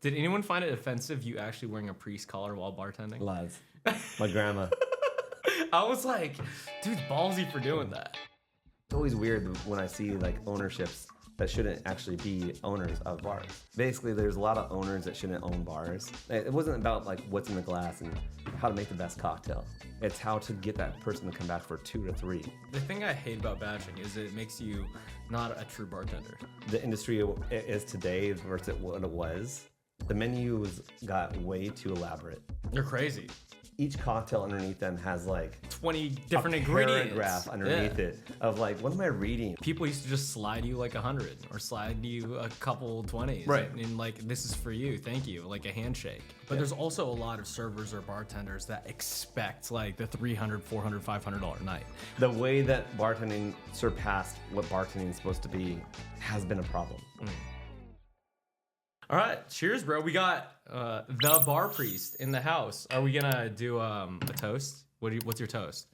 Did anyone find it offensive you actually wearing a priest collar while bartending? Lads. My grandma. I was like, dude, ballsy for doing that. It's always weird when I see like ownerships that shouldn't actually be owners of bars. Basically, there's a lot of owners that shouldn't own bars. It wasn't about like what's in the glass and how to make the best cocktail. It's how to get that person to come back for 2 to 3. The thing I hate about batching is it makes you not a true bartender. The industry is today versus what it was. The menus got way too elaborate. You're crazy. Each cocktail underneath them has like 20 different a ingredients. paragraph underneath it of like, what am I reading? People used to just slide you like 100 or slide you a couple 20s. Right. And like, this is for you, thank you, like a handshake. But there's also a lot of servers or bartenders that expect like the $300, $400, $500 night. The way that bartending surpassed what bartending is supposed to be has been a problem. All right, cheers, bro. We got the bar priest in the house. Are we gonna do a toast? What's your toast?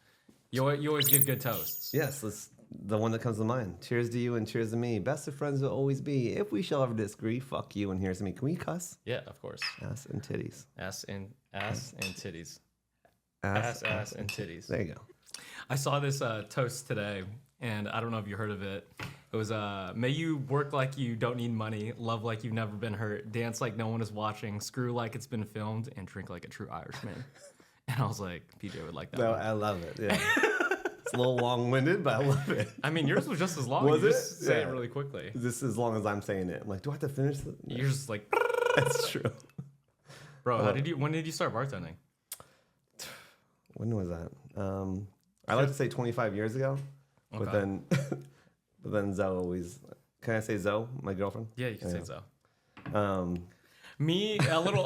You always give good toasts. Yes, that's the one that comes to mind. Cheers to you and cheers to me. Best of friends will always be. If we shall ever disagree, fuck you and here's to me. Can we cuss? Yeah, of course. Ass and titties. Ass and titties. Ass And titties. There you go. I saw this toast today, and I don't know if you heard of it. It was, may you work like you don't need money, love like you've never been hurt, dance like no one is watching, screw like it's been filmed, and drink like a true Irishman. And I was like, PJ would like that. No, one. I love it. Yeah. It's a little long-winded, but I love it. I mean, yours was just as long. Was you it? just say it Yeah. really quickly. Just as long as I'm saying it. I'm like, do I have to finish it? You're just like, That's true. bro, when did you start bartending? When was that? I like to say 25 years ago, but then Zoe always. Can I say Zoe, my girlfriend? Yeah, you can say so. Me, a little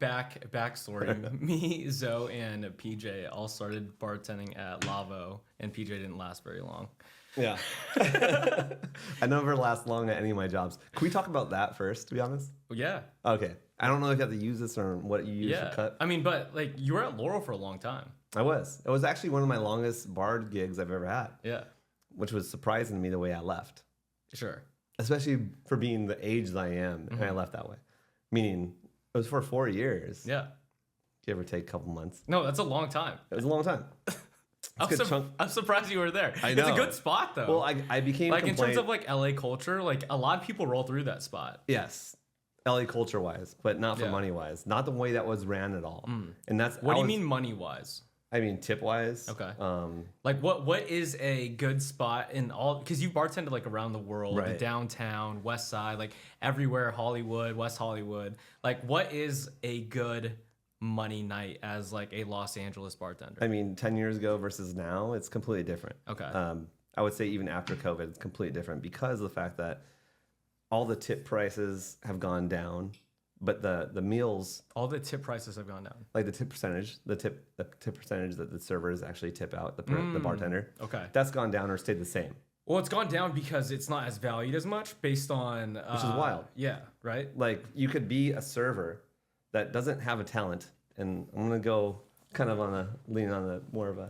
backstory. Me, Zoe, and PJ all started bartending at Lavo, and PJ didn't last very long. Yeah. I never last long at any of my jobs. Can we talk about that first, to be honest? Yeah. Okay. I don't know if you have to use this or what you use to cut. I mean, but like you were at Laurel for a long time. I was. It was actually one of my longest bar gigs I've ever had. Yeah. Which was surprising to me the way I left. Sure. Especially for being the age that I am, and I left that way. Meaning, it was for 4 years. Yeah. Give or take a couple months. No, that's a long time. It was a long time. I'm surprised you were there. I know. It's a good spot though. Well, I became like in terms of like LA culture, like a lot of people roll through that spot. Yes. LA culture wise, but not for money wise. Not the way that was ran at all. And that's What do you mean money wise? I mean tip wise. Okay. Like what is a good spot in all, because you bartended like around the world, Right. downtown, west side, like everywhere, Hollywood, West Hollywood. Like what is a good money night as like a Los Angeles bartender? I mean, 10 years ago versus now, it's completely different. Okay. I would say even after COVID, it's completely different because of the fact that all the tip prices have gone down, but the meals, All the tip prices have gone down. like the tip percentage that the servers actually tip out the bartender, Okay. that's gone down or stayed the same, Well, it's gone down because it's not as valued as much based on... which is wild. Yeah, right? Like you could be a server that doesn't have a talent, and I'm gonna go kind of lean on the more of a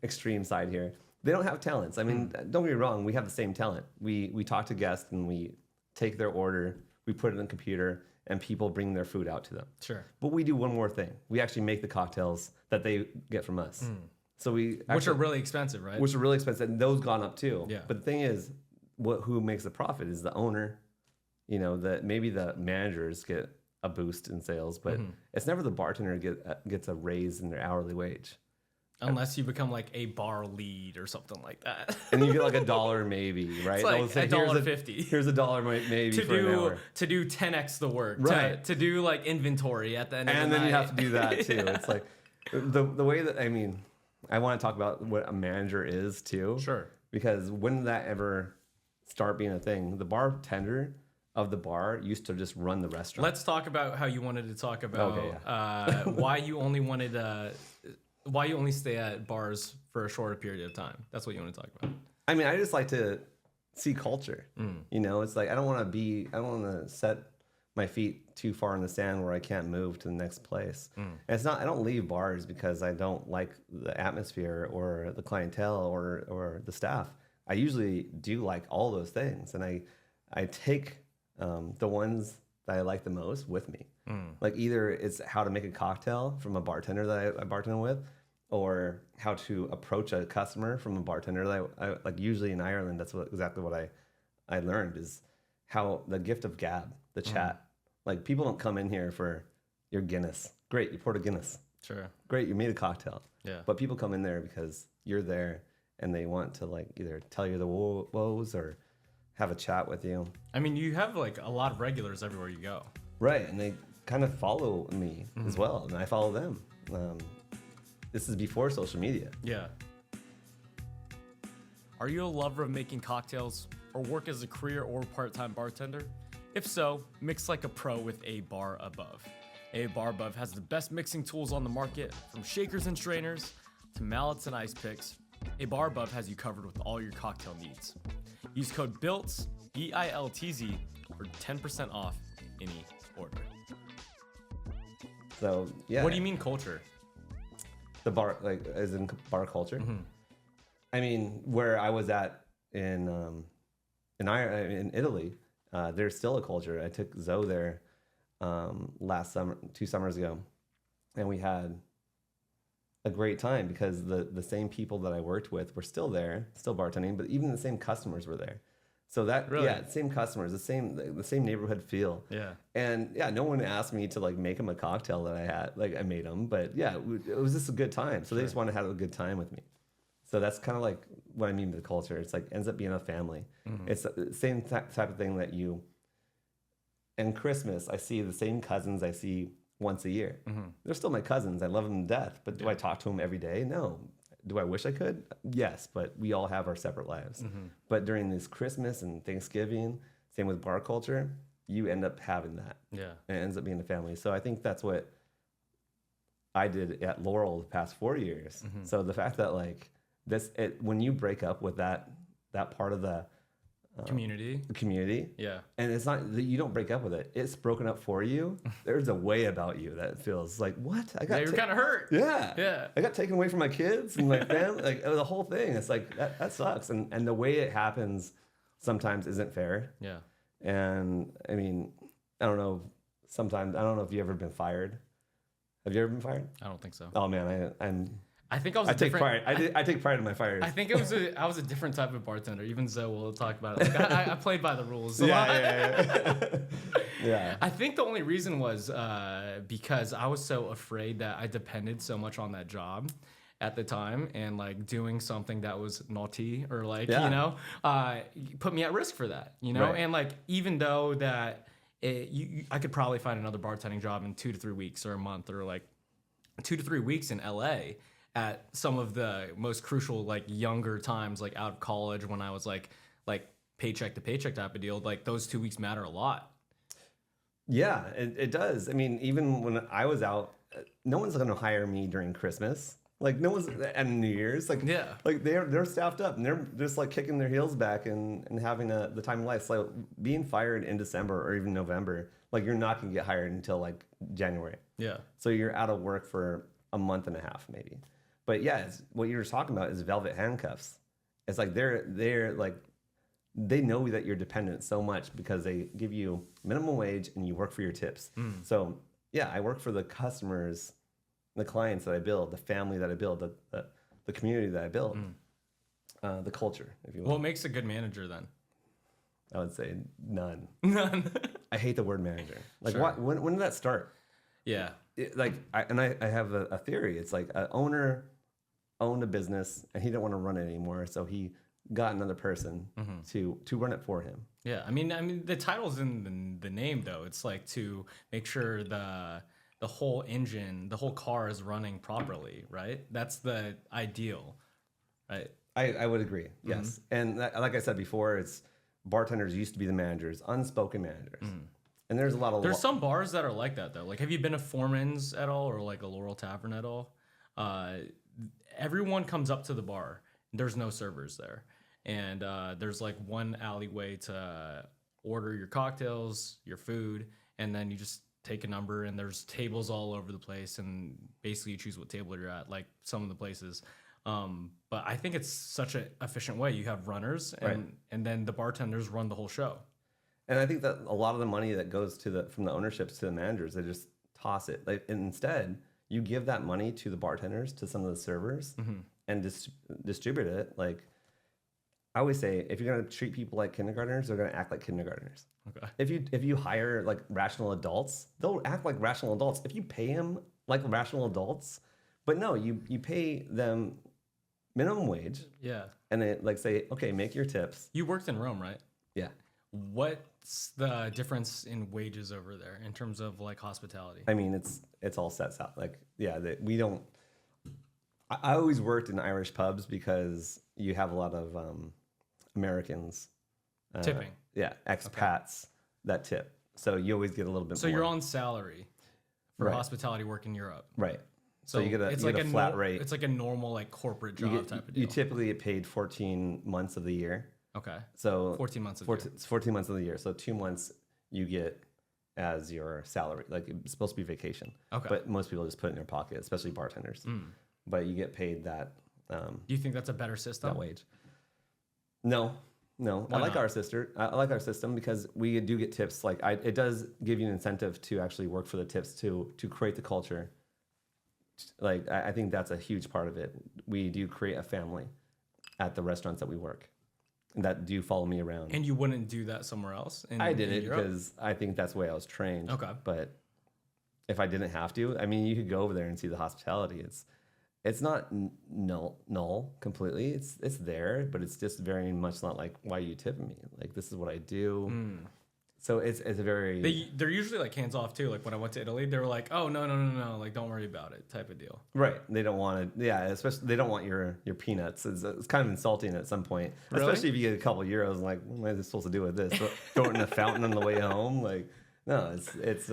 extreme side here. They don't have talents. I mean, don't get me wrong. We have the same talent. We talk to guests and we take their order, we put it in the computer, and people bring their food out to them. Sure. But we do one more thing. We actually make the cocktails that they get from us. So Which are really expensive, right? which are really expensive, and those gone up too. Yeah. But the thing is, who makes the profit is the owner. You know, that maybe the managers get a boost in sales, but it's never the bartender gets a raise in their hourly wage. Unless you become like a bar lead or something like that. And you get like $1 maybe, right? It's like They'll say, $1.50. Here's $1 maybe for an hour. To do 10x the work. Right. To do like inventory at the end of the night. And then you have to do that too. Yeah. It's like the way that, I mean, I want to talk about what a manager is too. Sure. Because when did that ever start being a thing? The bartender of the bar used to just run the restaurant. Let's talk about how you wanted to talk about why you only stay at bars for a shorter period of time. That's what you want to talk about. I mean, I just like to see culture. You know, it's like I don't want to set my feet too far in the sand where I can't move to the next place. And it's not, I don't leave bars because I don't like the atmosphere or the clientele or the staff. I usually do like all those things, and I take the ones that I like the most with me. Like either it's how to make a cocktail from a bartender that I bartend with, or how to approach a customer from a bartender that I like. Usually in Ireland, that's exactly what I learned is how the gift of gab, the chat. Like people don't come in here for your Guinness. Great, you poured a Guinness. Sure. Great, you made a cocktail. Yeah. But people come in there because you're there and they want to like either tell you the woes or have a chat with you. I mean, you have like a lot of regulars everywhere you go. Right, and they kind of follow me as well, and I follow them. This is before social media. Yeah. Are you a lover of making cocktails or work as a career or part-time bartender? If so, mix like a pro with A Bar Above. A Bar Above has the best mixing tools on the market, from shakers and strainers to mallets and ice picks. A Bar Above has you covered with all your cocktail needs. Use code BILTZ, BILTZ, for 10% off any order. So yeah. What do you mean culture? The bar, like as in bar culture. I mean, where I was at in Italy, there's still a culture. I took Zoe there last summer, 2 summers ago, and we had a great time because the same people that I worked with were still there, still bartending, but even the same customers were there. So that really? Yeah, same customers, the same neighborhood feel. Yeah. And yeah, no one asked me to like make them a cocktail that I had, like I made them, but yeah, it was just a good time. So they just want to have a good time with me. So that's kind of like what I mean by the culture. It's like ends up being a family. It's the same type of thing that you. And Christmas, I see the same cousins I see once a year. They're still my cousins. I love them to death. But do I talk to them every day? No. Do I wish I could? Yes, but we all have our separate lives. But during this Christmas and Thanksgiving, same with bar culture, you end up having that. Yeah. And it ends up being a family. So I think that's what I did at Laurel the past 4 years. So the fact that like when you break up with that part of the community, yeah, and it's not that you don't break up with it, it's broken up for you. There's a way about you that feels like, what? you're kind of hurt. Yeah, I got taken away from my kids and my family, like the whole thing. It's like that sucks, and the way it happens sometimes isn't fair. Yeah. And I mean, I don't know if you've ever been fired. Have you ever been fired? I don't think so. Oh man, I think I was. I take pride in my fires. I think I was a different type of bartender. Even Zoe will talk about it. Like, I played by the rules. Yeah. I think the only reason was because I was so afraid that I depended so much on that job at the time, and like doing something that was naughty or like put me at risk for that. Right. And like even though that I could probably find another bartending job in 2 to 3 weeks or a month or like 2 to 3 weeks in LA. At some of the most crucial, like younger times, like out of college when I was like paycheck to paycheck type of deal, like those 2 weeks matter a lot. Yeah, it does. I mean, even when I was out, no one's going to hire me during Christmas. Like no one's and New Year's. Like like they're staffed up and they're just like kicking their heels back and having the time of life. So being fired in December or even November, like you're not going to get hired until like January. Yeah. So you're out of work for a month and a half maybe. But yeah, what you were talking about is velvet handcuffs. It's like they're like they know that you're dependent so much because they give you minimum wage and you work for your tips. So yeah, I work for the customers, the clients that I build, the family that I build, the community that I build, the culture, if you will. What makes a good manager then? I would say none. None. I hate the word manager. Like Sure. when did that start? Yeah. I have a theory. It's like an owner owned a business and he didn't want to run it anymore, so he got another person to run it for him. Yeah, I mean the title's in the name though. It's like to make sure the whole engine, the whole car is running properly, right? That's the ideal, right? I would agree. Yes, and like I said before, it's bartenders used to be the managers, unspoken managers. And there's a lot of there's some bars that are like that though. Like, have you been to Foreman's at all, or like a Laurel Tavern at all? Everyone comes up to the bar. There's no servers there, and there's like one alleyway to order your cocktails, your food, and then you just take a number. And there's tables all over the place, and basically you choose what table you're at. Like some of the places. But I think it's such an efficient way. You have runners, and then the bartenders run the whole show. And I think that a lot of the money that goes from the ownerships to the managers, they just toss it. Like, and instead, you give that money to the bartenders, to some of the servers, and distribute it. Like, I always say, if you're gonna treat people like kindergartners, they're gonna act like kindergartners. Okay. If you hire like rational adults, they'll act like rational adults. If you pay them like rational adults, but no, you pay them minimum wage. Yeah. And they like say, okay, make your tips. You worked in Rome, right? Yeah. What's the difference in wages over there in terms of like hospitality? I mean, it's all sets out. Like, yeah, we don't. I always worked in Irish pubs because you have a lot of Americans Tipping. Yeah, expats that tip. So you always get a little bit So more. you're on salary for Right. hospitality work in Europe. Right. So you get a, it's you like get a flat rate. It's like a normal like corporate job type of deal. You typically get paid 14 months of the year. Okay. So 14 months of the year. It's 14 months of the year. So 2 months you get as your salary. Like, it's supposed to be vacation. Okay. But most people just put it in their pocket, especially bartenders. But you get paid that Do you think that's a better system? that wage. No. Why I like not? I like our system because we do get tips. Like, it does give you an incentive to actually work for the tips to create the culture. Like, I think that's a huge part of it. We do create a family at the restaurants that we work, and that do follow me around. And you wouldn't do that somewhere else? I did in it Europe? because I think that's the way I was trained. Okay. But if I didn't have to, I mean, you could go over there and see the hospitality. It's not null completely. It's there, but it's just very much not like, why are you tipping me? Like, this is what I do. So it's a very They're usually like hands off too. Like when I went to Italy, they were like, "Oh no, like don't worry about it," type of deal. right. They don't want to. Yeah, especially they don't want your peanuts. It's kind of insulting at some point, Really? especially if you get a couple euros. And like, what am I supposed to do with this? Throw it in a fountain on the way home? Like, no, it's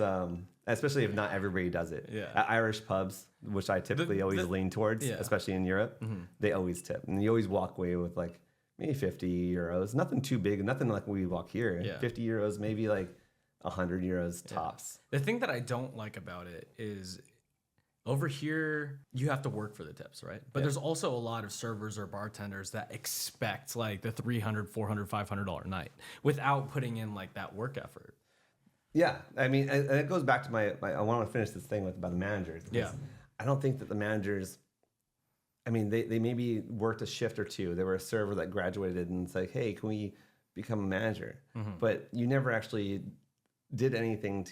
especially if not everybody does it. Yeah. At Irish pubs, which I typically always lean towards, Yeah. especially in Europe, they always tip, and you always walk away with like maybe 50 euros. Nothing too big, nothing like we walk here. Yeah. 50 euros, maybe like 100 euros tops. The thing that I don't like about it is over here you have to work for the tips, right? But there's also a lot of servers or bartenders that expect like the $300, $400, $500 night without putting in like that work effort. Yeah, I mean, and it goes back to my I want to finish this thing about the managers. Yeah. I don't think that the managers, I mean, they maybe worked a shift or two. They were a server that graduated and it's like, hey, can we become a manager? But you never actually did anything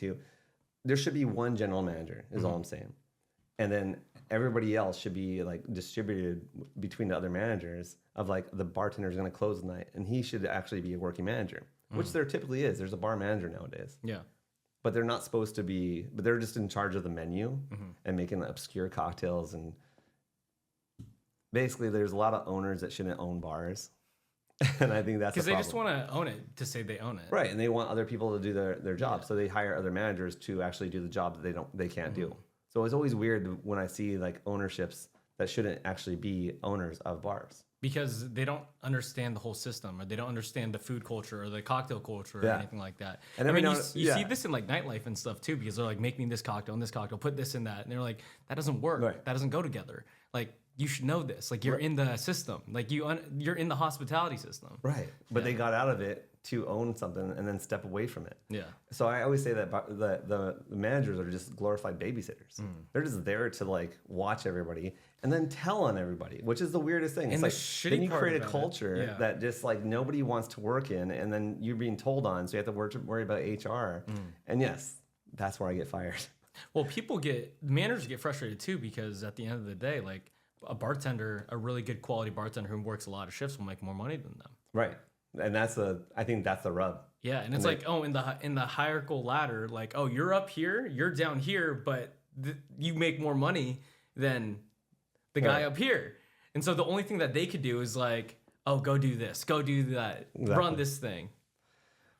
there should be one general manager is all I'm saying. And then everybody else should be like distributed between the other managers of like, the bartender is going to close the night and he should actually be a working manager, which there typically is. There's a bar manager nowadays. Yeah. But they're not supposed to be, but they're just in charge of the menu and making obscure cocktails. And basically there's a lot of owners that shouldn't own bars. And I think that's Because the they problem. just want to own it to say they own it. Right, and they want other people to do their job, so they hire other managers to actually do the job that they can't do. So it's always weird when I see like ownerships that shouldn't actually be owners of bars. Because they don't understand the whole system, or they don't understand the food culture or the cocktail culture or Yeah. anything like that. And I mean, every you now- see yeah. this in like nightlife and stuff too, because they're like, make me this cocktail and this cocktail, put this in that, and they're like, that doesn't work. Right. That doesn't go together. Like, you should know this. Like, you're in the system. Like, you're in the hospitality system. Right, but they got out of it to own something and then step away from it. Yeah. So I always say that the managers are just glorified babysitters. They're just there to like watch everybody and then tell on everybody, which is the weirdest thing. It's And the like shitty then you part create a about it- culture yeah. that just like nobody wants to work in, and then you're being told on, so you have to worry about HR. And yes, that's where I get fired. Well, managers get frustrated too, because at the end of the day, like, a bartender, a really good quality bartender who works a lot of shifts will make more money than them. Right, and I think that's the rub. Yeah, and it's like, oh, in the hierarchical ladder, like, oh, you're up here, you're down here, but you make more money than the guy Right. up here. And so the only thing that they could do is like, oh, go do this, go do that, run this thing.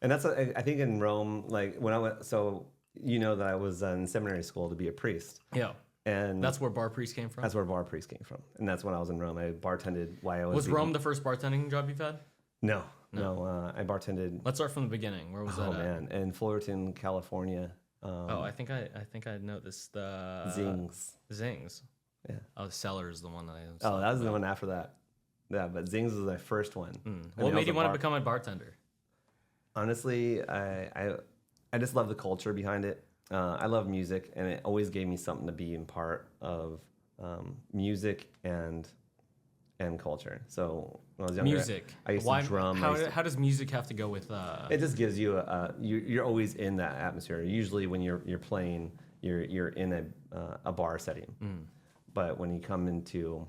And that's I think in Rome, like when I went, so you know that I was in seminary school to be a priest. Yeah, And that's where bar priest came from. that's where bar priest came from. And that's when I was in Rome. I bartended while I was Was Rome the first bartending job you've had? No. I bartended. Let's start from the beginning. Where was that? Oh at? man, in Fullerton, California. I think I know this. The Zings. Zings. Yeah. Oh, Cellar is the one that I. Oh, that was the one after that. Yeah, but Zings was my first one. What I made was you a want to become a bartender? Honestly, I just love the culture behind it. I love music, and it always gave me something to be in part of music and culture. So when I was younger, Music. I used to drum. How does music have to go with? It just gives you you're always in that atmosphere. Usually when you're playing, you're in a bar setting. But when you come into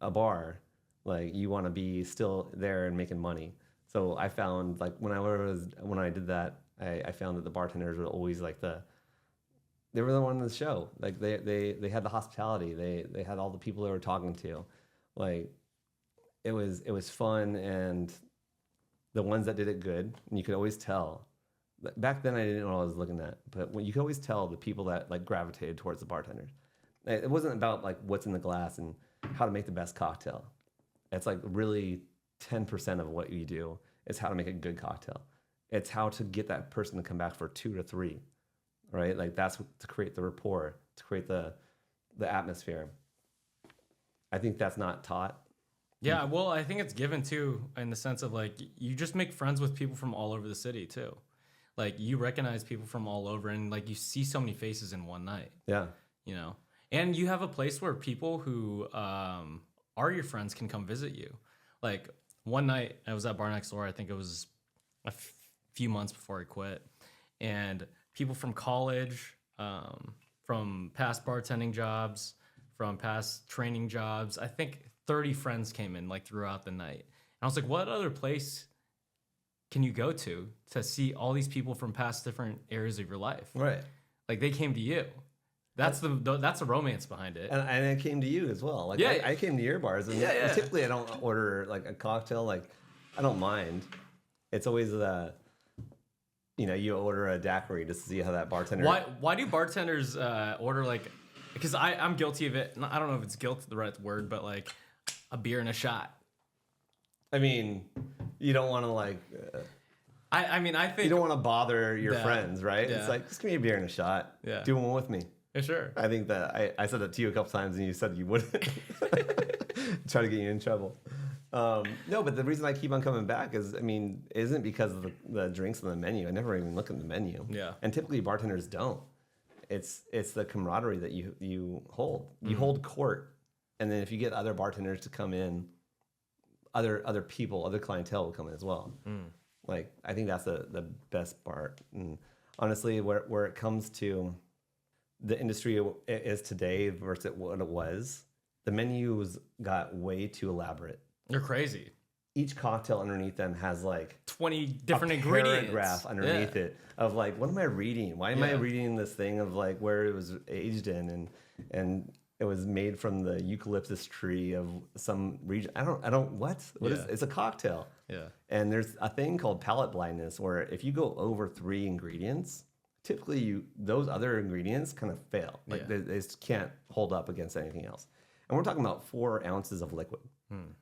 a bar, like you want to be still there and making money. So I found like when I did that, I found that the bartenders were always like they were the one in the show. Like they had the hospitality. They had all the people they were talking to. Like it was fun, and the ones that did it good, and you could always tell. Back then I didn't know what I was looking at, but when you could always tell the people that like gravitated towards the bartenders. It wasn't about like what's in the glass and how to make the best cocktail. It's like really 10% of what you do is how to make a good cocktail. It's how to get that person to come back for 2 to 3, right? Like that's to create the rapport, to create the atmosphere. I think that's not taught. Yeah, well, I think it's given too, in the sense of like you just make friends with people from all over the city too. Like you recognize people from all over, and like you see so many faces in one night. Yeah, you know, and you have a place where people who are your friends can come visit you. Like one night I was at Bar Next Door. I think it was a few months before I quit, and people from college, from past bartending jobs, from past training jobs, I think 30 friends came in like throughout the night. And I was like, what other place can you go to see all these people from past different areas of your life? Right. Like they came to you. That's the romance behind it. And it came to you as well. Like yeah, I came to your bars, and typically I don't order like a cocktail. Like I don't mind. It's always you order a daiquiri just to see how that bartender. Why do bartenders order like? Because I'm guilty of it. I don't know if it's guilt the right word, but like a beer and a shot. I mean, you don't want to like. I mean, I think you don't want to bother your friends, right? Yeah. It's like just give me a beer and a shot. Yeah. Do one with me. Yeah, sure. I think that I said that to you a couple times, and you said you wouldn't. Try to get you in trouble. No, but the reason I keep on coming back is, I mean, it isn't because of the drinks on the menu. I never even look at the menu. Yeah. And typically bartenders don't. It's the camaraderie that you hold. You hold court, and then if you get other bartenders to come in, other people, other clientele will come in as well. Like I think that's the best part. And honestly, where it comes to the industry it is today versus what it was, the menus got way too elaborate. You're crazy. Each cocktail underneath them has like 20 different ingredients. Paragraph underneath it of like, what am I reading? Why am I reading this thing of like where it was aged in and it was made from the eucalyptus tree of some region. I don't what is it's a cocktail. Yeah. And there's a thing called palate blindness where if you go over 3 ingredients, typically those other ingredients kind of fail. Like they just can't hold up against anything else. And we're talking about 4 ounces of liquid.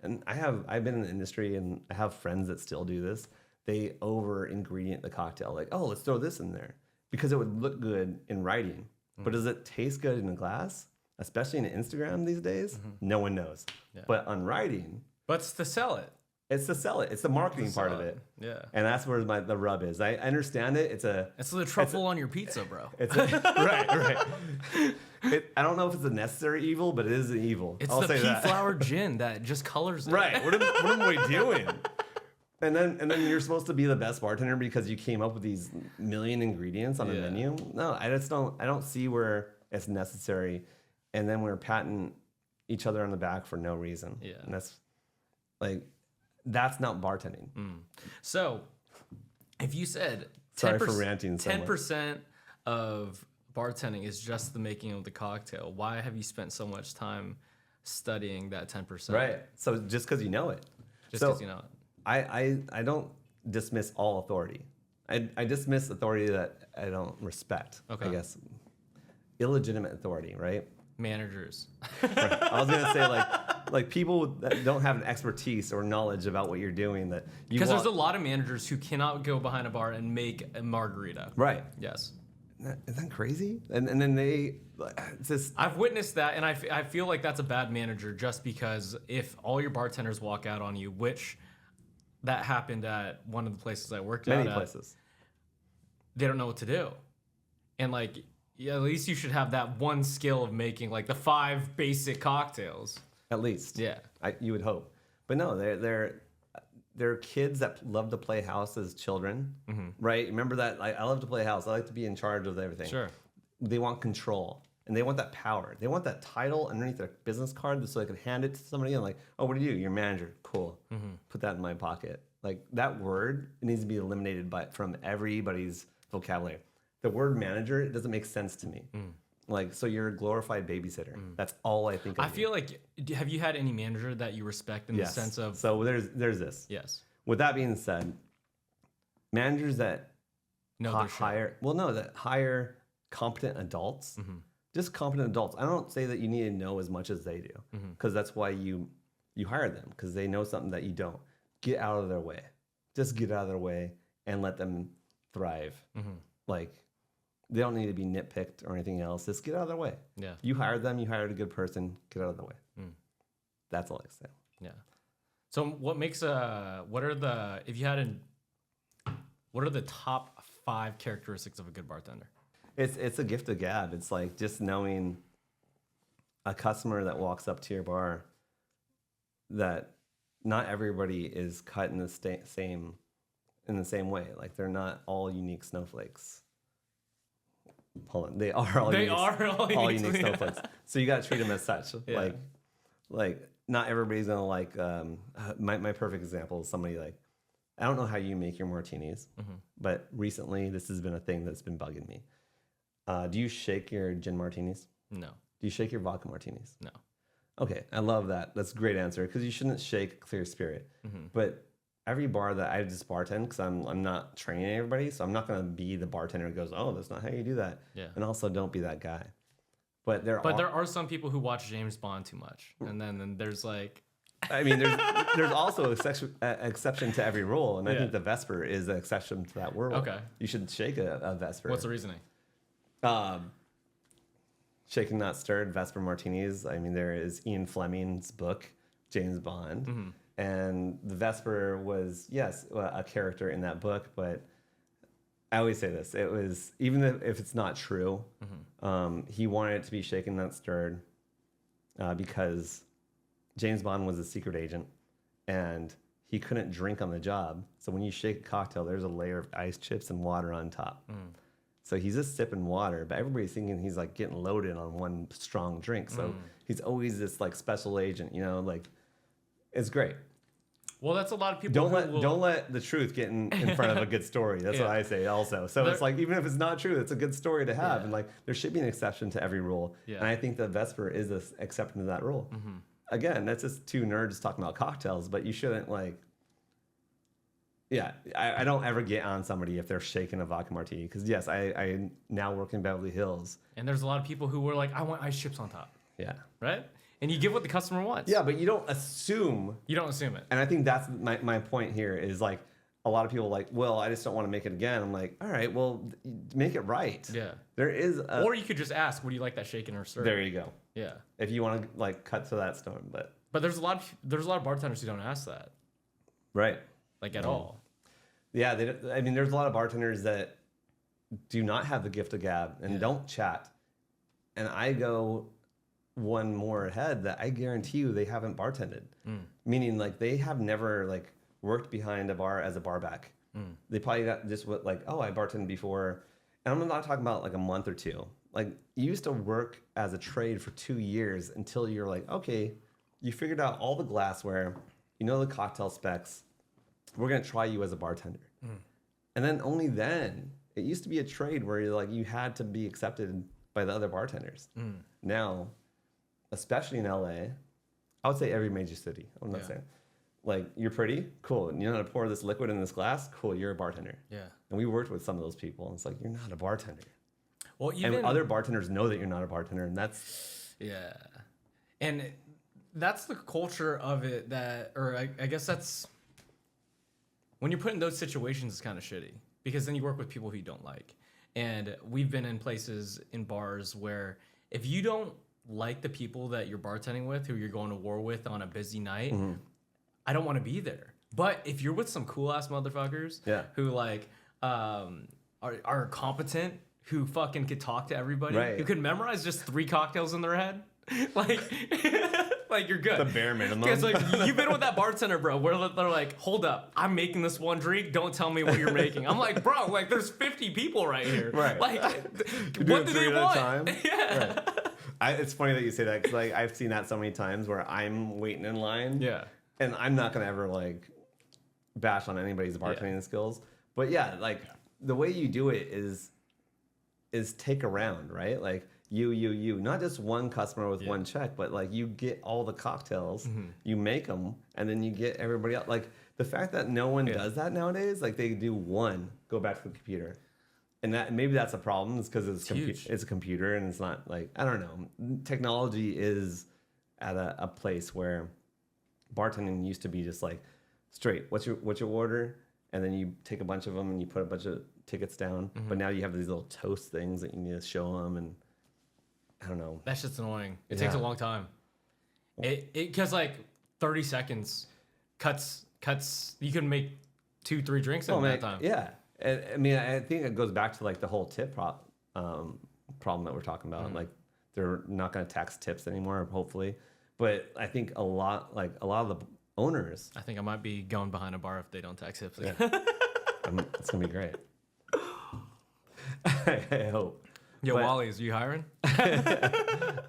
And I've been in the industry and I have friends that still do this. They over ingredient the cocktail. Like, oh, let's throw this in there because it would look good in writing. But does it taste good in a glass? Especially in Instagram these days, no one knows. Yeah. But on writing, but it's to sell it. It's to sell it. It's the marketing part of it. Yeah. And that's where the rub is. I understand it. It's the truffle on your pizza, bro. Right. I don't know if it's a necessary evil, but it is an evil. It's the pea flower gin that just colors it. Right. What am we doing? And then you're supposed to be the best bartender because you came up with these million ingredients on the menu. No, I don't see where it's necessary. And then we're patting each other on the back for no reason. Yeah. And that's not bartending. So if you said 10%, sorry for ranting so much. 10% of bartending is just the making of the cocktail, why have you spent so much time studying that 10%? Right. So just because you know it. Just because you know it. I don't dismiss all authority. I dismiss authority that I don't respect. Okay. I guess. Illegitimate authority, right? Managers. Right. I was gonna say like people that don't have an expertise or knowledge about what you're doing that you because there's a lot of managers who cannot go behind a bar and make a margarita. Right. Yes. Isn't that crazy? And then it's just I've witnessed that, and I feel like that's a bad manager just because if all your bartenders walk out on you, which that happened at one of the places I worked Many at. places. They don't know what to do. And like, yeah, at least you should have that one skill of making like the 5 basic cocktails. At least. Yeah. You would hope. But no, they're kids that love to play house as children, right? Remember that? I love to play house. I like to be in charge of everything. Sure. They want control. And they want that power. They want that title underneath their business card so they can hand it to somebody and like, oh, what do you do? You're manager. Cool. Put that in my pocket. Like that word needs to be eliminated from everybody's vocabulary. The word manager, it doesn't make sense to me. Like, so you're a glorified babysitter. That's all I think of. I feel like, have you had any manager that you respect in the sense of... So there's this. Yes. With that being said, managers that hire competent adults, just competent adults. I don't say that you need to know as much as they do, because that's why you hire them, because they know something that you don't. Get out of their way. Just get out of their way and let them thrive. Like, they don't need to be nitpicked or anything else. Just get out of their way. Yeah. You hired them. You hired a good person. Get out of the way. That's all I say. Yeah. So what makes what are the top 5 characteristics of a good bartender? It's a gift of gab. It's like just knowing a customer that walks up to your bar that not everybody is cut in the same way. Like they're not all unique snowflakes. Hold on, they are all unique snowflakes. So you got to treat them as such. Yeah. Like not everybody's gonna like. My perfect example is somebody like, I don't know how you make your martinis, but recently this has been a thing that's been bugging me. Do you shake your gin martinis? No. Do you shake your vodka martinis? No. Okay, I love that. That's a great answer, because you shouldn't shake clear spirit. But every bar that I just bartend, because I'm not training everybody, so I'm not going to be the bartender who goes, oh, that's not how you do that. Yeah. And also, don't be that guy. But there are some people who watch James Bond too much, and then there's like... I mean, there's also an exception to every rule, and I think the Vesper is an exception to that rule. Okay. You should shake a Vesper. What's the reasoning? Shaken Not Stirred, Vesper Martinis. I mean, there is Ian Fleming's book, James Bond. And the Vesper was, yes, a character in that book, but I always say this. It was, even if it's not true, he wanted it to be shaken, not stirred, because James Bond was a secret agent, and he couldn't drink on the job. So when you shake a cocktail, there's a layer of ice chips and water on top. So he's just sipping water, but everybody's thinking he's like getting loaded on one strong drink. So he's always this like special agent, like it's great. Well, that's a lot of people. Don't let the truth get in front of a good story. That's what I say also. So it's like, even if it's not true, it's a good story to have. And like, there should be an exception to every rule. Yeah. And I think the Vesper is an exception to that rule. Again, that's just 2 nerds talking about cocktails, but you shouldn't like, I don't ever get on somebody if they're shaking a vodka martini. Because yes, I now work in Beverly Hills. And there's a lot of people who were like, I want ice chips on top. Yeah. Right? And you give what the customer wants. Yeah, but you don't assume. You don't assume it. And I think that's my point here is like, a lot of people are like, well, I just don't want to make it again. I'm like, all right, well, make it right. Yeah. There is or you could just ask, would you like that shaken or stirred? There you go. Yeah. If you want to like cut to that stone, but there's a lot of bartenders who don't ask that. Right. Like at all. Yeah, there's a lot of bartenders that do not have the gift of gab and don't chat. And I go one more ahead that I guarantee you they haven't bartended. Meaning like they have never like worked behind a bar as a barback. They probably got just what like, oh, I bartended before. And I'm not talking about like a month or 2. Like you used to work as a trade for 2 years until you're like, okay, you figured out all the glassware, you know the cocktail specs. We're going to try you as a bartender. And then only then, it used to be a trade where you're like, you had to be accepted by the other bartenders. Now, especially in LA, I would say every major city. I'm not saying. Like, you're pretty? Cool. And you know how to pour this liquid in this glass? Cool, you're a bartender. Yeah. And we worked with some of those people, and it's like, you're not a bartender. Well, and other bartenders know that you're not a bartender, and that's... Yeah. And that's the culture of it or I guess that's... When you're put in those situations, it's kind of shitty because then you work with people who you don't like. And we've been in places in bars where if you don't like the people that you're bartending with, who you're going to war with on a busy night, I don't want to be there. But if you're with some cool ass motherfuckers who like are competent, who fucking could talk to everybody, who could memorize just 3 cocktails in their head, like like you're good. The bare minimum. Because like you've been with that bartender, bro, where they're like, hold up, I'm making this one drink. Don't tell me what you're making. I'm like, bro, like there's 50 people right here. Right. Like, what do they want? Time? Yeah. Right. It's funny that you say that because like I've seen that so many times where I'm waiting in line. Yeah. And I'm not gonna ever like bash on anybody's bartending skills, but yeah, like the way you do it is take a round, right? Like you, not just one customer with one check, but like you get all the cocktails, you make them, and then you get everybody else. Like the fact that no one does that nowadays, like they do one, go back to the computer. And that maybe that's a problem, is because it's a computer and it's not like, I don't know. Technology is at a place where bartending used to be just like straight. What's your order? And then you take a bunch of them and you put a bunch of tickets down. But now you have these little toast things that you need to show them, and I don't know. That shit's annoying. It takes a long time. It because like 30 seconds cuts. You can make 2-3 drinks in that time. Yeah. I mean, I think it goes back to like the whole tip problem that we're talking about. Like they're not going to tax tips anymore, hopefully. But I think a lot of the owners. I think I might be going behind a bar if they don't tax tips. Yeah. It's going to be great. I hope. Yo, Wally's, are you hiring?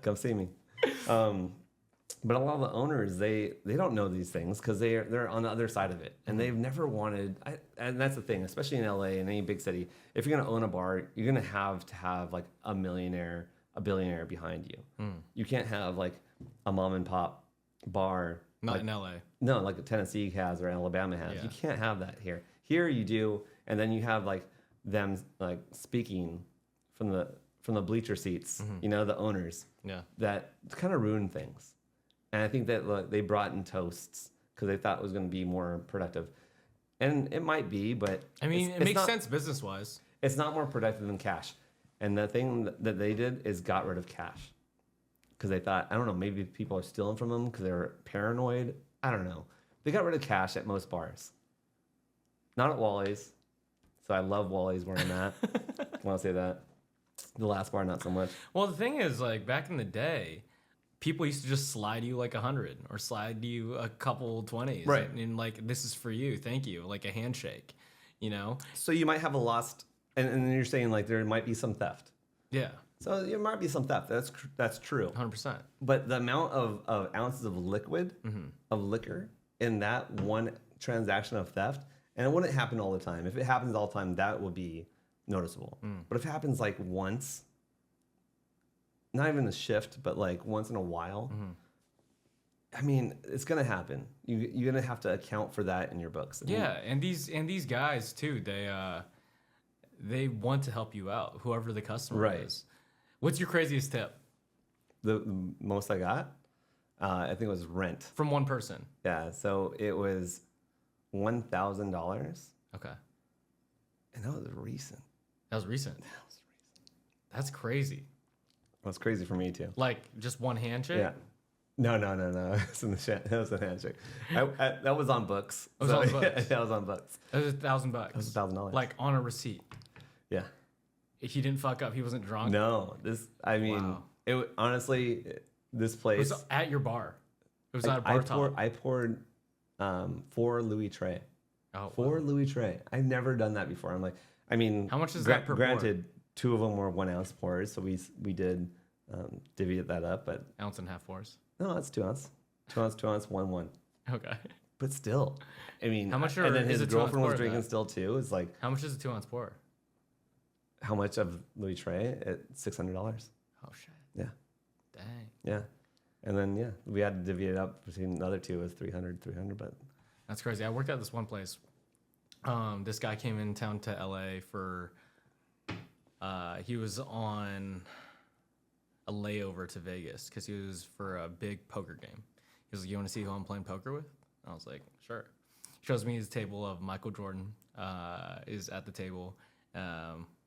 Come see me. But a lot of the owners, they don't know these things because they're on the other side of it, and they've never wanted. And that's the thing, especially in LA and any big city. If you're gonna own a bar, you're gonna have to have like a millionaire, a billionaire behind you. You can't have like a mom and pop bar. Not in LA. No, like Tennessee has or Alabama has. Yeah. You can't have that here. Here you do, and then you have like them like speaking from the bleacher seats. You know, the owners. Yeah. That kind of ruin things. And I think that they brought in toasts because they thought it was going to be more productive. And it might be, but I mean, it makes sense business-wise. It's not more productive than cash. And the thing that they did is got rid of cash. Because they thought, I don't know, maybe people are stealing from them because they were paranoid. I don't know. They got rid of cash at most bars. Not at Wally's. So I love Wally's where I'm at. I want to say that. The last bar, not so much. Well, the thing is, like, back in the day, people used to just slide you like 100 or slide you a couple 20s. Right. And like, this is for you. Thank you. Like a handshake, you know? So you might have a lost, and then you're saying like there might be some theft. Yeah. So there might be some theft. That's true. 100%. But the amount of ounces of liquid, of liquor in that one transaction of theft, and it wouldn't happen all the time. If it happens all the time, that would be noticeable. But if it happens like once, not even a shift, but like once in a while, I mean, it's gonna happen. You're gonna have to account for that in your books. Yeah, and these guys too, they want to help you out, whoever the customer is. What's your craziest tip? The most I got, I think it was rent from one person. Yeah, so it was $1,000. Okay, and that was recent. That's crazy. That's crazy for me too. Like just one handshake? Yeah. No. It was a handshake. That was on books. It was on books. That was on books. It was $1,000. It was $1,000. Like on a receipt. Yeah. If he didn't fuck up, he wasn't drunk. No. Honestly, this place. It was at your bar. It was at a bar top. I poured 4 Louis Trey. Oh, 4 Louis Trey. I've never done that before. I'm like, I mean, how much is that per granted, 2 of them were 1 ounce pours, so we did divvy that up, but 1.5 ounce pours. No, that's 2 ounce. 2 ounce, 2 ounce, 1. Okay. But still, I mean, how much? And then his girlfriend was drinking still too. It's like, how much is a 2 ounce pour? How much of Louis Trey? At $600. Oh shit. Yeah. Dang. Yeah. And then we had to divvy it up between the other two. It was 300, but that's crazy. I worked at this one place. This guy came in town to LA for. He was on a layover to Vegas because he was for a big poker game. He was like, "You want to see who I'm playing poker with?" And I was like, "Sure." Shows me his table of Michael Jordan is at the table.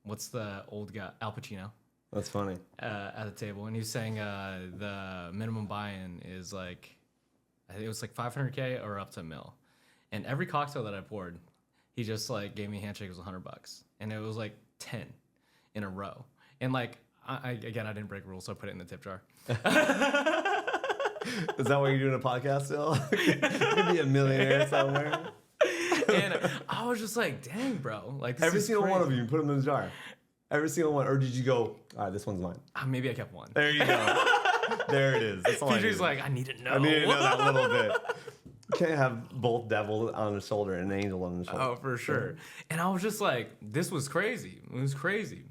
What's the old guy? Al Pacino. That's funny. At the table, and he was saying the minimum buy-in is like, I think it was like $500K or up to $1 million. And every cocktail that I poured, he just like gave me a handshake. It was $100, and it was like 10 in a row. And like I didn't break rules, so I put it in the tip jar. Is that why you're doing a podcast still? You could be a millionaire somewhere. And I was just like, dang, bro. Like, Every single one of you put them in the jar. Every single one. Or did you go, all right, this one's mine? Maybe I kept one. There you go. There it is. That's all PJ's like, I need to know. I need to know that little bit. You can't have both devil on the shoulder and an angel on the shoulder. Oh, for sure. And I was just like, this was crazy. It was crazy.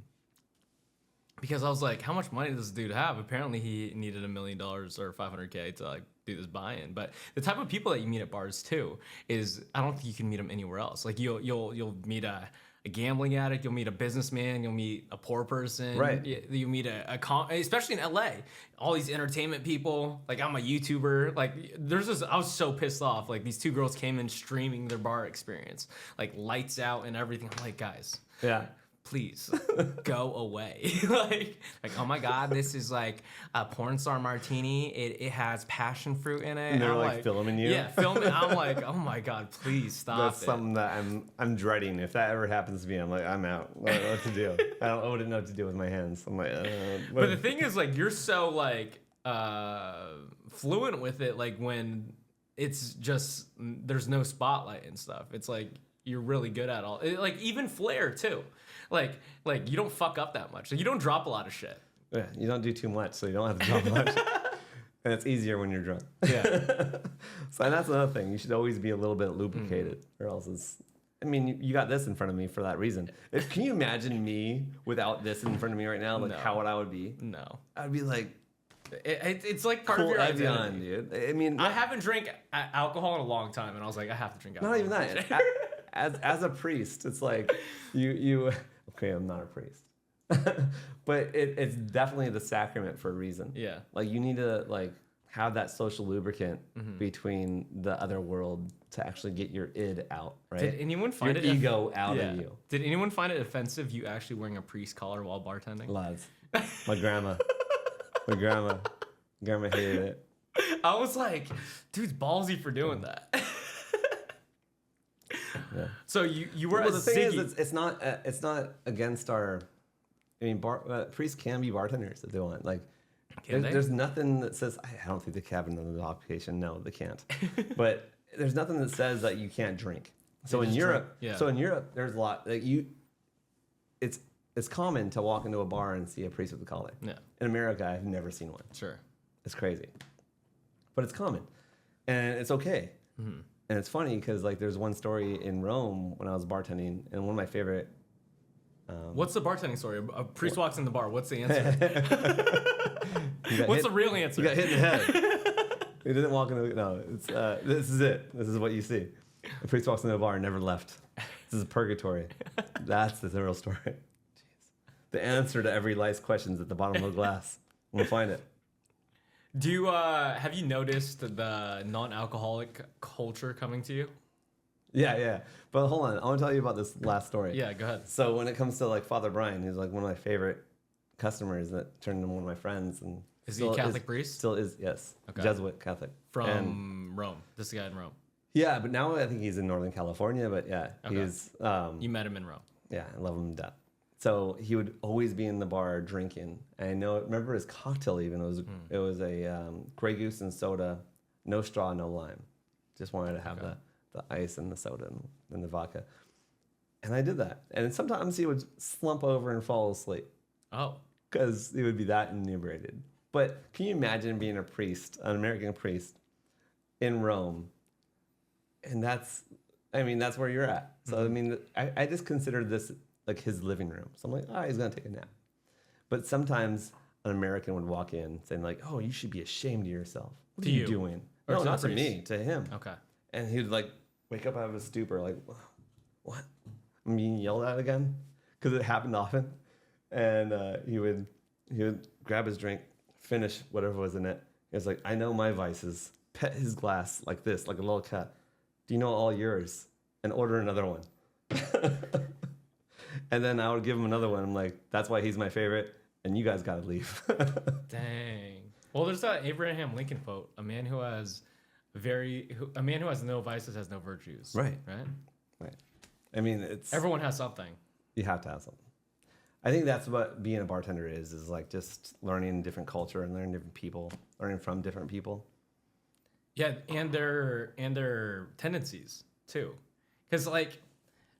Because I was like, how much money does this dude have? Apparently he needed $1 million or $500K to like do this buy-in. But the type of people that you meet at bars too is, I don't think you can meet them anywhere else. Like you'll meet a gambling addict, you'll meet a businessman, you'll meet a poor person, right? You meet especially in LA, all these entertainment people. Like I'm a YouTuber. Like I was so pissed off. Like these two girls came in streaming their bar experience, like lights out and everything. I'm like, guys, yeah. Please go away. like, oh my God, this is like a porn star martini. It has passion fruit in it. And they're like filming you. Yeah, filming. I'm like, oh my God, please stop. That's something that I'm dreading. If that ever happens to me, I'm like, I'm out. I don't know what to do. I wouldn't know what to do with my hands. I'm like, but the thing is, like, you're so like fluent with it. Like when it's just there's no spotlight and stuff. It's like you're really good at all. Like even flair too. Like you don't fuck up that much. Like, you don't drop a lot of shit. Yeah, you don't do too much, so you don't have to drop much. And it's easier when you're drunk. Yeah. So and that's another thing. You should always be a little bit lubricated, or else it's. I mean, you got this in front of me for that reason. Can you imagine me without this in front of me right now? Like how would I would be? No. I'd be like. It's like part cool of your identity, on, dude. I mean, I haven't drank alcohol in a long time, and I was like, I have to drink alcohol. Not even that. As a priest, it's like you. Okay, I'm not a priest, but it's definitely the sacrament for a reason. Yeah, like you need to like have that social lubricant between the other world to actually get your id out. Right? Did anyone find your ego out of you? Did anyone find it offensive you actually wearing a priest collar while bartending? Lads, my grandma hated it. I was like, dude's ballsy for doing that. Yeah. So you were well, the thing Ziggy. is, it's not against our. I mean, priests can be bartenders if they want. Like, there's nothing that says. I don't think they have another occupation. No, they can't. But there's nothing that says that you can't drink. So in Europe, there's a lot. Like it's common to walk into a bar and see a priest with a collar. Yeah. In America, I've never seen one. Sure. It's crazy, but it's common, and it's okay. Mm-hmm. And it's funny because like there's one story in Rome when I was bartending, and one of my favorite. What's the bartending story? A priest walks in the bar. What's the answer? What's the real answer? You got hit in the head. He didn't walk in. No, it's this is it. This is what you see. A priest walks into a bar and never left. This is purgatory. That's the real story. Jeez. The answer to every life's questions at the bottom of the glass. We'll find it. Do you have you noticed the non-alcoholic culture coming to you? Yeah. But hold on, I want to tell you about this last story. Yeah, go ahead. So when it comes to like Father Brian, he's like one of my favorite customers that turned into one of my friends. And is he a Catholic priest? Still is, yes. Okay. Jesuit Catholic. From Rome. This guy in Rome. Yeah, but now I think he's in Northern California. But yeah, he's. You met him in Rome. Yeah, I love him to death. So he would always be in the bar drinking. And remember his cocktail even. It was a Grey Goose and soda, no straw, no lime. Just wanted to have the ice and the soda and the vodka. And I did that. And sometimes he would slump over and fall asleep. Oh. Because he would be that inebriated. But can you imagine being a priest, an American priest, in Rome? And that's where you're at. So, I mean, I just considered this like his living room. So I'm like, he's going to take a nap. But sometimes an American would walk in saying like, oh, you should be ashamed of yourself. What are you doing? No, not to me, to him. Okay. And he would like wake up out of his stupor like, what? I'm being yelled at again? Because it happened often. And he would grab his drink, finish whatever was in it. He was like, I know my vices. Pet his glass like this, like a little cat. Do you know all yours? And order another one. And then I would give him another one. I'm like, that's why he's my favorite. And you guys got to leave. Dang. Well, there's that Abraham Lincoln quote. A man who has a man who has no vices has no virtues. Right. Right. I mean, it's Everyone has something. you have to have something. I think that's what being a bartender is like just learning different culture and learning different people, learning from different people. Yeah, and their tendencies too, because like,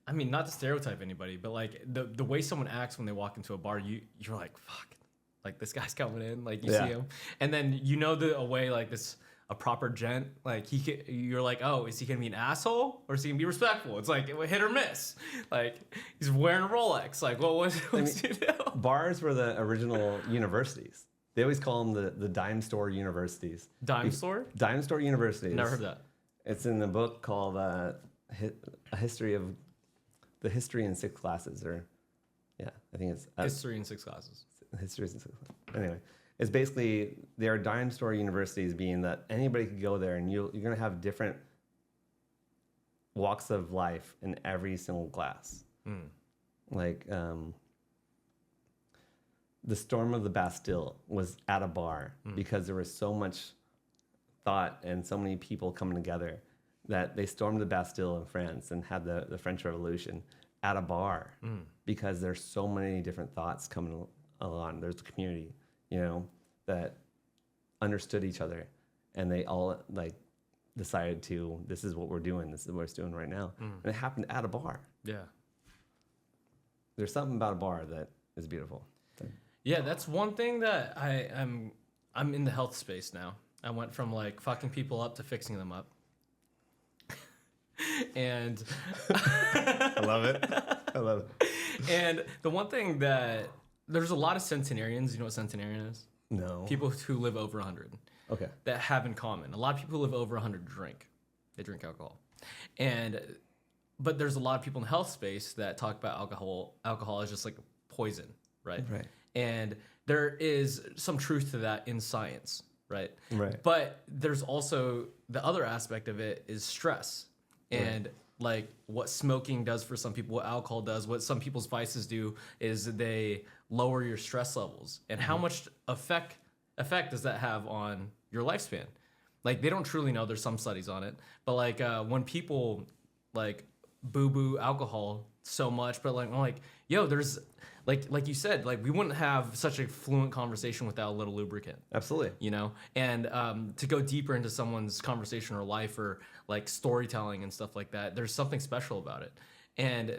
I mean, not to stereotype anybody, but like the way someone acts when they walk into a bar, you're like, fuck, like this guy's coming in, like you see him, and then you know a way like this a proper gent, like you're like, oh, is he gonna be an asshole or is he gonna be respectful? It's like hit or miss. Like he's wearing a Rolex. Like what's he do? Bars were the original universities. They always call them the dime store universities. Dime store? Dime store universities. Never heard that. It's in the book called A History of the History in 6 Classes, or I think it's History in 6 Classes. History in 6 Classes. Anyway, it's basically there are dime store universities, being that anybody could go there and you're going to have different walks of life in every single class. Like the storm of the Bastille was at a bar because there was so much thought and so many people coming together that they stormed the Bastille in France and had the French Revolution at a bar because there's so many different thoughts coming along. There's a community, that understood each other, and they all like decided to, this is what we're doing. This is what we're doing right now. And it happened at a bar. Yeah. There's something about a bar that is beautiful. Yeah, that's one thing that I'm in the health space now. I went from like fucking people up to fixing them up. And I love it. I love it. And the one thing that there's a lot of centenarians. You know what centenarian is? No. People who live over 100. Okay. That have in common. A lot of people who live over 100 drink. They drink alcohol. But there's a lot of people in the health space that talk about alcohol. Alcohol is just like poison, right? Right. And there is some truth to that in science, right? Right. But there's also the other aspect of it is stress. And like what smoking does for some people, what alcohol does, what some people's vices do is they lower your stress levels. And how much effect does that have on your lifespan? Like they don't truly know. There's some studies on it, but like when people like boo alcohol so much, but like yo, there's like you said, like we wouldn't have such a fluent conversation without a little lubricant. Absolutely. And to go deeper into someone's conversation or life or like storytelling and stuff like that, there's something special about it. And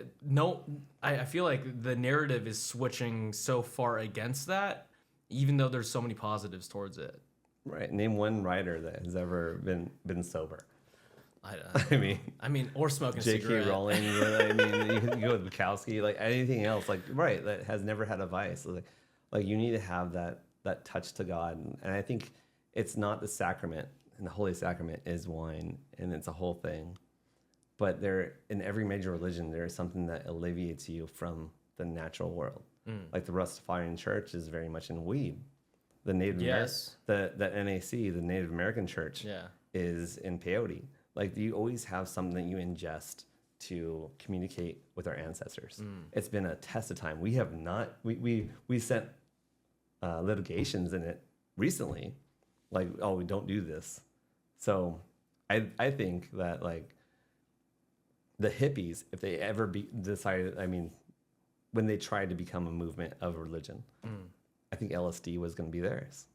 I feel like the narrative is switching so far against that, even though there's so many positives towards it. Right. Name one writer that has ever been sober. I mean, or smoking a cigarette. J.K. Rowling. I mean, you can go with Bukowski, like anything else, like that has never had a vice. Like you need to have that touch to God, and I think it's not the sacrament, and the Holy Sacrament is wine, and it's a whole thing. But in every major religion, there is something that alleviates you from the natural world. Like the Rastafarian Church is very much in weed. The Native the NAC, the Native American Church, is in peyote. Like you always have something that you ingest to communicate with our ancestors. It's been a test of time. We have not. We sent litigations in it recently, like, oh, we don't do this. So I think that like the hippies, if they ever decided, I mean, when they tried to become a movement of religion, I think LSD was going to be theirs.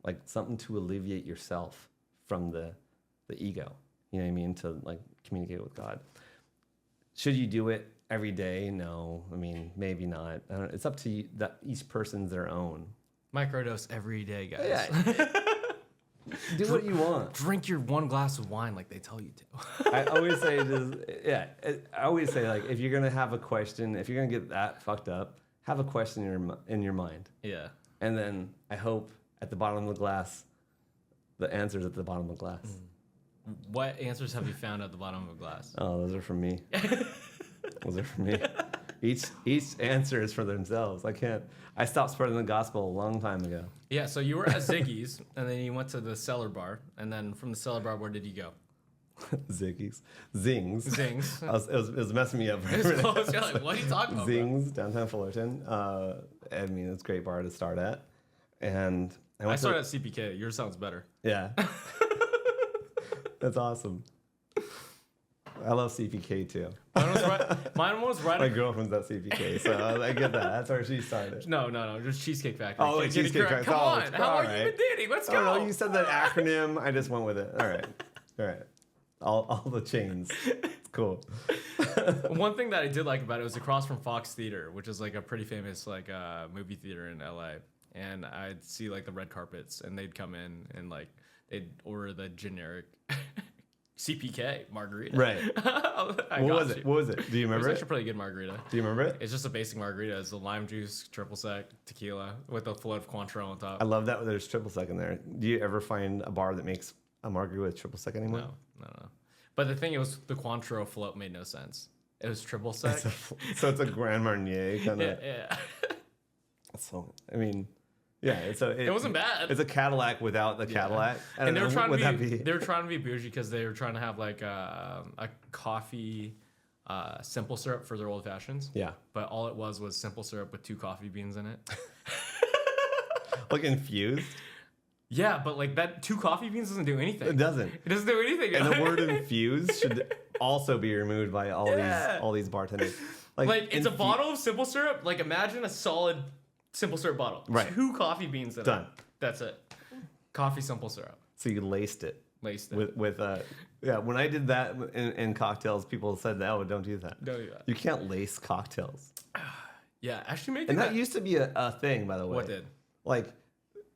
Like something to alleviate yourself from the ego. You know what I mean? To like communicate with God. Should you do it every day? No. I mean, maybe not. I don't know. It's up to you, that each person's their own. Microdose every day, guys. Yeah. Do what you want. Drink your 1 glass of wine like they tell you to. I always say, I always say, like, if you're gonna have a question, if you're gonna get that fucked up, have a question in your mind. Yeah. And then I hope at the bottom of the glass, the answer's at the bottom of the glass. What answers have you found at the bottom of a glass? Oh, those are from me. Those are from me. Each answer is for themselves. I stopped spreading the gospel a long time ago. Yeah, so you were at Ziggy's, and then you went to the Cellar Bar, and then from the Cellar Bar, where did you go? Ziggy's. Zings. Zings. It was messing me up. It was close. You're like, what are you talking about? Zings, downtown Fullerton. I mean, it's a great bar to start at. And I started at CPK. Yours sounds better. Yeah. That's awesome. I love CPK too. Mine was right. My girlfriend's at CPK, so I get that. That's where she started. No, just Cheesecake Factory. Oh, Cheesecake Factory. Come on. How long you been dating? Let's go. No, you said that acronym. I just went with it. All right. All the chains. It's cool. One thing that I did like about it was across from Fox Theater, which is like a pretty famous like movie theater in LA. And I'd see like the red carpets, and they'd come in and like they'd order the generic CPK margarita. Right. What was it? Do you remember It was actually a pretty good margarita. Do you remember it? It's just a basic margarita. It's the lime juice, triple sec, tequila with a float of Cointreau on top. I love that there's triple sec in there. Do you ever find a bar that makes a margarita with triple sec anymore? No. But the thing was, the Cointreau float made no sense. It was triple sec. So it's a Grand Marnier kind of. Yeah. So I mean, yeah. It wasn't bad. It's a Cadillac without the Cadillac. And they were trying to be bougie because they were trying to have like a coffee simple syrup for their old fashions. Yeah. But all it was simple syrup with 2 coffee beans in it. Like infused. Yeah, but like that 2 coffee beans doesn't do anything. It doesn't. It doesn't do anything. And the word infused should also be removed by all these bartenders. Like it's a bottle of simple syrup. Like imagine a solid simple syrup bottle. Right. 2 coffee beans in Done. it. That's it. Coffee simple syrup. So you laced it. Laced it. With when I did that in cocktails, people said, "Oh, don't do that. Don't do that. You can't lace cocktails." Yeah, actually making and that used to be a thing, by the way. What did? Like,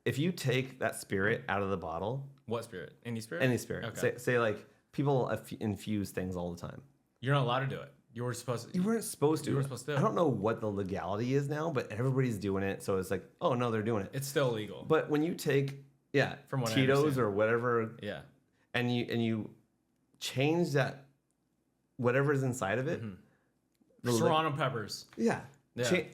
if you take that spirit out of the bottle. What spirit? Any spirit? Any spirit. Okay. Say like people infuse things all the time. You're not allowed to do it. You were supposed to. You weren't supposed to. You were supposed to. I don't know what the legality is now, but everybody's doing it. So it's like, oh no, they're doing it. It's still illegal. But when you take from what Tito's or whatever, and you change that whatever's inside of it, Serrano peppers. Yeah.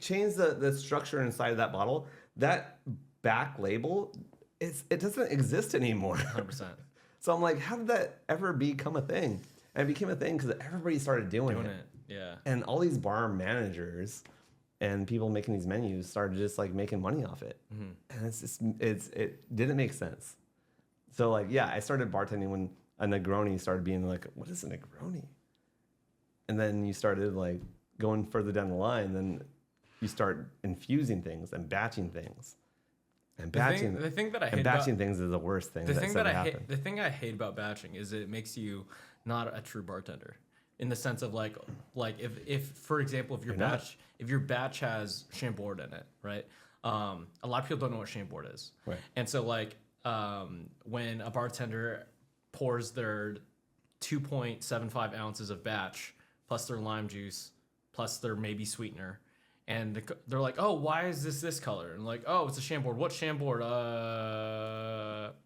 Change the structure inside of that bottle. That back label, it doesn't exist anymore. 100%. So I'm like, how did that ever become a thing? And it became a thing because everybody started doing it. Yeah. And all these bar managers and people making these menus started just like making money off it. And it didn't make sense. So like, yeah, I started bartending when a Negroni started being like, what is a Negroni? And then you started like going further down the line, then you start infusing things and batching things. And batching things is the worst thing. The thing I hate about batching is it makes you not a true bartender. In the sense of like if for example if your batch has Chambord in it, right? A lot of people don't know what Chambord is. Right. And so like when a bartender pours their 2.75 ounces of batch plus their lime juice plus their maybe sweetener, and they're like, oh, why is this color? And like, oh, it's a Chambord. What Chambord?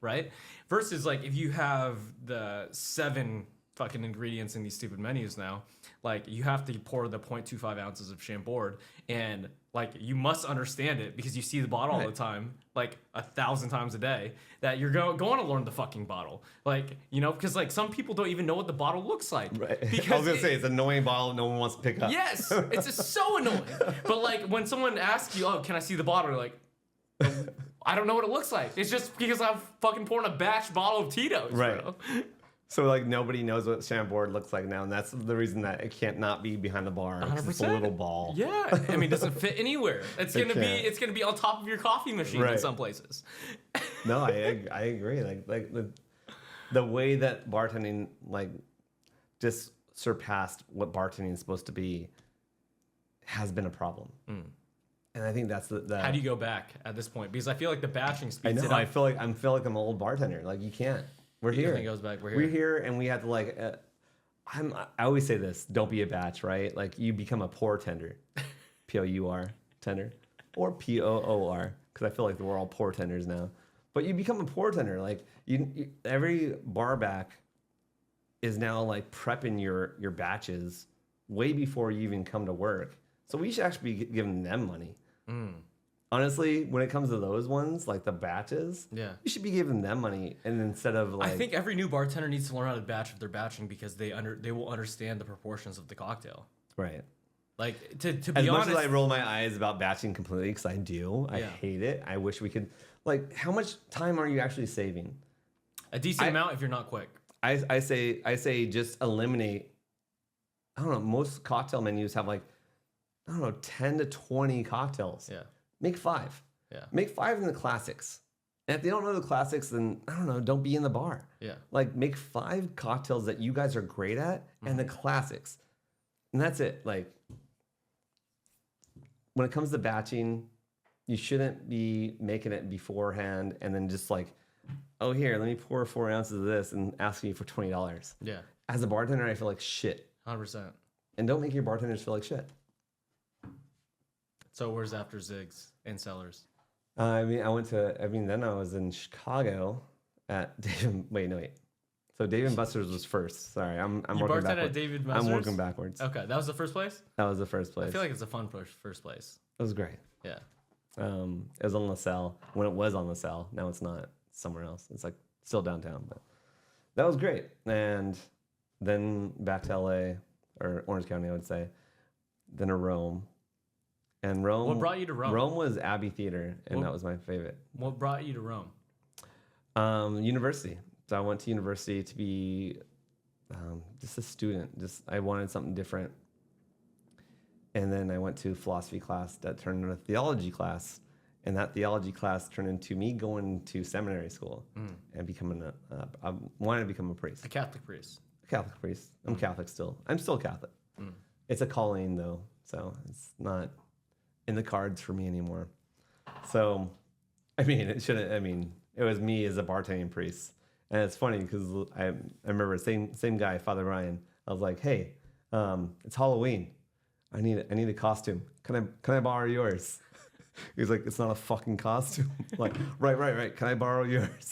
Right? Versus like if you have the 7 fucking ingredients in these stupid menus now, like you have to pour the 0.25 ounces of Chambord, and like you must understand it because you see the bottle all the time, like 1,000 times a day, that you're going to learn the fucking bottle, like, you know, because like some people don't even know what the bottle looks like. Right. Because I was gonna say it's an annoying bottle no one wants to pick up. Yes, it's just so annoying. But like when someone asks you, oh, can I see the bottle? You're like, I don't know what it looks like. It's just because I'm fucking pouring a batch bottle of Tito's, right? Bro. So like nobody knows what Chambord looks like now, and that's the reason that it can't not be behind the bar. 100%. It's a little ball. Yeah, I mean, it doesn't fit anywhere. It's gonna be on top of your coffee machine in some places. No, I agree. Like the way that bartending like just surpassed what bartending is supposed to be has been a problem. And I think that's the. How do you go back at this point? Because I feel like the batching speeds. I know. I feel like I'm an old bartender. Like you can't. We're here. Goes back. We're here, and we have to like. I always say this: don't be a batch, right? Like you become a pour tender, P-O-U-R tender, or P-O-O-R, because I feel like we're all pour tenders now. But you become a pour tender. Like you every bar back is now like prepping your batches way before you even come to work. So we should actually be giving them money. Honestly, when it comes to those ones, like the batches, you should be giving them money, and instead of like, I think every new bartender needs to learn how to batch if they're batching because they will understand the proportions of the cocktail. Right. Like to be honest, as much as I roll my eyes about batching completely, because I do, I hate it. I wish we could. Like, how much time are you actually saving? A decent amount if you're not quick. I say just eliminate. I don't know. Most cocktail menus have like, I don't know, 10 to 20 cocktails. Yeah. Make 5. Yeah. Make 5 in the classics. And if they don't know the classics, then I don't know, don't be in the bar. Yeah. Like make 5 cocktails that you guys are great at and the classics. And that's it. Like when it comes to batching, you shouldn't be making it beforehand and then just like, oh, here, let me pour 4 ounces of this and ask you for $20. Yeah. As a bartender, I feel like shit. 100%. And don't make your bartenders feel like shit. So where's After Zigs and Cellars? Then I was in Chicago at Wait. So Dave & Buster's was first. Sorry, I'm You working bartended backwards. at David Buster's? I'm working backwards. Okay, that was the first place? That was the first place. I feel like it's a fun first place. It was great. Yeah. It was on LaSalle. When it was on LaSalle, now it's not. It's somewhere else. It's like still downtown, but that was great. And then back to LA or Orange County, I would say. Then to Rome. And Rome. What brought you to Rome? Rome was Abbey Theater, and that was my favorite. What brought you to Rome? University. So I went to university to be just a student. I wanted something different. And then I went to philosophy class that turned into a theology class. And that theology class turned into me going to seminary school and becoming I wanted to become a priest. A Catholic priest. A Catholic priest. I'm Catholic still. I'm still Catholic. It's a calling though. So it's not in the cards for me anymore. So, it was me as a bartending priest. And it's funny because I remember same guy, Father Ryan. I was like, hey, it's Halloween. I need a costume. Can I borrow yours? He's like, it's not a fucking costume. I'm like, right. Can I borrow yours?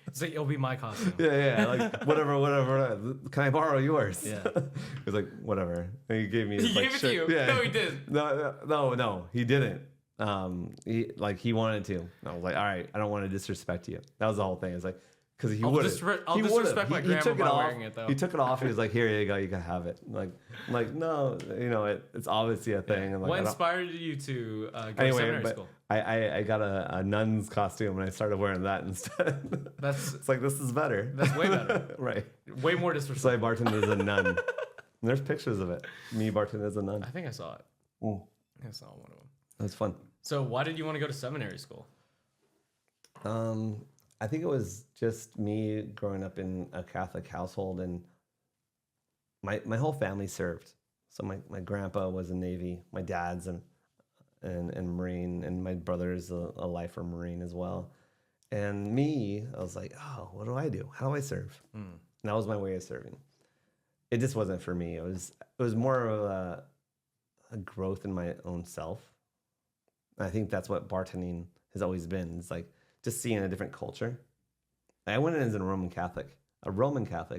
It's like, it'll be my costume. Yeah. Like, whatever. Can I borrow yours? Yeah. He was like, whatever. And he gave me He gave it to you. Yeah. No, he didn't. No, he didn't. He wanted to. I was like, all right, I don't want to disrespect you. That was the whole thing. It's like, because he would have. I'll disrespect my grandma by wearing it, though. He took it off. He was like, here you go, you can have it. I'm like no, it's obviously a thing. And like, what inspired you to go to seminary school? I got a nun's costume and I started wearing that instead. It's like, this is better. That's way better. Right. Way more disrespect. So I bartended as a nun. And there's pictures of it. Me bartending as a nun. I think I saw it. I saw one of them. It was fun. So why did you want to go to seminary school? I think it was just me growing up in a Catholic household, and my whole family served. So my grandpa was in Navy, my dad's and Marine, and my brother's a lifer Marine as well. And me, I was like, oh, what do I do? How do I serve? And that was my way of serving. It just wasn't for me. It was more of a growth in my own self. And I think that's what bartending has always been. It's like just seeing a different culture. I went in as a Roman Catholic,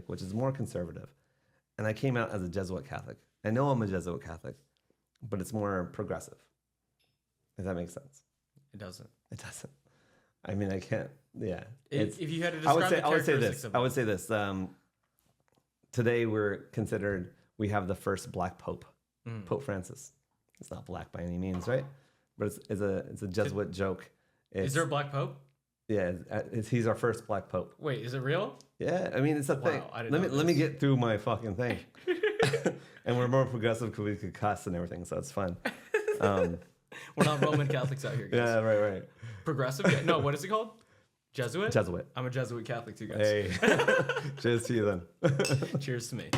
which is more conservative. And I came out as a Jesuit Catholic. I know I'm a Jesuit Catholic, but it's more progressive. If that makes sense. It doesn't. It doesn't. I mean, I can't. Yeah. If you had to describe the characteristics I would say this. Today we have the first black pope, Pope Francis. It's not black by any means, right? But it's a Jesuit joke. Is there a black pope? Yeah, he's our first black pope. Wait, is it real? Yeah, I mean, it's a thing. I didn't know let me get through my fucking thing. And we're more progressive because we could cuss and everything, so it's fun. We're not Roman Catholics out here, guys. Yeah, right. Progressive? Yeah. No, what is it called? Jesuit? Jesuit. I'm a Jesuit Catholic too, guys. Hey, cheers to you then. Cheers to me.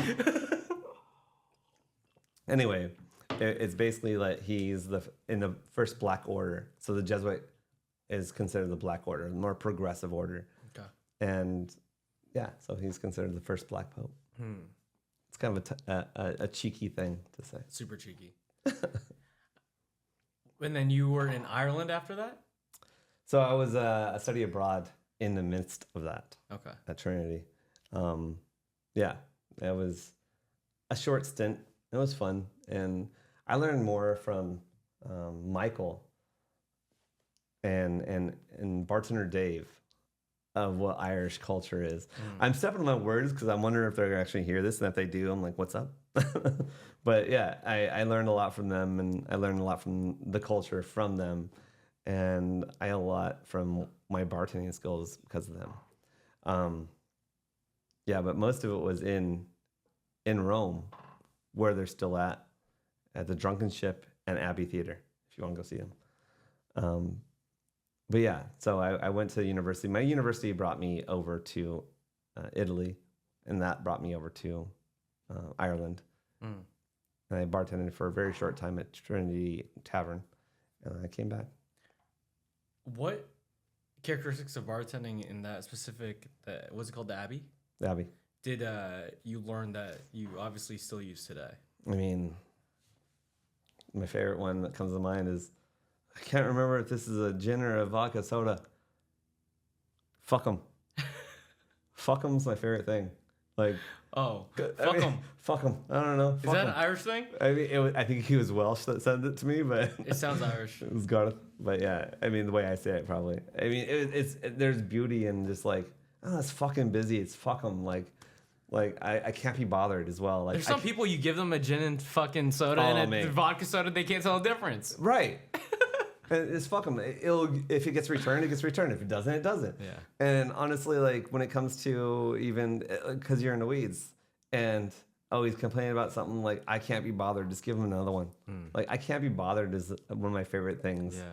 Anyway, it's basically like he's in the first black order. So the Jesuit is considered the black order, the more progressive order. Okay. And yeah, so he's considered the first black pope. It's kind of a cheeky thing to say. Super cheeky. And then you were in Ireland after that? So I was a study abroad in the midst of that. Okay. At Trinity. Yeah, it was a short stint. It was fun. And I learned more from Michael and bartender Dave of what Irish culture is. I'm stepping on my words because I'm wondering if they're going to actually hear this, and if they do, I'm like, what's up? But yeah, I learned a lot from them, and I learned a lot from the culture from them, and I had a lot from my bartending skills because of them. Yeah, but most of it was in Rome, where they're still at the Drunken Ship and Abbey Theater, if you want to go see them. But yeah, so I went to university. My university brought me over to Italy, and that brought me over to Ireland. And I bartended for a very short time at Trinity Tavern, and I came back. What characteristics of bartending in that specific, what's it called, the Abbey? The Abbey. Did you learn that you obviously still use today? I mean, my favorite one that comes to mind is, I can't remember if this is a gin or a vodka soda. Fuck 'em. Fuck 'em's my favorite thing. Like, oh, fuck 'em. Fuck 'em. I don't know. Is that an Irish thing? I mean, I think he was Welsh that said it to me, but it sounds Irish. It was Garth, but yeah, I mean the way I say it probably. I mean, there's beauty in just like, oh, it's fucking busy. It's fuck 'em. Like I can't be bothered as well. Like, there's some people, you give them a gin and fucking soda and a vodka soda, they can't tell the difference. Right. It's fuck 'em. If it gets returned, it gets returned. If it doesn't, it doesn't. Yeah. And honestly, like when it comes to even because you're in the weeds and he's complaining about something, like I can't be bothered. Just give him another one. Like I can't be bothered is one of my favorite things. Yeah.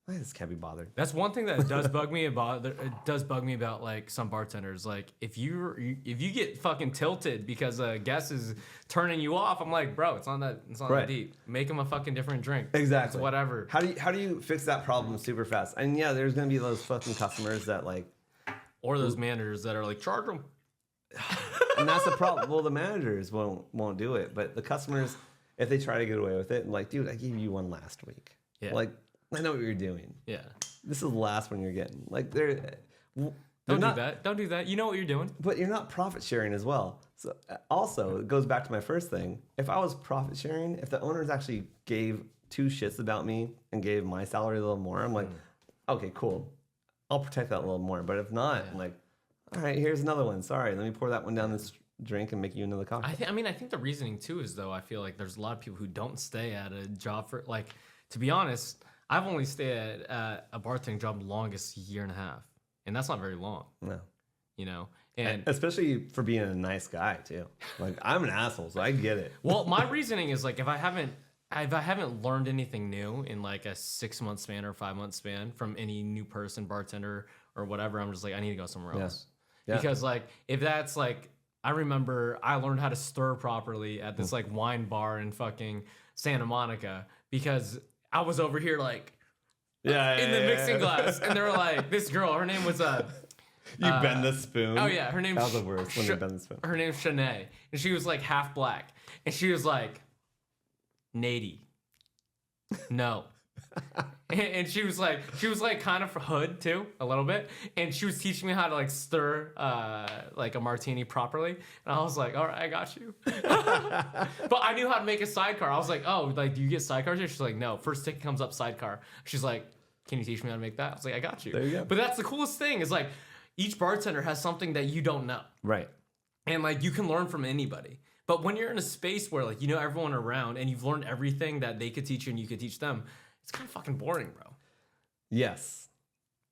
I just can't be bothered. That's one thing that does bug me about. It does bug me about like some bartenders. Like if you get fucking tilted because a guest is turning you off, I'm like, bro, it's not that deep. Make them a fucking different drink. Exactly. It's whatever. How do you fix that problem super fast? And yeah, there's gonna be those fucking customers that like, or those managers that are like, charge them. And that's the problem. Well, the managers won't do it, but the customers, if they try to get away with it, and like, dude, I gave you one last week. Yeah. Like, I know what you're doing. Yeah. This is the last one you're getting. Like, Don't do that. Don't do that. You know what you're doing. But you're not profit sharing as well. So also, it goes back to my first thing. If I was profit sharing, if the owners actually gave two shits about me and gave my salary a little more, I'm like, okay, cool. I'll protect that a little more. But if not, I'm like, all right, here's another one. Sorry, let me pour that one down this drink and make you another cocktail. I think the reasoning too is though, I feel like there's a lot of people who don't stay at a job for, like, to be honest, I've only stayed at a bartending job the longest year and a half, and that's not very long. No. You know, and especially for being a nice guy too. Like I'm an asshole, so I get it. Well, my reasoning is like if I haven't learned anything new in like a 6-month span or 5-month span from any new person, bartender or whatever, I'm just like, I need to go somewhere else. Yeah. Because like if that's like, I remember I learned how to stir properly at this like wine bar in fucking Santa Monica because I was over here like in the mixing glass, and they were like, this girl, her name was you bend the spoon. Oh yeah, her name's that was the worst when you bend the spoon. Her name's Shanae, and she was like half black, and she was like, Nate, no. And she was like kind of hood too, a little bit, and she was teaching me how to like stir like a martini properly, and I was like, all right, I got you. But I knew how to make a sidecar. I was like, oh, like, do you get sidecars here? She's like, no, first ticket comes up sidecar. She's like, can you teach me how to make that? I was like, I got you. There you go. But that's the coolest thing is like each bartender has something that you don't know, right? And like you can learn from anybody. But when you're in a space where like you know everyone around and you've learned everything that they could teach you and you could teach them, it's kind of fucking boring, bro. Yes.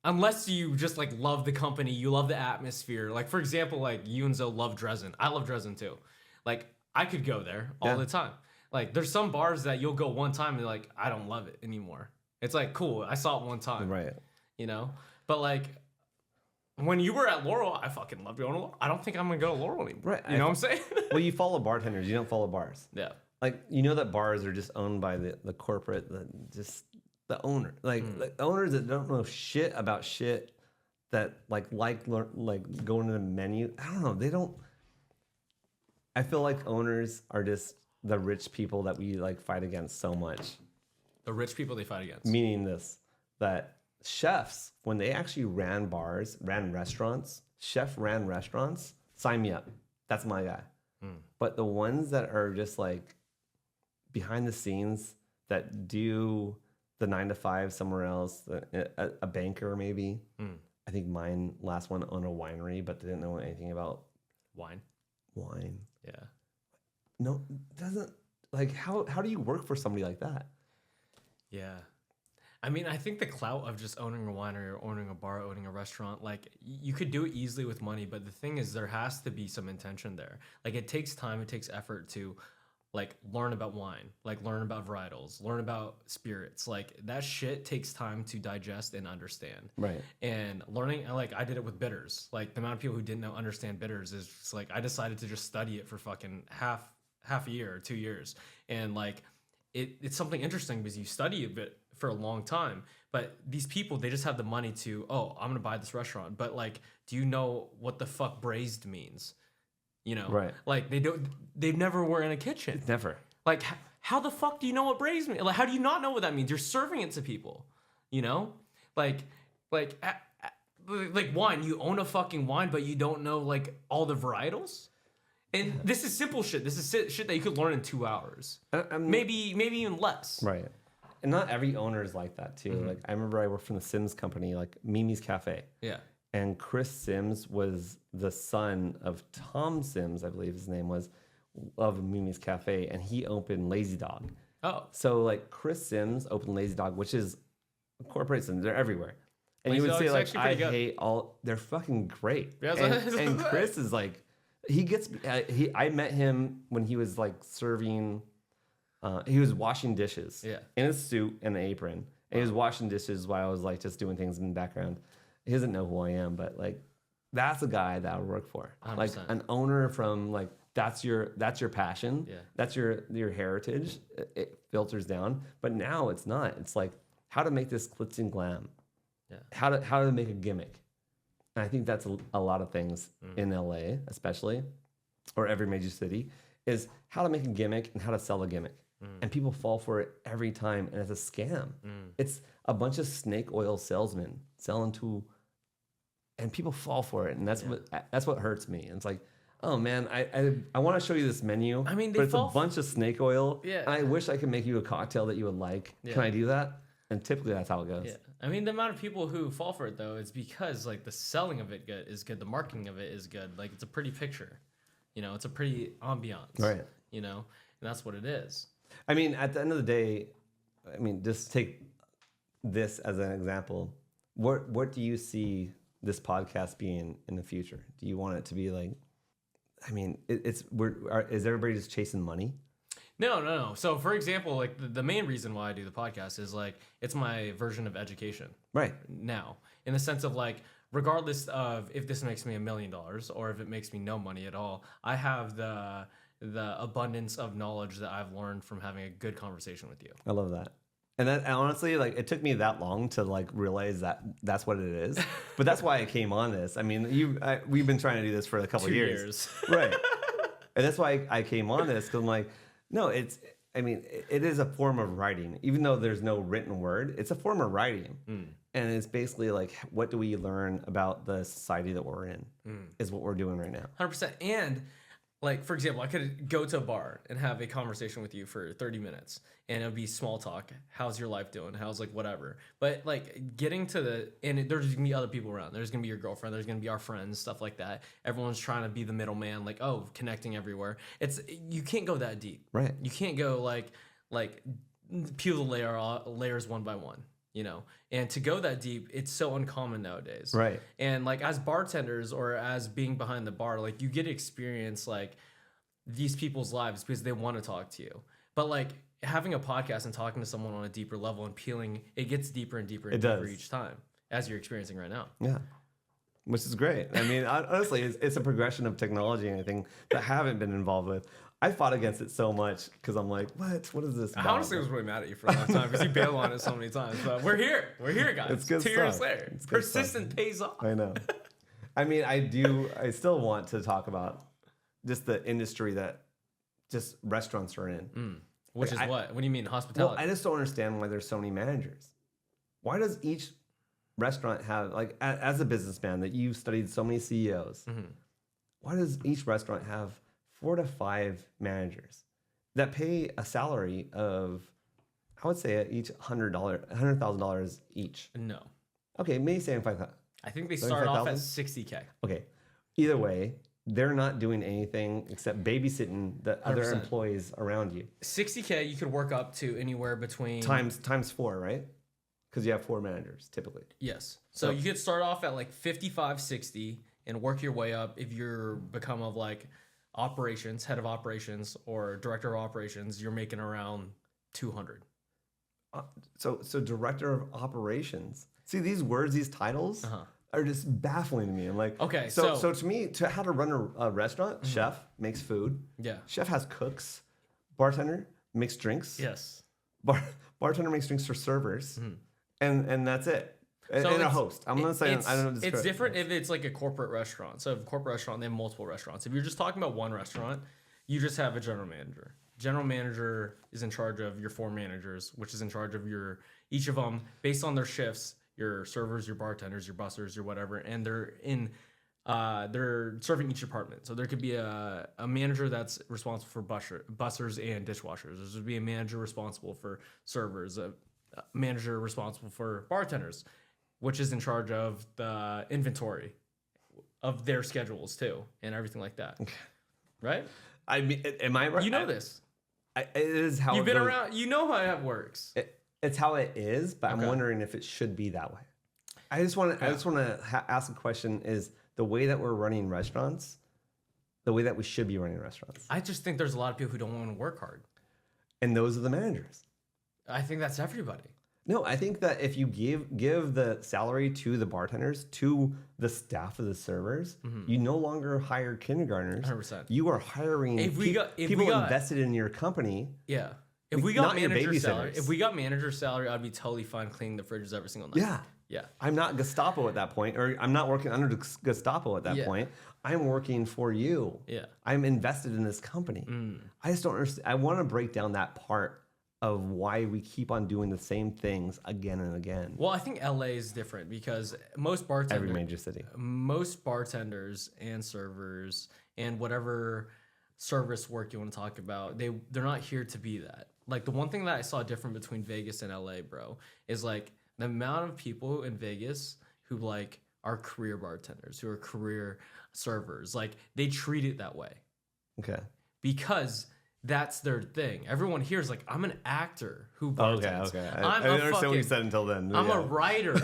Unless you just like love the company, you love the atmosphere. Like for example, like you and Zoe love Dresden. I love Dresden too. Like I could go there all the time. Like there's some bars that you'll go one time and you're like, I don't love it anymore. It's like, cool, I saw it one time. Right. You know? But like when you were at Laurel, I fucking loved going to Laurel. I don't think I'm going to go to Laurel anymore. Right. You know what I'm saying? Well, you follow bartenders. You don't follow bars. Yeah. Like, you know that bars are just owned by the corporate, the owner. Like, owners that don't know shit about shit that, like going to the menu. I don't know. They don't. I feel like owners are just the rich people that we, like, fight against so much. The rich people they fight against. Meaning this, that chefs, when they actually ran restaurants, sign me up. That's my guy. But the ones that are just like behind the scenes that do the 9 to 5 somewhere else, a banker maybe. I think mine last one owned a winery, but didn't know anything about wine. Yeah. No, doesn't like how do you work for somebody like that? Yeah. I mean, I think the clout of just owning a winery or owning a bar, owning a restaurant, like you could do it easily with money, but the thing is there has to be some intention there. Like it takes time, it takes effort to like learn about wine, like learn about varietals, learn about spirits. Like that shit takes time to digest and understand. Right. And learning, like I did it with bitters. Like the amount of people who didn't understand bitters is just like I decided to just study it for fucking half a year or 2 years. And like it's something interesting because you study a bit for a long time. But these people, they just have the money to, oh, I'm gonna buy this restaurant. But like, do you know what the fuck braised means? You know, right? Like they've never were in a kitchen. Never. Like, how the fuck do you know what braised means? Like, how do you not know what that means? You're serving it to people, you know, like wine. You own a fucking wine, but you don't know like all the varietals. And this is simple shit. This is shit that you could learn in 2 hours, maybe even less. Right. And not every owner is like that too. Like I remember I worked for the Sims company, like Mimi's Cafe. Yeah. And Chris Sims was the son of Tom Sims, I believe his name was, of Mimi's Cafe, and he opened Lazy Dog. Oh. So like Chris Sims opened Lazy Dog, which is corporations, they're everywhere. And Lazy you would Dog's say like, I good. hate all, they're fucking great. Yeah, and Chris is like, I met him when he was like serving, he was washing dishes in a suit and an apron. And he was washing dishes while I was like just doing things in the background. He doesn't know who I am, but like that's a guy that I would work for. 100%. Like an owner from like that's your passion. Yeah. That's your heritage. It filters down. But now it's not. It's like how to make this glitz and glam. Yeah. How to make a gimmick. And I think that's a lot of things in LA, especially, or every major city, is how to make a gimmick and how to sell a gimmick. And people fall for it every time, and it's a scam. It's a bunch of snake oil salesmen selling to, and people fall for it, and that's what hurts me. And it's like, oh man, I want to show you this menu. I mean, but it's a bunch of snake oil. Yeah. And I wish I could make you a cocktail that you would like. Yeah. Can I do that? And typically that's how it goes. Yeah. I mean, the amount of people who fall for it though is because like the selling of it is good, the marketing of it is good. Like it's a pretty picture, you know, it's a pretty ambiance, right? You know, and that's what it is. I mean, at the end of the day, I mean, just take this as an example. What do you see this podcast being in the future? Do you want it to be like? I mean, is everybody just chasing money? No. So, for example, like the main reason why I do the podcast is like it's my version of education. Right. Now, in the sense of like, regardless of if this makes me $1 million or if it makes me no money at all, I have the abundance of knowledge that I've learned from having a good conversation with you. I love that. And honestly, like it took me that long to like realize that that's what it is. But that's why I came on this. I mean, we've been trying to do this for a couple 2 years. Right. And that's why I came on this, because I'm like, no, it is a form of writing. Even though there's no written word, it's a form of writing. And it's basically like, what do we learn about the society that we're in is what we're doing right now. 100%. And like, for example, I could go to a bar and have a conversation with you for 30 minutes and it would be small talk. How's your life doing? How's like whatever. But like getting to there's going to be other people around. There's going to be your girlfriend. There's going to be our friends, stuff like that. Everyone's trying to be the middleman, like, oh, connecting everywhere. You can't go that deep. Right. You can't go like peel the layers one by one. You know, and to go that deep, it's so uncommon nowadays. Right. And like as bartenders or as being behind the bar, like you get to experience like these people's lives because they want to talk to you. But like having a podcast and talking to someone on a deeper level and peeling, it gets deeper and deeper and deeper each time, as you're experiencing right now. Yeah. Which is great. I mean, honestly, it's a progression of technology and anything that I haven't been involved with. I fought against it so much because I'm like, what is this about? I honestly was really mad at you for a long time because you bailed on it so many times. But we're here, guys. It's good 2 years later. Persistent pays off. I know. I mean, I still want to talk about just the industry that just restaurants are in. Which is what? What do you mean, hospitality? Well, I just don't understand why there's so many managers. Why does each restaurant have, like, as a businessman that you've studied so many CEOs, why does each restaurant have 4 to 5 managers that pay a salary of, I would say each $100,000 each? No. Okay, maybe $75,000. I think they start off at $60K. Okay. Either way, they're not doing anything except babysitting the other 100%. Employees around you. $60K, you could work up to anywhere between times 4, right? because you have 4 managers typically. Yes. So you could start off at like 55, 60 and work your way up. If you're become of like operations, head of operations or director of operations, you're making around 200. So director of operations. See, these words, these titles are just baffling to me. I'm like, okay, so to me, to how to run a restaurant, chef makes food. Yeah. Chef has cooks. Bartender makes drinks. Yes. Bartender makes drinks for servers. And that's it. So and a host. I'm not saying I don't know. It's different if it's like a corporate restaurant. So if a corporate restaurant, they have multiple restaurants. If you're just talking about one restaurant, you just have a general manager. General manager is in charge of your 4 managers, which is in charge of each of them based on their shifts, your servers, your bartenders, your bussers, your whatever, and they're serving each department. So there could be a manager that's responsible for bussers and dishwashers. There would be a manager responsible for servers, a manager responsible for bartenders, which is in charge of the inventory of their schedules too, and everything like that. Okay. Right? I mean, am I right? You know this. It is how you've been around. You know how it works. It's how it is, but I'm wondering if it should be that way. I just want to ask a question: is the way that we're running restaurants the way that we should be running restaurants? I just think there's a lot of people who don't want to work hard, and those are the managers. I think that's everybody. No, I think that if you give the salary to the bartenders, to the staff of the servers, you no longer hire kindergartners. 100%. You are hiring people invested in your company. Yeah. If we got manager salary, I'd be totally fine cleaning the fridges every single night. Yeah. Yeah. I'm not Gestapo at that point, or I'm not working under Gestapo at that point. I'm working for you. Yeah. I'm invested in this company. I just don't understand. I want to break down that part of why we keep on doing the same things again and again. Well, I think LA is different because most bartenders, every major city, most bartenders and servers and whatever service work you want to talk about, they're not here to be that. Like the one thing that I saw different between Vegas and LA, bro, is like the amount of people in Vegas who like are career bartenders, who are career servers. Like they treat it that way. Okay. Because that's their thing. Everyone here is like, I'm an actor who bartends. Okay. I didn't understand what you said until then. I'm a writer.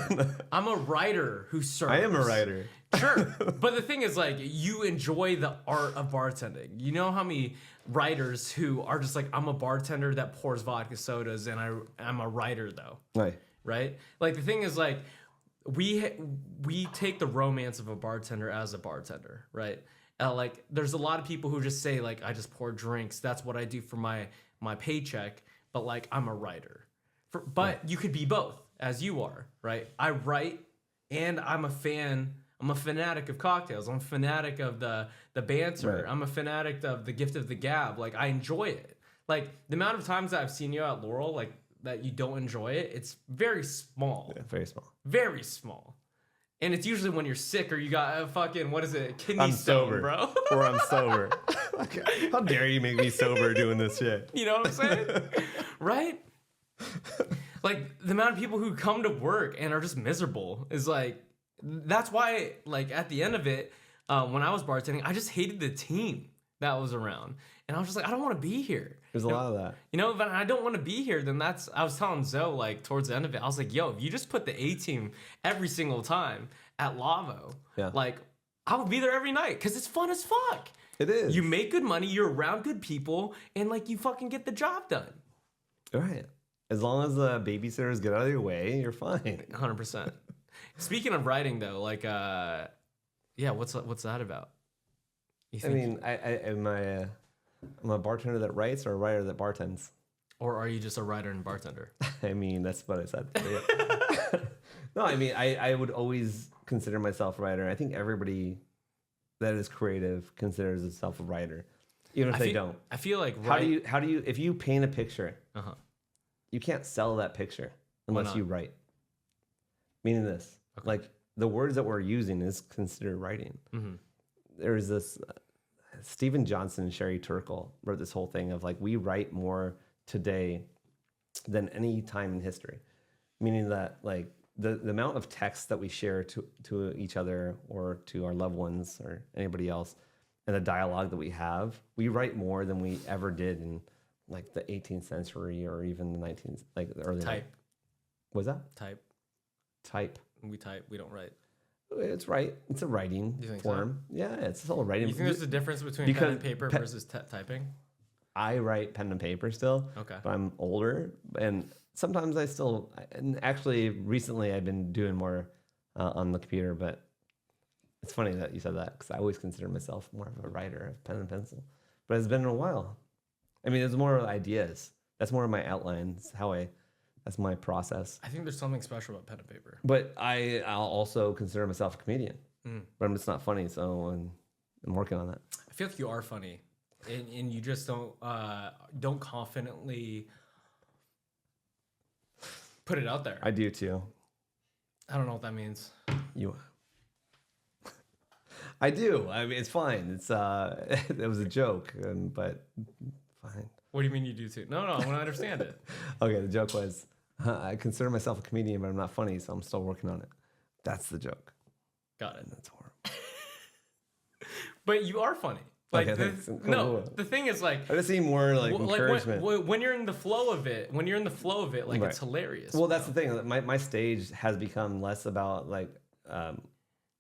I'm a writer who serves. I am a writer. Sure. But the thing is, like, you enjoy the art of bartending. You know how many writers who are just like, I'm a bartender that pours vodka sodas and I'm a writer, though. Right? Like, the thing is, like, we take the romance of a bartender as a bartender, right? Like there's a lot of people who just say like I just pour drinks. That's what I do for my paycheck. But like I'm a writer. But you could be both, as you are, right? I write and I'm a fan. I'm a fanatic of cocktails. I'm a fanatic of the banter. Right. I'm a fanatic of the gift of the gab. Like I enjoy it. Like the amount of times that I've seen you at Laurel, like that you don't enjoy it, it's very small. Yeah, very small. Very small. And it's usually when you're sick or you got a fucking, what is it, kidney stone, sober, bro. Or I'm sober. How dare you make me sober doing this shit? You know what I'm saying? Right? Like, the amount of people who come to work and are just miserable is like, that's why, like, at the end of it, when I was bartending, I just hated the team that was around. And I was just like, I don't want to be here. There's a lot of that. You know, if I don't want to be here, then I was telling Zoe, like, towards the end of it, I was like, yo, if you just put the A team every single time at Lavo, like, I would be there every night because it's fun as fuck. It is. You make good money, you're around good people, and, like, you fucking get the job done. All right. As long as the babysitters get out of your way, you're fine. 100%. Speaking of writing, though, like, what's that about? I mean, I'm a bartender that writes or a writer that bartends. Or are you just a writer and bartender? I mean, that's what I said. No, I mean, I would always consider myself a writer. I think everybody that is creative considers itself a writer, even if they don't. I feel like how do you if you paint a picture, you can't sell that picture unless you write. Meaning this, like the words that we're using is considered writing. There's this. Stephen Johnson and Sherry Turkle wrote this whole thing of like, we write more today than any time in history. Meaning that like the amount of text that we share to each other or to our loved ones or anybody else and the dialogue that we write more than we ever did in like the 18th century or even the 19th, like the early. Type. What's that? Type. We type. We don't write. It's right. It's a writing You think form. So? Yeah, it's all writing. You think there's a difference between pen and paper versus typing? I write pen and paper still. Okay. But I'm older, and sometimes I still. And actually, recently I've been doing more on the computer. But it's funny that you said that because I always consider myself more of a writer of pen and pencil. But it's been a while. I mean, it's more ideas. That's more of my outlines. That's my process. I think there's something special about pen and paper. But I'll also consider myself a comedian. But I'm just not funny, so I'm working on that. I feel like you are funny, and you just don't confidently put it out there. I do too. I don't know what that means. I do. I mean, it's fine. It's it was a joke, but fine. What do you mean you do too? No, I want to understand it. Okay, the joke was I consider myself a comedian, but I'm not funny, so I'm still working on it. That's the joke. Got it. That's horrible. But you are funny. Like, okay, the thing is, like, I just need more like encouragement. When you're in the flow of it, like, right. It's hilarious. Well, that's the thing. My stage has become less about like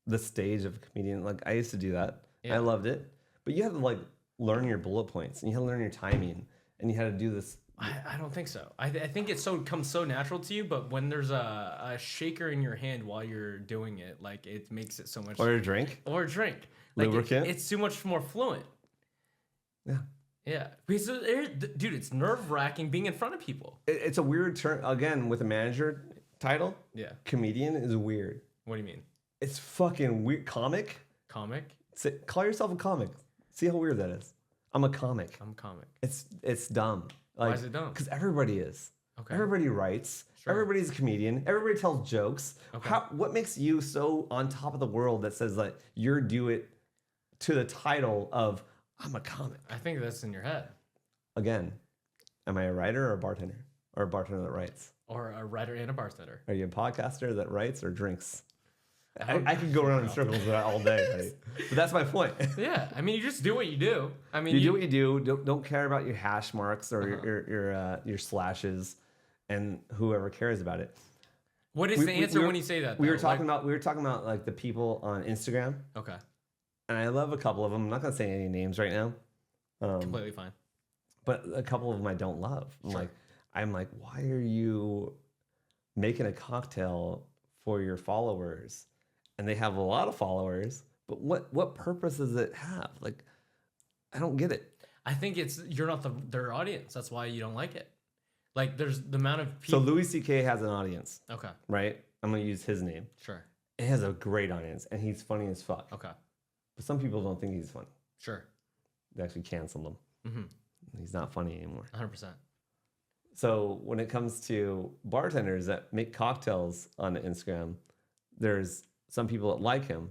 the stage of a comedian. Like I used to do that. Yeah. I loved it, but you have to like learn your bullet points and you have to learn your timing and you had to do this. I don't think so. I think it comes so natural to you, but when there's a shaker in your hand while you're doing it, like it makes it so much. Or a drink. Like lubricant. It's too much more fluent. Yeah. Yeah. Because, dude, it's nerve-wracking being in front of people. It's a weird term. Again, with a manager title. Yeah. Comedian is weird. What do you mean? It's fucking weird. Comic? Call yourself a comic. See how weird that is. I'm a comic. It's dumb. Like, why is it dumb? Because everybody is. Okay. Everybody writes. Sure. Everybody's a comedian. Everybody tells jokes. Okay. What makes you so on top of the world that says like you're do it to the title of I'm a comic? I think that's in your head. Again, am I a writer or a bartender? Or a bartender that writes? Or a writer and a bartender. Are you a podcaster that writes or drinks? I could go around in circles with that all day, right? But that's my point. Yeah, I mean, you just do what you do. I mean, you do what you do. Don't care about your hash marks or your slashes, and whoever cares about it. What is the answer when you say that? We were talking about like the people on Instagram. Okay. And I love a couple of them. I'm not gonna say any names right now. Completely fine. But a couple of them I don't love. Sure. I'm like, why are you making a cocktail for your followers? And they have a lot of followers, but what purpose does it have? Like, I don't get it. I think you're not their audience. That's why you don't like it. Like, there's the amount of people. So Louis C.K. has an audience. Okay. Right? I'm gonna use his name. Sure. It has a great audience, and he's funny as fuck. Okay. But some people don't think he's funny. Sure. They actually cancel him. Mm-hmm. He's not funny anymore. 100%. So when it comes to bartenders that make cocktails on Instagram, there's some people that like him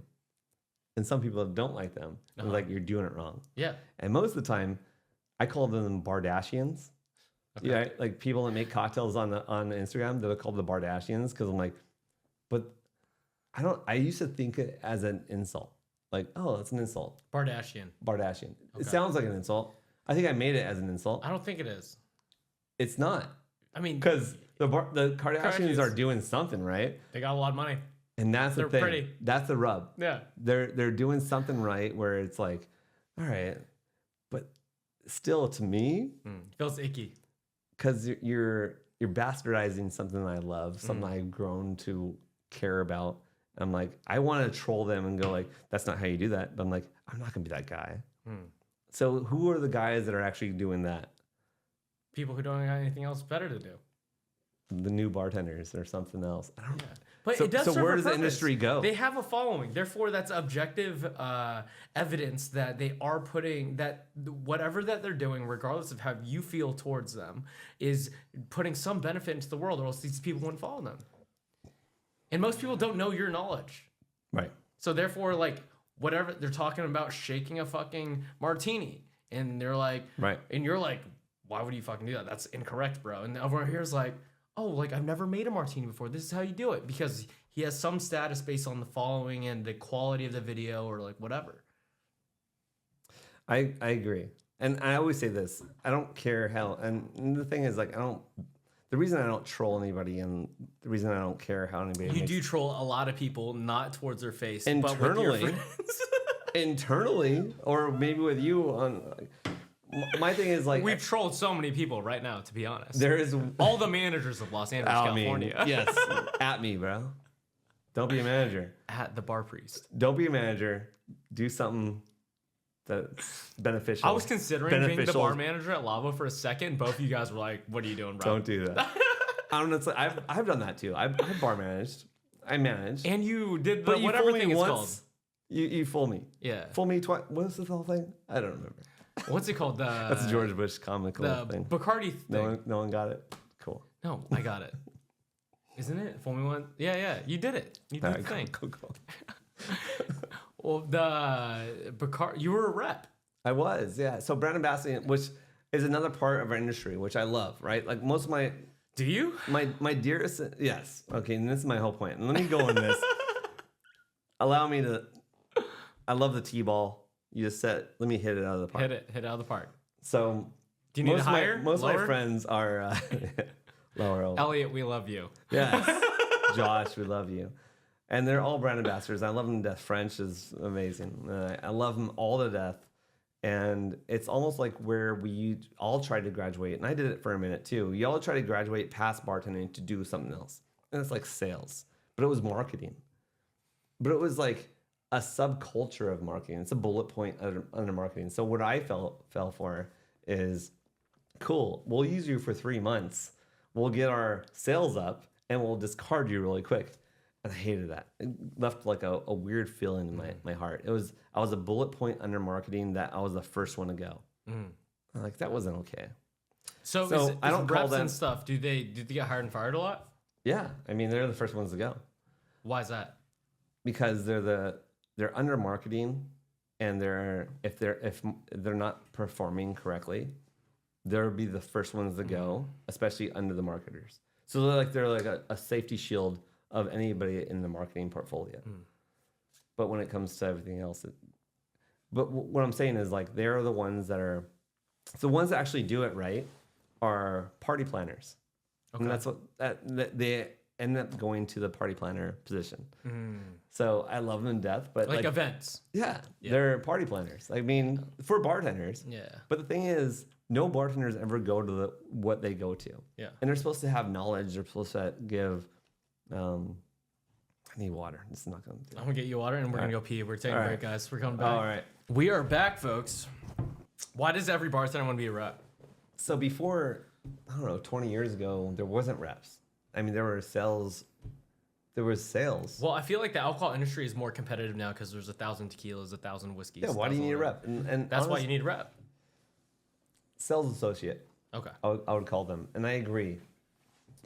and some people that don't like them. Uh-huh. Like, you're doing it wrong. Yeah. And most of the time, I call them Bardashians. Okay. Yeah, like people that make cocktails on Instagram, they're called the Bardashians because I'm like, but I used to think it as an insult. Like, oh, that's an insult. Bardashian. Okay. It sounds like an insult. I think I made it as an insult. I don't think it is. It's not. I mean, because the Kardashians are doing something, right? They got a lot of money. And that's the thing. Pretty. That's the rub. Yeah. They're doing something right where it's like, all right, but still to me, feels icky. Because you're bastardizing something I love, something I've grown to care about. I'm like, I want to troll them and go like, that's not how you do that. But I'm like, I'm not gonna be that guy. So who are the guys that are actually doing that? People who don't have anything else better to do. The new bartenders or something else. I don't know. But it does. So where does the industry go? They have a following. Therefore, that's objective evidence that they are putting that whatever that they're doing, regardless of how you feel towards them, is putting some benefit into the world, or else these people wouldn't follow them. And most people don't know your knowledge. Right. So therefore, like, whatever they're talking about, shaking a fucking martini, and they're like, right. And you're like, why would you fucking do that? That's incorrect, bro. And everyone here's like, oh, like, I've never made a martini before. This is how you do it. Because he has some status based on the following and the quality of the video or like whatever. I agree. And I always say this. I don't care how. And the thing is, like, the reason I don't troll anybody and the reason I don't care how anybody You do troll a lot of people, not towards their face, internally, but with your friends. internally, or maybe with you on. My thing is like We've trolled so many people right now, to be honest. there is all the managers of Los Angeles, California. Yes, at me, bro. Don't be a manager. At the bar priest. Don't be a manager. Do something that's beneficial. I was considering being the bar manager at Lava for a second. Both of you guys were like, "What are you doing, bro?" Don't do that. I don't know. It's like, I've done that too. I've bar managed. I managed. And you did the But you whatever fool me thing it's once, called. You fool me. Yeah. Fool me twice. What's the whole thing? I don't remember. What's it called? That's a George Bush comical the thing. Bacardi thing. No one got it. Cool. No, I got it. Isn't it? Fool me one. Yeah. You did it. You did the thing. Go. Well, the Bacardi. You were a rep. I was, yeah. So brand ambassador, which is another part of our industry, which I love, right? Like most of my Do you? my dearest, yes. Okay, and this is my whole point. And let me go on this. Allow me to. I love the T-ball. You just said, let me hit it out of the park. Hit it out of the park. So do you need higher? Most lower? of my friends are lower. Elliot, we love you. Yes. Josh, we love you. And they're all brand ambassadors. I love them to death. French is amazing. I love them all to death. And it's almost like where we all tried to graduate. And I did it for a minute too. You all tried to graduate past bartending to do something else. And it's like sales. But it was marketing. But it was like a subculture of marketing. It's a bullet point under marketing. So what I fell for is, cool, we'll use you for 3 months. We'll get our sales up and we'll discard you really quick. And I hated that. It left like a weird feeling in my heart. I was a bullet point under marketing that I was the first one to go. Like that wasn't okay. So I don't call reps them and stuff. Do they get hired and fired a lot? Yeah, I mean they're the first ones to go. Why is that? Because they're under marketing, and if they're not performing correctly, they'll be the first ones to go, especially under the marketers. So they're like a safety shield of anybody in the marketing portfolio. But when it comes to everything else, but what I'm saying is like they're the ones that are, the ones that actually do it right are party planners. Okay. And that's what they end up going to the party planner position. So I love them to death, but like events. Yeah, they're party planners. I mean, for bartenders. Yeah. But the thing is, no bartenders ever go to what they go to. Yeah. And they're supposed to have knowledge. They're supposed to give. I need water. This is not going to do. I'm gonna get you water, and we're gonna go pee. We're taking a break, guys. We're coming back. All right. We are back, folks. Why does every bartender want to be a rep? So before, I don't know, 20 years ago, there wasn't reps. I mean, there were sales. There was sales. Well, I feel like the alcohol industry is more competitive now because there's 1,000 tequilas, 1,000 whiskeys. Yeah. Why do you need a rep? And that's why you need a rep. Sales associate. Okay. I would call them, and I agree.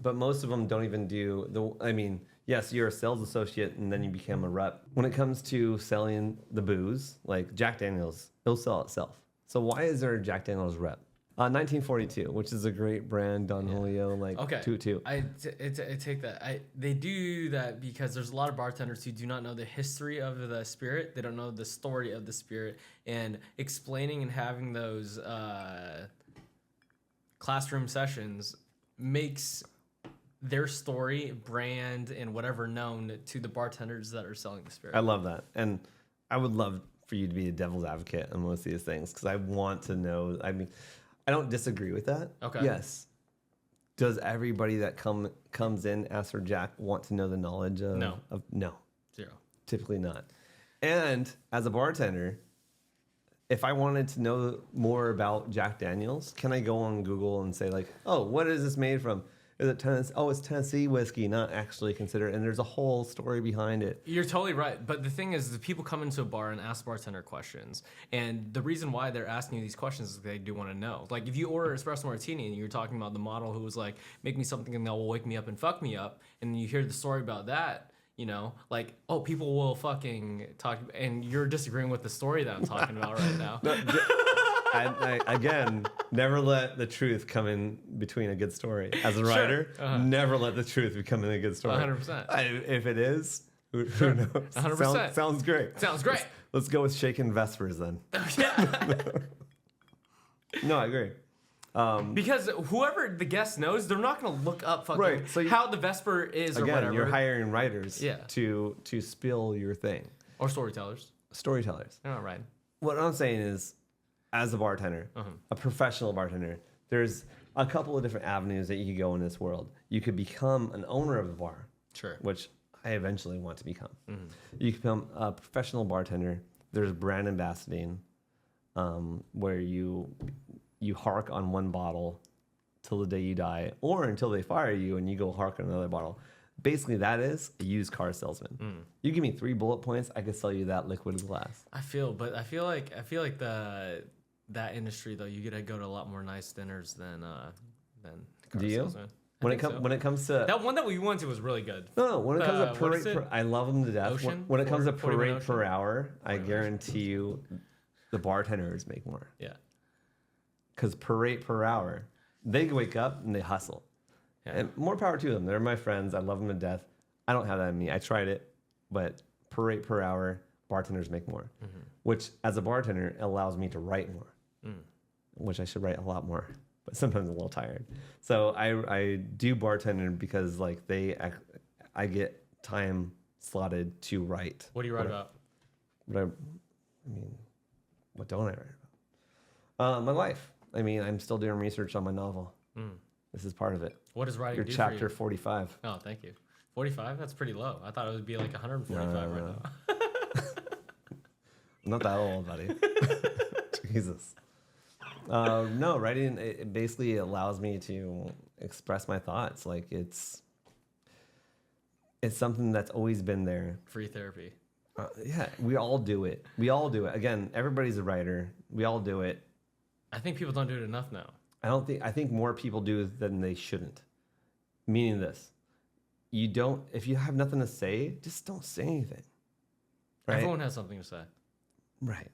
But most of them don't even do I mean, yes, you're a sales associate, and then you become a rep. When it comes to selling the booze, like Jack Daniel's, it'll sell itself. So why is there a Jack Daniel's rep? 1942, which is a great brand, Don Julio, like Toot Toot. I take that. They do that because there's a lot of bartenders who do not know the history of the spirit. They don't know the story of the spirit, and explaining and having those classroom sessions makes their story, brand, and whatever known to the bartenders that are selling the spirit. I love that, and I would love for you to be a devil's advocate on most of these things because I want to know. I mean, I don't disagree with that. Okay. Yes. Does everybody that comes in ask for Jack want to know the knowledge of? No. No. Zero. Typically not. And as a bartender, if I wanted to know more about Jack Daniel's, can I go on Google and say like, oh, what is this made from? Is it Tennessee? Oh, it's Tennessee whiskey, not actually considered. And there's a whole story behind it. You're totally right. But the thing is, the people come into a bar and ask bartender questions. And the reason why they're asking you these questions is they do want to know. Like, if you order espresso martini and you're talking about the model who was like, make me something that will wake me up and fuck me up. And you hear the story about that, you know, like, oh, people will fucking talk. And you're disagreeing with the story that I'm talking about right now. I again, never let the truth come in between a good story. As a writer, never let the truth become in a good story. 100%. If it is, who knows? 100%. Sounds great. Sounds great. Let's go with shaking Vespers then. Yeah. No, I agree. Because whoever the guest knows, they're not going to look up fucking Right, so how the Vesper is or Again, whatever. you're hiring writers Yeah. to spill your thing. Or storytellers. Storytellers. They're not right. What I'm saying is, as a bartender, a professional bartender, there's a couple of different avenues that you could go in this world. You could become an owner of a bar. Sure. Which I eventually want to become. You can become a professional bartender. There's brand ambassadoring, where you hark on one bottle till the day you die, or until they fire you and you go hark on another bottle. Basically, that is a used car salesman. You give me 3 bullet points, I could sell you that liquid glass. I feel like that industry though, you get to go to a lot more nice dinners than car Do you? salesman. When it comes to That one that we went to was really good. no, when it comes to what is parade, it? I love them to death. Ocean? When it comes to 40 parade Ocean? per hour, I guarantee you, the bartenders make more. Yeah. Because parade per hour, they wake up and they hustle. Yeah. And more power to them. They're my friends. I love them to death. I don't have that in me. I tried it, but parade per hour, bartenders make more. Which, as a bartender, allows me to write more. Which I should write a lot more, but sometimes I'm a little tired. So I do bartending because like I get time slotted to write. What do you write about? What don't I write about? My life. I mean, I'm still doing research on my novel. This is part of it. What does writing Your do chapter for you? 45. Oh, thank you. 45? That's pretty low. I thought it would be like 145 right now. I'm not that old, buddy. Jesus. No, writing, it basically allows me to express my thoughts. Like it's something that's always been there. Free therapy. Yeah, we all do it. Again, everybody's a writer. We all do it. I think people don't do it enough now. I think more people do than they shouldn't. Meaning this. If you have nothing to say, just don't say anything. Right? Everyone has something to say. Right.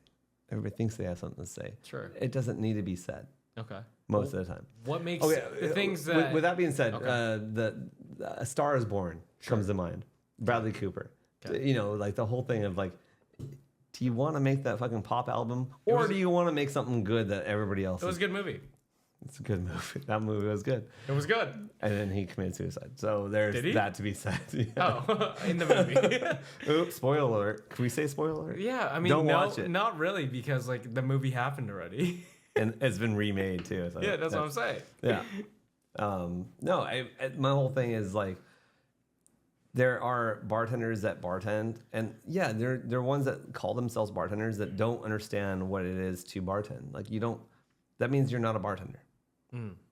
Everybody thinks they have something to say. Sure. It doesn't need to be said. Okay. Most of the time. What makes the things that... With that being said, Okay. A Star is Born comes to mind. Bradley Cooper. Okay. You know, like the whole thing of like, do you want to make that fucking pop album? Or do you want to make something good that everybody else It was a good movie. It's a good movie. That movie was good. It was good. And then he committed suicide. So there's Did he? that to be said. Yeah. Oh, in the movie. Oops, spoiler alert. Can we say spoiler alert? Yeah, I mean, Don't watch it. Not really, because like the movie happened already. And it's been remade too. So Yeah, that's what I'm saying. Yeah. No, my whole thing is like, there are bartenders that bartend, and yeah, they're ones that call themselves bartenders that don't understand what it is to bartend. Like that means you're not a bartender.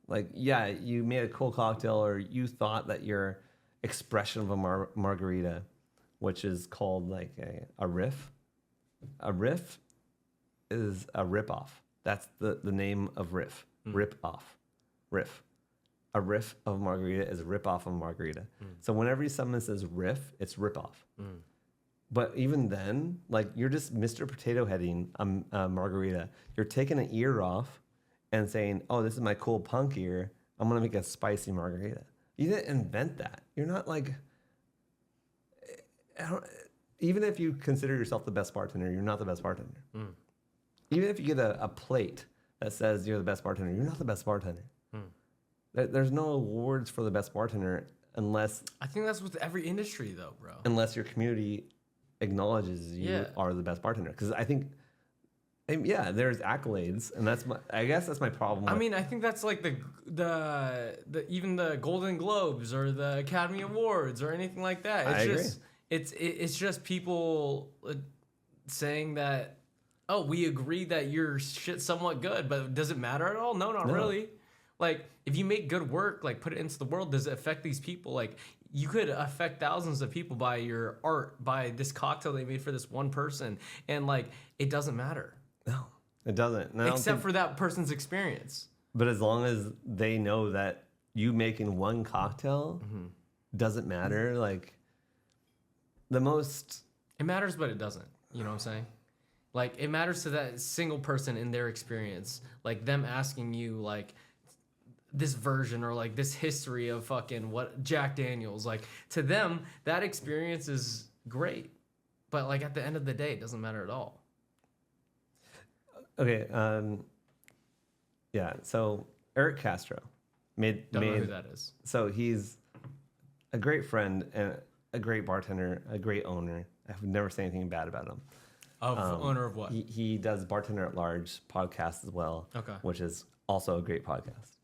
Like, yeah, you made a cool cocktail, or you thought that your expression of a margarita, which is called like a riff. A riff is a rip-off. That's the name of riff. Rip-off. Riff. A riff of margarita is a rip-off of margarita. So whenever someone says riff, it's rip-off. But even then, like, you're just Mr. Potato Heading a margarita. You're taking an ear off and saying, oh, this is my cool punk ear. I'm going to make a spicy margarita. You didn't invent that. You're not like... Even if you consider yourself the best bartender, you're not the best bartender. Even if you get a plate that says you're the best bartender, you're not the best bartender. There's no awards for the best bartender unless... I think that's with every industry, though, bro. Unless your community acknowledges you are the best bartender. Because I think... And yeah, there's accolades, and I guess that's my problem. I mean, I think that's like the even the Golden Globes or the Academy Awards or anything like that. I agree. It's just people saying that, oh, we agree that your shit's somewhat good, but does it matter at all? No, not really. Like, if you make good work, like put it into the world, does it affect these people? Like, you could affect thousands of people by your art, by this cocktail they made for this one person, and like it doesn't matter. No, it doesn't. Except for that person's experience. But as long as they know that you making one cocktail doesn't matter, like the most... It matters, but it doesn't. You know what I'm saying? Like, it matters to that single person in their experience. Like, them asking you, like, this version or, like, this history of fucking what Jack Daniels. Like, to them, that experience is great. But, like, at the end of the day, it doesn't matter at all. Okay, yeah, so Eric Castro Don't know who that is. So he's a great friend and a great bartender, a great owner. I've never said anything bad about him. Owner of what? He does Bartender at Large podcast as well, Okay. which is also a great podcast.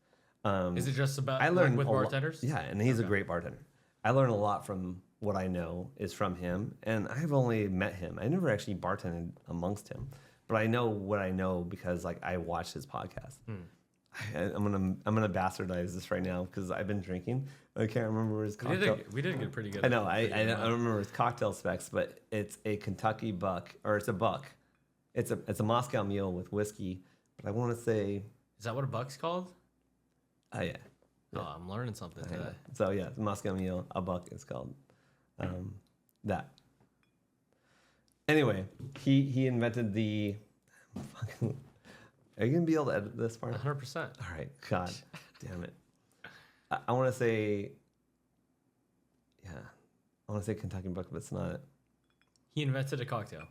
Is it just about I learned with a bartenders? Yeah, and he's a great bartender. I learn a lot from what I know is from him, and I've only met him. I never actually bartended amongst him, but I know what I know because like I watched his podcast. I'm gonna bastardize this right now because I've been drinking. I can't remember his cocktail. We did get pretty good. I know. I don't remember his cocktail specs, but it's a Kentucky buck, or it's a buck. It's a Moscow Mule with whiskey. But I want to say, Is that what a buck's called? yeah. Oh, I'm learning something today. So yeah, it's a Moscow Mule. A buck is called that. Anyway, he invented the. Are you gonna be able to edit this part? 100%. All right. God damn it. I want to say. Yeah, I want to say Kentucky Buck, but it's not it. He invented a cocktail.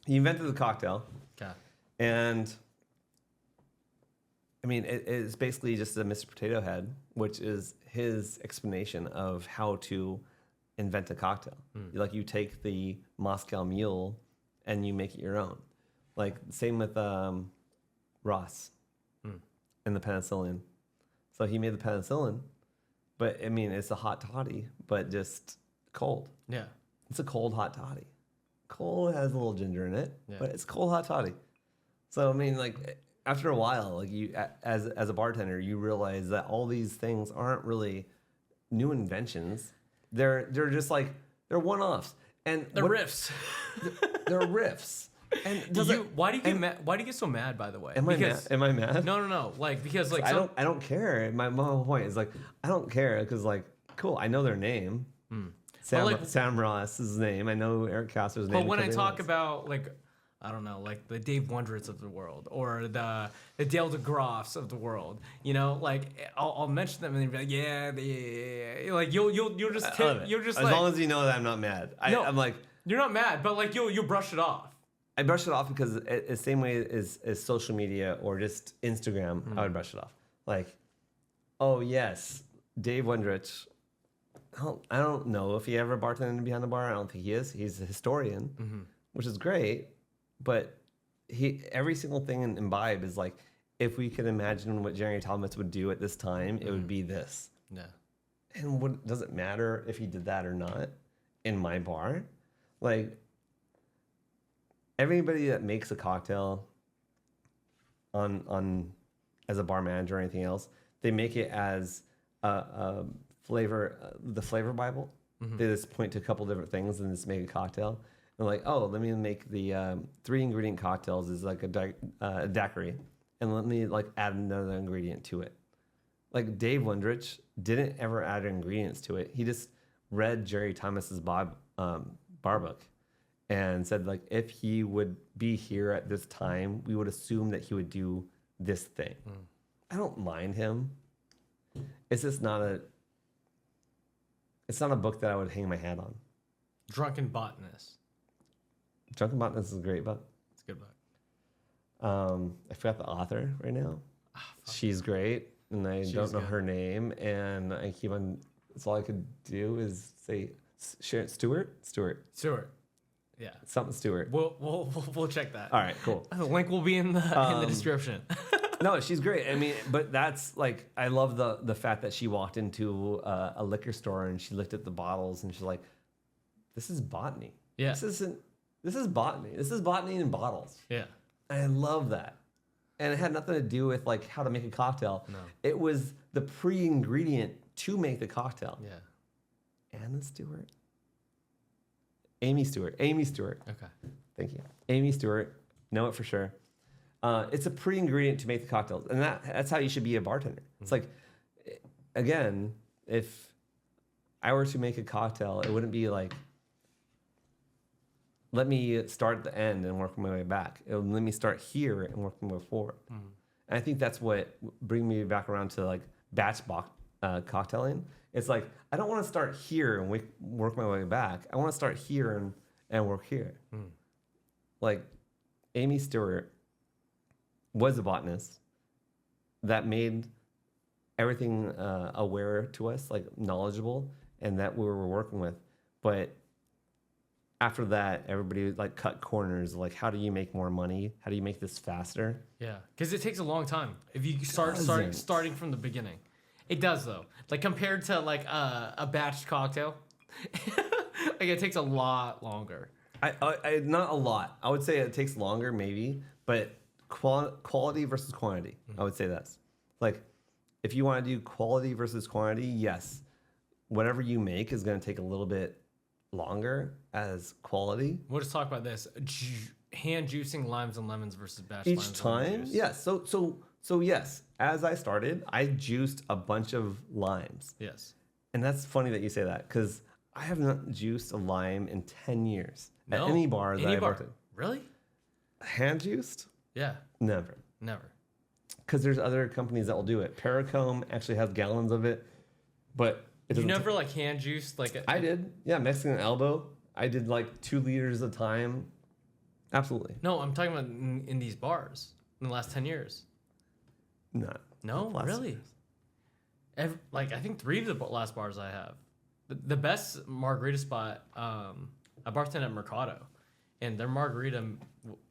He invented the cocktail, Okay. and I mean it's basically just a Mr. Potato Head, which is his explanation of how to invent a cocktail. Like you take the Moscow Mule and you make it your own. Like same with Ross and the penicillin. So he made the penicillin, but I mean it's a hot toddy, but just cold. Yeah. It's a cold hot toddy. Cold has a little ginger in it, Yeah. but it's cold hot toddy. So I mean, like after a while, like you as a bartender, you realize that all these things aren't really new inventions. They're just like they're one-offs, and They're riffs. they're riffs. And Why do you get mad? Why do you get so mad? By the way, Am I mad? No. Like because like I don't care. My whole point is like I don't care because like cool. I know their name. Sam Ross is his name. I know Eric Castro's name. But when I talk about like, I don't know, like the Dave Wondrits of the world or the Dale DeGroffs of the world, you know, like I'll mention them and they'll be like, yeah. Like you'll just as long as you know that I'm not mad. I'm like you're not mad, but like you'll brush it off. I brush it off because the same way as social media or just Instagram, I would brush it off. Like, oh yes, Dave Wondrich. I don't know if he ever bartended behind the bar. I don't think he is. He's a historian, which is great. But every single thing in Imbibe is like, if we could imagine what Jerry Thomas would do at this time, it would be this. Yeah. And does it matter if he did that or not in my bar? Like, everybody that makes a cocktail on as a bar manager or anything else, they make it as a flavor, the flavor Bible. They just point to a couple different things and just make a cocktail. And like, oh, let me make the 3 ingredient cocktails is like a daiquiri, and let me like add another ingredient to it. Like Dave Wondrich didn't ever add ingredients to it. He just read Jerry Thomas's bar book and said like, if he would be here at this time, we would assume that he would do this thing. I don't mind him. It's just not a book that I would hang my hat on. Drunken Botanist. Drunken Botanist is a great book. It's a good book. I forgot the author right now. She's great, and I don't know her name, and I keep on. That's all I could do is say Sharon Stewart. Yeah. Something Stewart. We'll check that. All right, cool. The link will be in the description. No, she's great. I mean, but that's like I love the fact that she walked into a liquor store and she looked at the bottles and she's like, "This is botany. Yeah. This is botany. This is botany in bottles." Yeah. I love that. And it had nothing to do with like how to make a cocktail. No. It was the pre-ingredient to make the cocktail. Yeah. Anna Stewart. Amy Stewart. Okay. Thank you. Amy Stewart. Know it for sure. It's a pre-ingredient to make the cocktails. And that's how you should be a bartender. It's like, again, if I were to make a cocktail, it wouldn't be like, let me start at the end and work my way back. It would let me start here and work my way forward. And I think that's what bring me back around to like batch cocktailing. It's like, I don't want to start here and work my way back. I want to start here and work here. Like Amy Stewart was a botanist that made everything aware to us, like knowledgeable, and that we were working with. But after that, everybody like cut corners. Like, how do you make more money? How do you make this faster? Yeah, because it takes a long time if you starting from the beginning. It does though. Like compared to like a batched cocktail, like it takes a lot longer. I not a lot. I would say it takes longer, maybe, but quality versus quantity. I would say that's like if you want to do quality versus quantity, yes, whatever you make is going to take a little bit longer as quality. We'll just talk about this: hand juicing limes and lemons versus batch Each limes time. and lemon juice. Yeah. So yes, as I started, I juiced a bunch of limes. Yes. And that's funny that you say that because I have not juiced a lime in 10 years at No. any bar that I've worked at. Really? Hand juiced? Yeah. Never. Never. Because there's other companies that will do it. Paracombe actually has gallons of it, but it You doesn't. never like hand juiced like I did. Yeah, Mexican elbow. I did like 2 liters a time. Absolutely. No, I'm talking about in these bars in the last 10 years. Not. No, last really. years. Like I think 3 of the last bars I have. The best margarita spot, I bartended at Mercado, and their margarita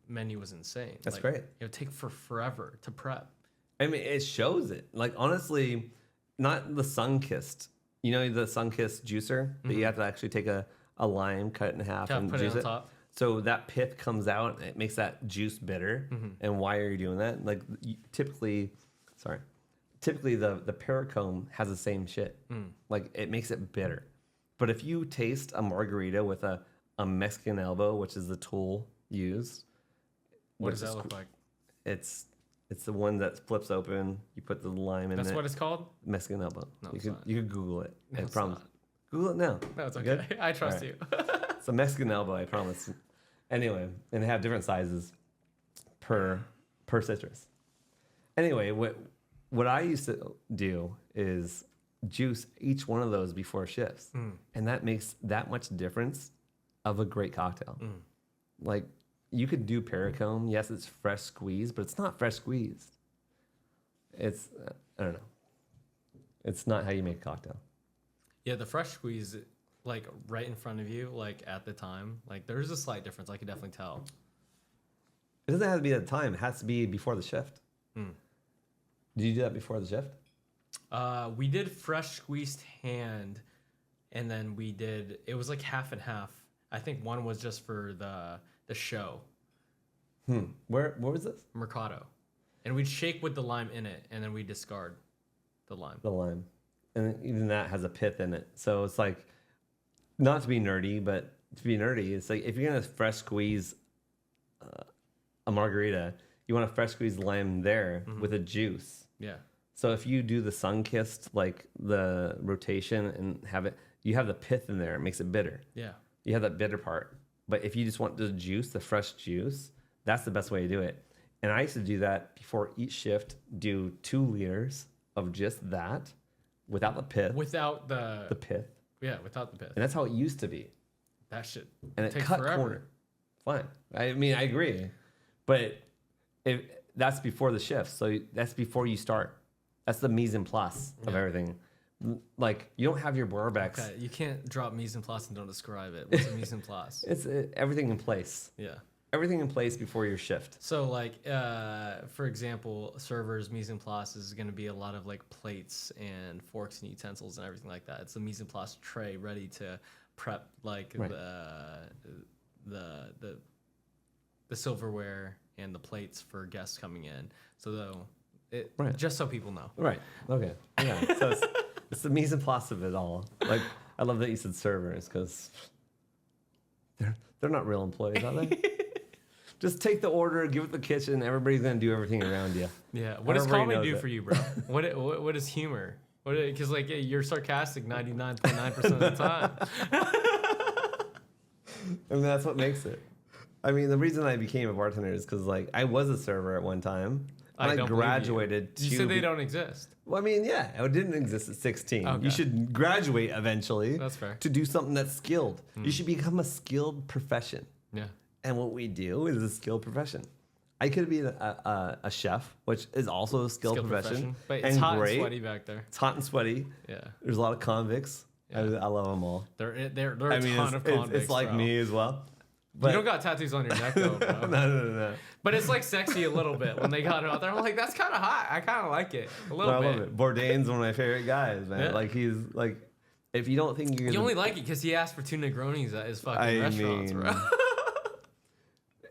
menu was insane. That's like, great. It would take forever to prep. I mean, it shows it. Like, honestly, not the sun-kissed. You know the sun-kissed juicer that you have to actually take a lime, cut it in half, and Put it juice on it. top. So that pith comes out, and it makes that juice bitter. And why are you doing that? Like, typically the Paracombe has the same shit. Like, it makes it bitter. But if you taste a margarita with a Mexican elbow, which is the tool used, What does that look like? it's the one that flips open. You put the lime in That's it. what it's called? Mexican elbow. No, you it's could not. you could Google it. No, I it's promise. not. Google it now. No, it's You okay. good? I trust All right. you. It's a Mexican elbow, I promise. Anyway, and they have different sizes per citrus. Anyway, what I used to do is juice each one of those before shifts, and that makes that much difference of a great cocktail. Like, you could do Paracombe. Yes, it's fresh squeezed, but it's not fresh squeezed. It's I don't know. It's not how you make a cocktail. Yeah, the fresh squeeze, like right in front of you, like at the time, like there's a slight difference. I could definitely tell. It doesn't have to be at the time. It has to be before the shift. Did you do that before the shift? We did fresh squeezed hand, and then it was like half and half. I think one was just for the show. Where was this? Mercado. And we'd shake with the lime in it, and then we discard the lime. The lime. And even that has a pith in it. So it's like, not to be nerdy, but to be nerdy, it's like if you're going to fresh squeeze a margarita, you want to fresh squeeze the lime there with a juice. Yeah. So if you do the sun-kissed, like the rotation and you have the pith in there, it makes it bitter. Yeah. You have that bitter part. But if you just want the juice, the fresh juice, that's the best way to do it. And I used to do that before each shift, do 2 liters of just that without the pith. Without the pith. Yeah, without the pith. And that's how it used to be. That shit. And it takes cut forever. corner. Fine. I mean, I agree. But that's before the shift. So that's before you start. That's the mise en place of everything. Like, you don't have your Barbecs. Okay, you can't drop mise en place and don't describe it. What's a mise en place? It's everything in place. Yeah. Everything in place before your shift. So, like, for example, servers' mise en place is going to be a lot of like plates and forks and utensils and everything like that. It's a mise en place tray ready to prep like the silverware and the plates for guests coming in. So just so people know. Right. Okay. Yeah. So it's the mise en place of it all. Like, I love that you said servers because they're not real employees, are they? Just take the order, give it the kitchen. Everybody's gonna do everything around you. Yeah. What does comedy do for you, bro? What is humor? Because like you're sarcastic 99.9% of the time. I mean, that's what makes it. I mean, the reason I became a bartender is because like I was a server at one time. And I graduated to. You said they don't exist. Well, I mean, yeah, it didn't exist at 16. Okay. You should graduate eventually. That's fair. To do something that's skilled. You should become a skilled profession. Yeah. And what we do is a skilled profession. I could be a chef, which is also a skilled profession. But it's hot and sweaty back there. It's hot and sweaty. Yeah. There's a lot of convicts. Yeah. I love them all. They're a ton of convicts, it's like bro. me as well. But You don't got tattoos on your neck, though, bro. No. But it's like sexy a little bit when they got it out there. I'm like, that's kind of hot. I kind of like it a little I bit. love it. Bourdain's one of my favorite guys, man. Yeah. Like he's like, if you don't think you're You only like it because he asked for 2 Negronis at his fucking restaurants, bro.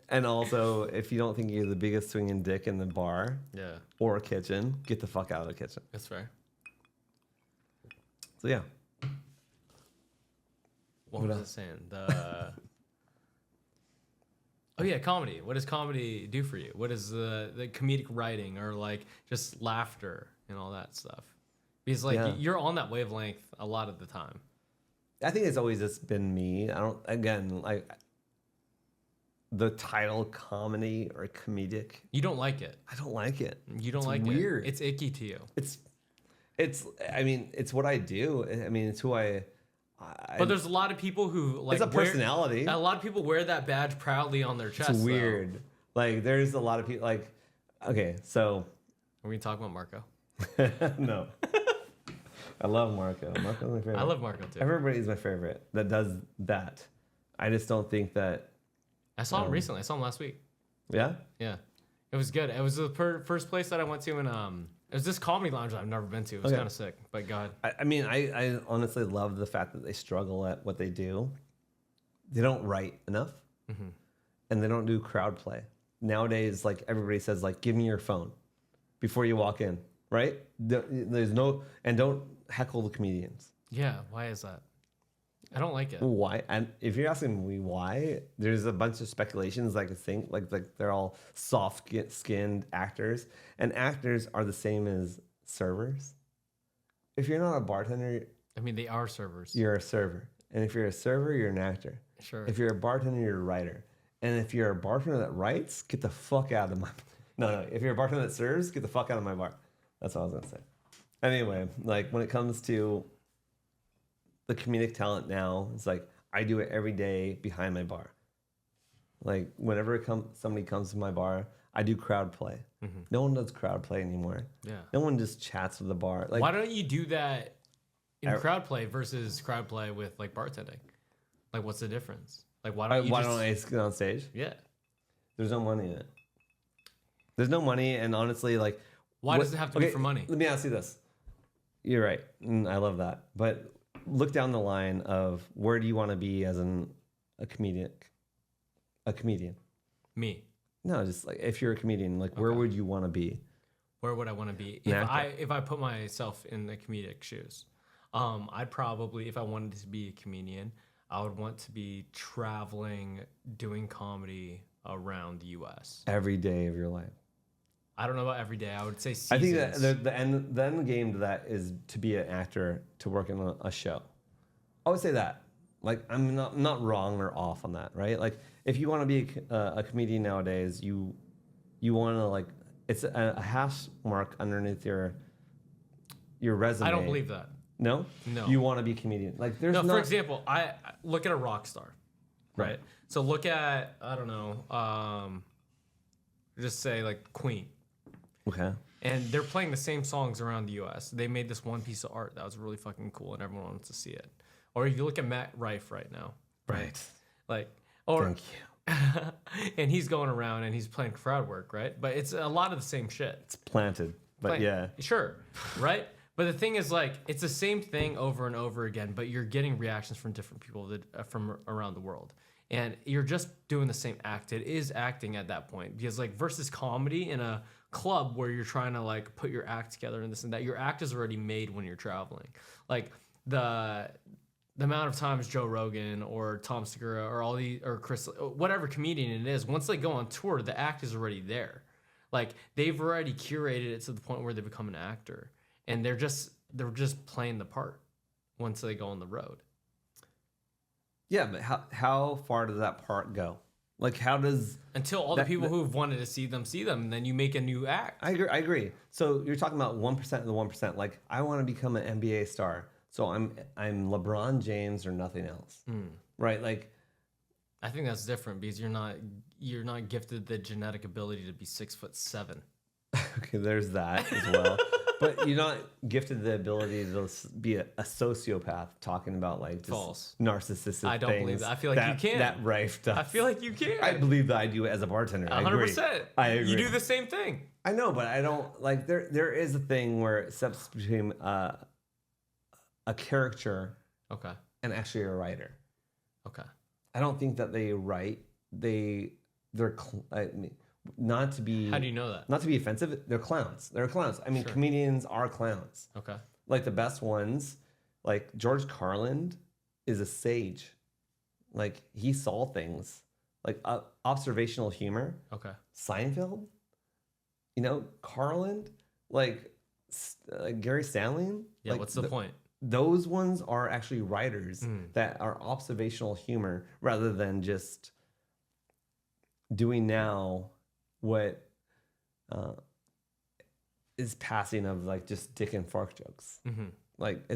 And also, if you don't think you're the biggest swinging dick in the bar Yeah, or kitchen, get the fuck out of the kitchen. that's fair. So yeah. What was I saying? Oh yeah, comedy. What does comedy do for you? What is the comedic writing or like just laughter and all that stuff? Because like you're on that wavelength a lot of the time. I think it's always just been me. Like the title comedy or comedic. You don't like it. I don't like it. You don't It's like weird. it. It's icky to you. I mean, it's what I do. I mean, it's who But there's a lot of people who like it's a personality. A lot of people wear that badge proudly on their chest. It's weird. Though. Like there's a lot of people like, okay, so Are we talking about Marco? no. I love Marco. Marco's my favorite. I love Marco too. Everybody's my favorite that does that. I just don't think that. I saw him recently. I saw him last week. Yeah. Yeah, it was good. It was the first place that I went to, and it was this comedy lounge that I've never been to. It was kind of sick, but God. I mean, I honestly love the fact that they struggle at what they do. They don't write enough, and they don't do crowd play. Nowadays, like everybody says, like, give me your phone before you walk in, right? There's no, and don't heckle the comedians. Yeah, why is that? I don't like it. Why? And if you're asking me why, there's a bunch of speculations. Like I think, like they're all soft-skinned actors, and actors are the same as servers. If you're not a bartender, I mean, they are servers. you're a server, and if you're a server, you're an actor. Sure. If you're a bartender, you're a writer, and if you're a bartender that writes, get the fuck out of my. No. If you're a bartender that serves, get the fuck out of my bar. That's what I was gonna say. Anyway, like when it comes to the comedic talent now, it's like I do it every day behind my bar. Like whenever somebody comes to my bar, I do crowd play. No one does crowd play anymore. Yeah. No one just chats with the bar. Like Why don't you do that in crowd play versus crowd play with like bartending? Like, what's the difference? Like, why don't I get on stage? Yeah. There's no money in it. There's no money, and honestly, like, Why does it have to be for money? Let me ask you this. You're right. I love that, but look down the line of where do you want to be as a comedian? A comedian. Me. No, just like if you're a comedian, like where would you want to be? Where would I want to be if I put myself in the comedic shoes? I'd probably, if I wanted to be a comedian, I would want to be traveling, doing comedy around the U.S. every day of your life. I don't know about every day. I would say seasons. I think that the end game to that is to be an actor, to work in a show. I would say that. Like I'm not wrong or off on that, right? Like if you want to be a comedian nowadays, you want to like it's a hash mark underneath your resume. I don't believe that. No. You want to be a comedian? Like there's For example, I look at a rock star, right? So look at I don't know, just say like Queen. Okay. And they're playing the same songs around the U.S. They made this one piece of art that was really fucking cool, and everyone wants to see it. Or if you look at Matt Rife right now, Right. Like, or Thank you. and he's going around and he's playing crowd work, right? But it's a lot of the same shit. It's planted, but yeah. Sure, right? But the thing is, like, it's the same thing over and over again, but you're getting reactions from different people from around the world. And you're just doing the same act. It is acting at that point. Because, like, versus comedy in a club where you're trying to, like, put your act together and this and that, your act is already made when you're traveling. Like, the amount of times Joe Rogan or Tom Segura or Chris, whatever comedian it is, once they go on tour, the act is already there. Like, they've already curated it to the point where they become an actor. And they're just playing the part once they go on the road. Yeah, but how far does that part go? Like, how does until all the people who've wanted to see them, and then you make a new act. I agree. So you're talking about 1% of the 1%. Like, I want to become an NBA star, so I'm LeBron James or nothing else, right? Like, I think that's different because you're not you're not gifted the genetic ability to be 6'7". Okay, there's that as well. But you're not gifted the ability to be a sociopath talking about like just False. narcissistic I don't things. believe that. I feel like you can. That Rafe does. I feel like you can. I believe that I do as a bartender. 100%. I agree. You do the same thing. I know, but I don't like there is a thing where it steps between a character Okay. and actually a writer. Okay. I don't think that they write. Not to be. How do you know that? Not to be offensive, they're clowns. They're clowns. I mean, Sure. comedians are clowns. Okay. Like the best ones, like George Carlin is a sage. Like he saw things, like observational humor. Okay. Seinfeld, Carlin, like Gary Stanley. Yeah. like What's the point? Those ones are actually writers that are observational humor rather than just doing now what is passing of like just dick and fart jokes. Like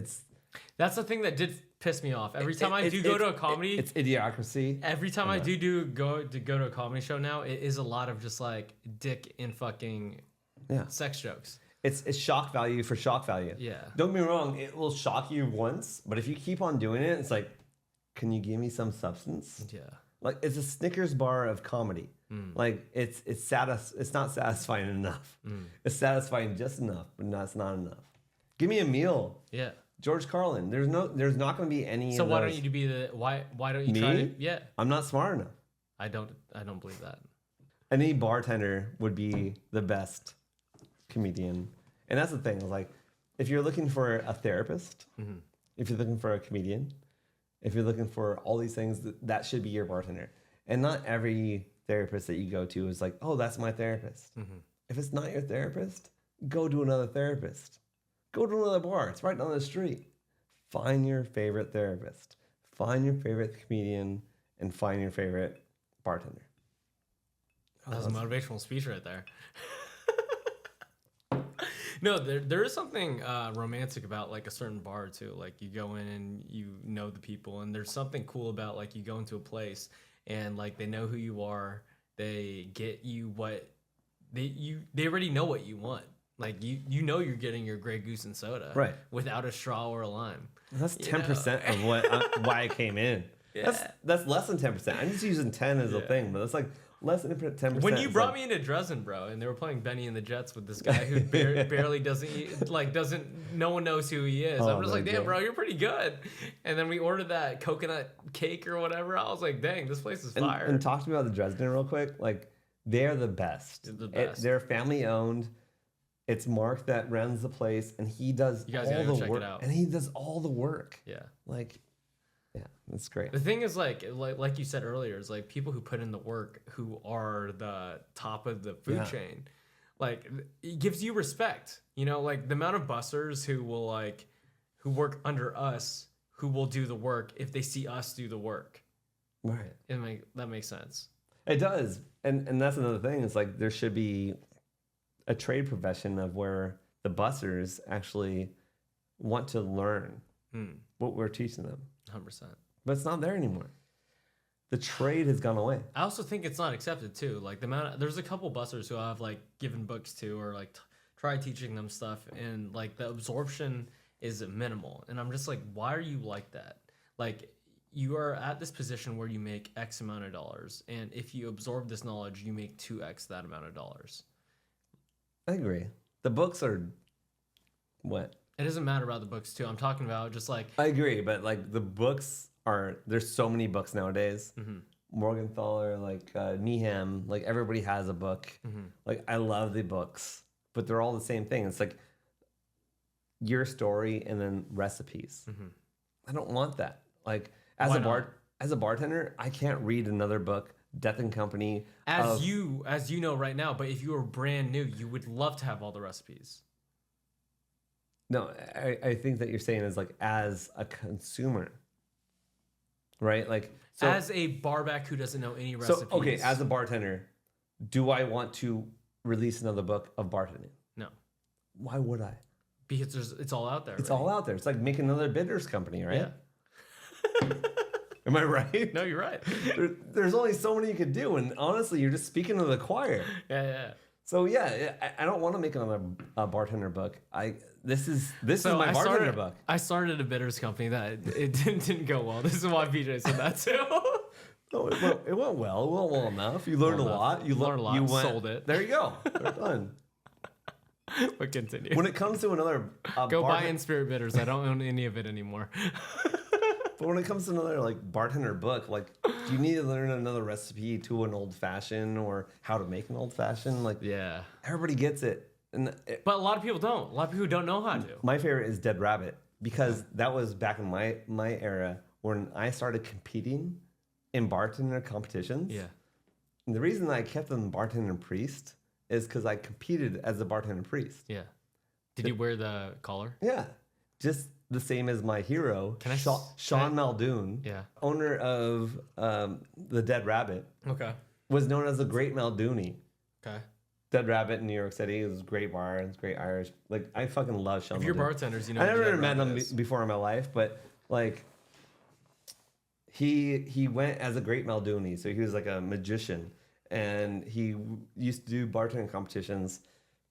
That's the thing that did piss me off. Every time I do go to a comedy, it's idiocracy. every time I do go to a comedy show now, it is a lot of just like dick and fucking sex jokes. It's shock value for shock value. Yeah. Don't get me wrong, it will shock you once, but if you keep on doing it, it's like, can you give me some substance? Yeah. Like it's a Snickers bar of comedy. Like it's not satisfying enough. It's satisfying just enough, but that's not enough. Give me a meal. Yeah. George Carlin. There's not going to be any. So of why those. don't you be the why don't you Me? try to? Yeah. I'm not smart enough. I don't believe that. Any bartender would be the best comedian, and that's the thing. Is like, if you're looking for a therapist, if you're looking for a comedian, if you're looking for all these things, that should be your bartender. And not every therapist that you go to is like, oh, that's my therapist. If it's not your therapist, go to another therapist. Go to another bar. It's right down the street. Find your favorite therapist. Find your favorite comedian, and find your favorite bartender. That was a motivational speech right there. No, there is something romantic about like a certain bar too. Like you go in and you know the people, and there's something cool about like you go into a place and like they know who you are. They get you what they already know what you want. Like you know you're getting your Grey Goose and soda, right, without a straw or a lime. That's 10% of what why I came in. Yeah. That's less than 10%. I'm just using 10 as a thing, but that's like less than 10%. When you brought me into Dresden, bro, and they were playing Benny and the Jets with this guy who barely doesn't no one knows who he is. I'm just like, damn, bro, you're pretty good. And then we ordered that coconut cake or whatever. I was like, dang, this place is fire. And talk to me about the Dresden real quick. Like, they're the best. They're the best. They're family owned. It's Mark that runs the place, and he does all the work. And he does all the work. Yeah. Like, yeah, that's great. The thing is, like you said earlier, is like people who put in the work, who are the top of the food chain. Like, it gives you respect. Like the amount of bussers who work under us, who will do the work if they see us do the work. Right. That makes sense. It does. And that's another thing. It's like there should be a trade profession of where the bussers actually want to learn what we're teaching them. 100%. But it's not there anymore. The trade has gone away. I also think it's not accepted too. Like there's a couple bussers who I've like given books to or like tried teaching them stuff, and like the absorption is minimal. And I'm just like, why are you like that? Like, you are at this position where you make X amount of dollars, and if you absorb this knowledge, you make 2X that amount of dollars. I agree. The books are what? It doesn't matter about the books too. I'm talking about just like, I agree, but like the books are, there's so many books nowadays. Morgenthaler, like Needham, like everybody has a book. Like I love the books, but they're all the same thing. It's like your story and then recipes. I don't want that. Like as a bartender, I can't read another book. Death and Company. As you know right now, but if you were brand new, you would love to have all the recipes. No, I think that you're saying is like as a consumer, right? Like so, as a barback who doesn't know any recipes. So okay, as a bartender, do I want to release another book of bartending? No. Why would I? Because it's all out there. It's all out there. It's like making another bitters company, right? Yeah. Am I right? No, you're right. There's only so many you could do, and honestly, you're just speaking to the choir. Yeah. So yeah, I don't want to make another bartender book. This is So my bartender book. I started a bitters company that it didn't go well. This is why BJ said that too. No, it went well. It went well enough. You learned a lot. You learned a lot. You sold it. There you go. We're done. But continue. When it comes to another go buy in Spirit Bitters. I don't own any of it anymore. But when it comes to another like bartender book, like, do you need to learn another recipe to an old fashioned or how to make an old fashioned? Like, Yeah. everybody gets it. But a lot of people don't. A lot of people don't know how to. My favorite is Dead Rabbit because that was back in my era when I started competing in bartender competitions. Yeah. And the reason I kept them bartender priest is because I competed as a bartender priest. Yeah. Did you wear the collar? Yeah. Just the same as my hero, Sean Muldoon, owner of the Dead Rabbit, was known as the Great Muldoony. Okay. Dead Rabbit in New York City. It was a great bar. It's great Irish. Like, I fucking love Sean Muldoon. If you're bartenders, you know. I never met him before in my life, but like, he went as a Great Muldoony. So he was like a magician, and he used to do bartending competitions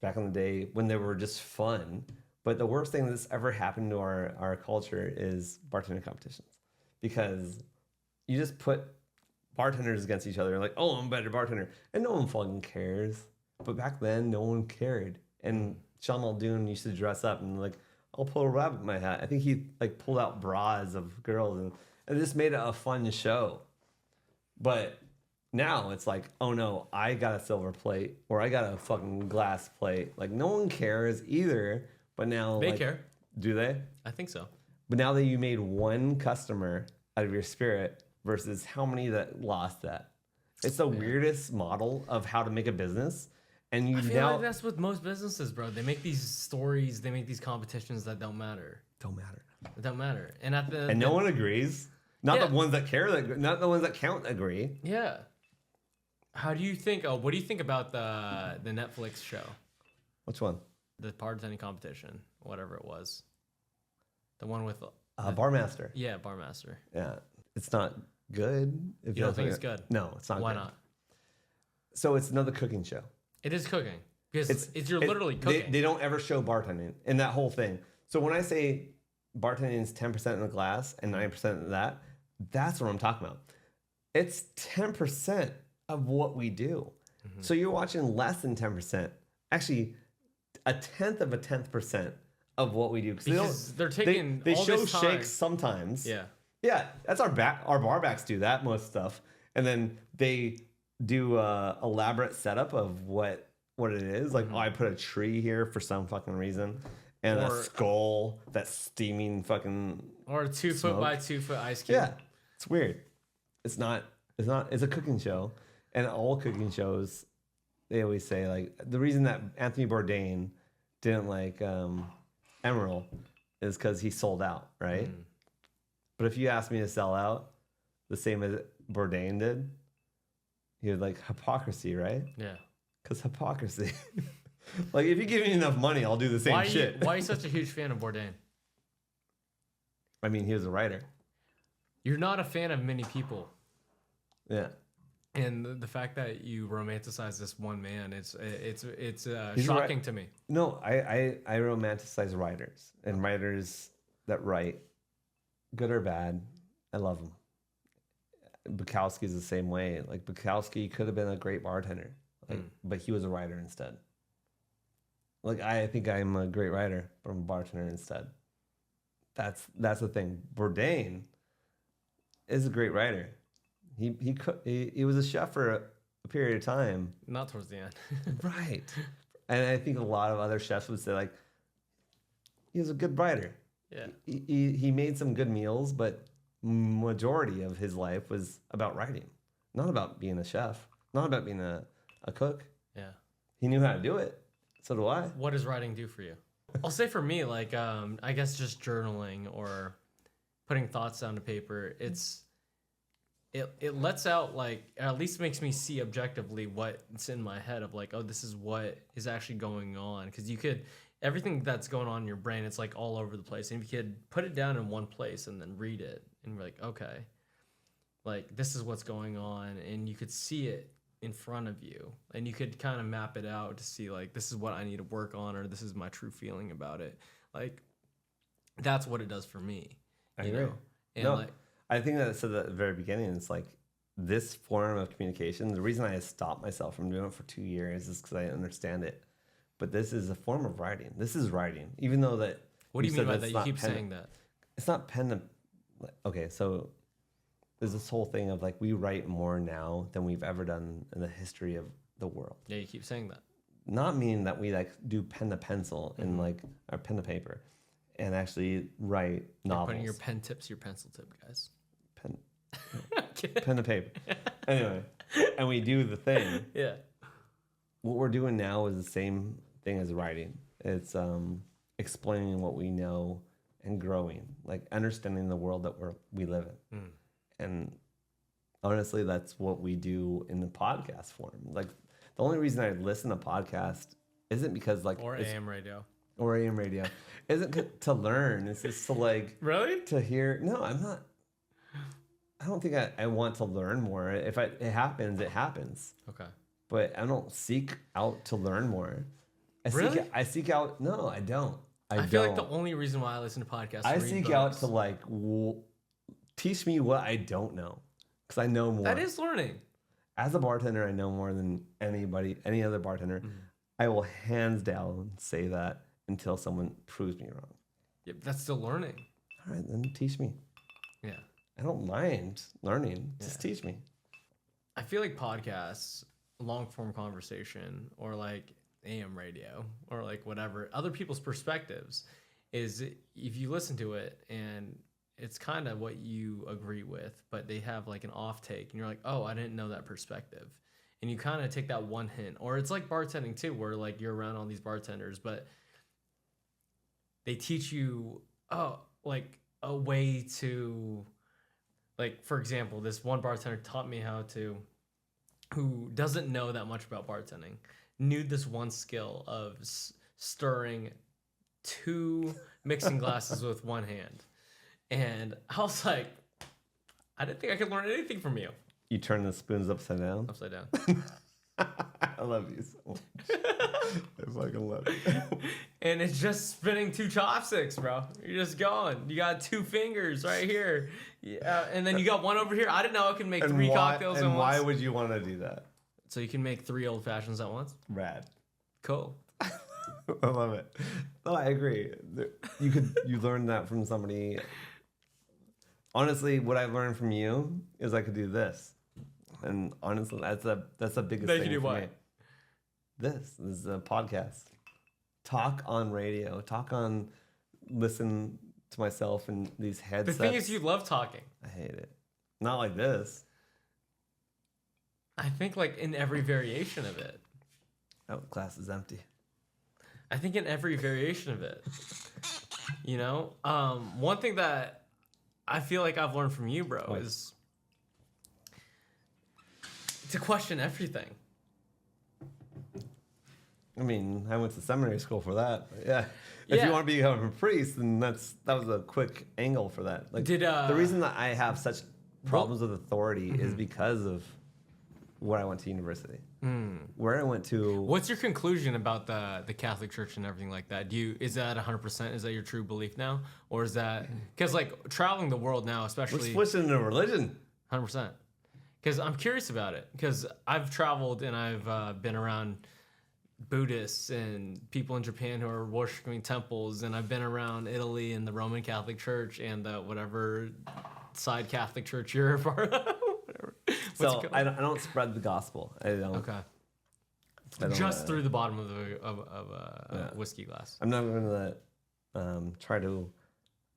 back in the day when they were just fun. But the worst thing that's ever happened to our culture is bartending competitions, because you just put bartenders against each other, like, oh, I'm a better bartender, and no one fucking cares. But back then, no one cared, and Sean Muldoon used to dress up and like, I'll pull a rabbit in my hat. I think he like pulled out bras of girls, and it just made it a fun show. But now it's like, oh no, I got a silver plate or I got a fucking glass plate. Like, no one cares either. But now they care. Do they? I think so. But now that you made one customer out of your spirit versus how many that lost that, it's the weirdest model of how to make a business. And you I feel like that's with most businesses, bro. They make these stories, they make these competitions that don't matter. It don't matter. And no one agrees. Not the ones that care. Not the ones that count agree. Yeah. How do you think? Oh, what do you think about the Netflix show? Which one? The bartending competition, whatever it was. The one with Barmaster. Yeah, Barmaster. Yeah, it's not good. You don't think it's good? No, it's not. Why good. not? So it's another cooking show. It is cooking because you're literally cooking. They don't ever show bartending in that whole thing. So when I say bartending is 10% in the glass and 9% of that, that's what I'm talking about. It's 10% of what we do. Mm-hmm. So you're watching less than 10%. Actually, a 10% of what we do. Because they're taking they all show this time. shakes sometimes. Yeah, that's our barbacks do that most stuff, and then they do a elaborate setup of what it is. Like, I put a tree here for some fucking reason, and a skull that's steaming fucking, or a 2 foot by 2 foot ice cube. Yeah, it's weird. It's not. It's a cooking show, and all cooking shows, they always say, like, the reason that Anthony Bourdain didn't like Emerald is because he sold out, right? But if you ask me to sell out the same as Bourdain did, he would like hypocrisy, right? Yeah. Because hypocrisy. Like, if you give me enough money, I'll do the same shit. Why are you such a huge fan of Bourdain? I mean, he was a writer. You're not a fan of many people. Yeah. And the fact that you romanticize this one man, it's shocking to me. No, I romanticize writers and writers that write, good or bad. I love them. Bukowski's the same way. Like, Bukowski could have been a great bartender, but he was a writer instead. Like, I think I'm a great writer, but I'm a bartender instead. That's the thing. Bourdain is a great writer. He was a chef for a period of time. Not towards the end. Right. And I think a lot of other chefs would say, like, he was a good writer. Yeah. He made some good meals, but majority of his life was about writing, not about being a chef, not about being a cook. Yeah. He knew how to do it. So do I. What does writing do for you? I'll say for me, like, I guess just journaling or putting thoughts down to paper. It lets out, like, at least makes me see objectively what's in my head of, like, oh, this is what is actually going on. Because everything that's going on in your brain, it's like all over the place. And if you could put it down in one place and then read it and be like, okay. like this is what's going on, and you could see it in front of you, and you could kind of map it out to see like this is what I need to work on, or this is my true feeling about it. Like that's what it does for me. I agree. Know? And no, like, I think that I said at the very beginning, it's like this form of communication, the reason I stopped myself from doing it for 2 years is because I understand it. But this is a form of writing. This is writing, even though that. What do you mean by that? You keep saying that. It's not pen to. Okay, so there's this whole thing of like we write more now than we've ever done in the history of the world. Yeah, you keep saying that. Not mean that we like do pen to pencil and like or pen to paper, and actually write novels. You're putting your pen tips, your pencil tip, guys. Pen, pen to paper. Anyway, and we do the thing. Yeah. What we're doing now is the same thing as writing. It's explaining what we know and growing, like understanding the world that we live in. And honestly, that's what we do in the podcast form. Like the only reason I listen to podcasts isn't because like or AM radio isn't to learn. It's just to like really to hear. No, I'm not. I don't think I want to learn more. If it happens, it happens. Okay. But I don't seek out to learn more. Really? I seek out. No, I don't. I feel like the only reason why I listen to podcasts. I seek out to like teach me what I don't know, because I know more. That is learning. As a bartender, I know more than any other bartender. I will hands down say that until someone proves me wrong. Yep, that's still learning. All right, then teach me. Yeah. I don't mind learning. Just teach me. I feel like podcasts, long form conversation, or like AM radio, or like whatever, other people's perspectives, is if you listen to it and it's kind of what you agree with, but they have like an off take and you're like, oh, I didn't know that perspective. And you kind of take that one hint. Or it's like bartending too, where like you're around all these bartenders, but they teach you, like a way to, like, for example, this one bartender taught me who doesn't know that much about bartending, knew this one skill of stirring 2 mixing glasses with one hand. And I was like, I didn't think I could learn anything from you. You turn the spoons upside down? Upside down. I love you so much. I fucking love you. And it's just spinning 2 chopsticks, bro. You're just going. You got 2 fingers right here. Yeah, and then you got one over here. I didn't know I could make 3 cocktails at once. And why would you want to do that? So you can make 3 old fashions at once? Rad. Cool. I love it. No, I agree. You learned that from somebody. Honestly, what I learned from you is I could do this. And honestly, that's the biggest thing. You do for what? me. This is a podcast. Talk on radio. Listen to myself in these headsets. The thing is, you love talking. I hate it. Not like this. I think like in every variation of it. Oh, glass is empty. I think in every variation of it. You know? One thing that I feel like I've learned from you, bro, is to question everything. I mean, I went to seminary school for that. But yeah. If you want to become a priest, then that was a quick angle for that. Like the reason that I have such problems with authority is because of where I went to university. Where I went to. What's your conclusion about the Catholic Church and everything like that? Is that 100%? Is that your true belief now, or is that because like traveling the world now, especially we're switching to religion? 100%. Because I'm curious about it. Because I've traveled and I've been around Buddhists and people in Japan who are worshiping temples, and I've been around Italy and the Roman Catholic Church and the whatever side Catholic church you're a part of. So I don't spread the gospel. I don't. Okay. Just through the bottom of a whiskey glass. I'm not going to try to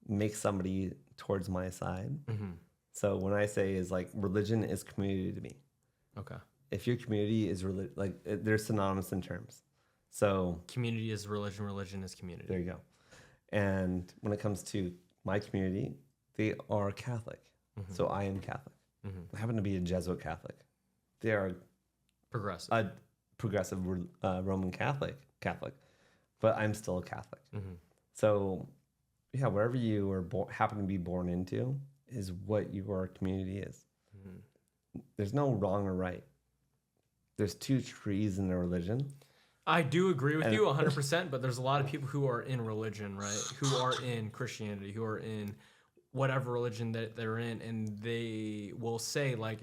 make somebody towards my side. So when I say is like religion is community to me. Okay. If your community is they're synonymous in terms. So community is religion. Religion is community. There you go. And when it comes to my community, they are Catholic. So I am Catholic. I happen to be a Jesuit Catholic. They are progressive. A progressive Roman Catholic, but I'm still a Catholic. So, yeah, wherever you are happen to be born into is what your community is. There's no wrong or right. There's two trees in a religion. I do agree with you 100%, but there's a lot of people who are in religion, right? Who are in Christianity, who are in whatever religion that they're in, and they will say, like,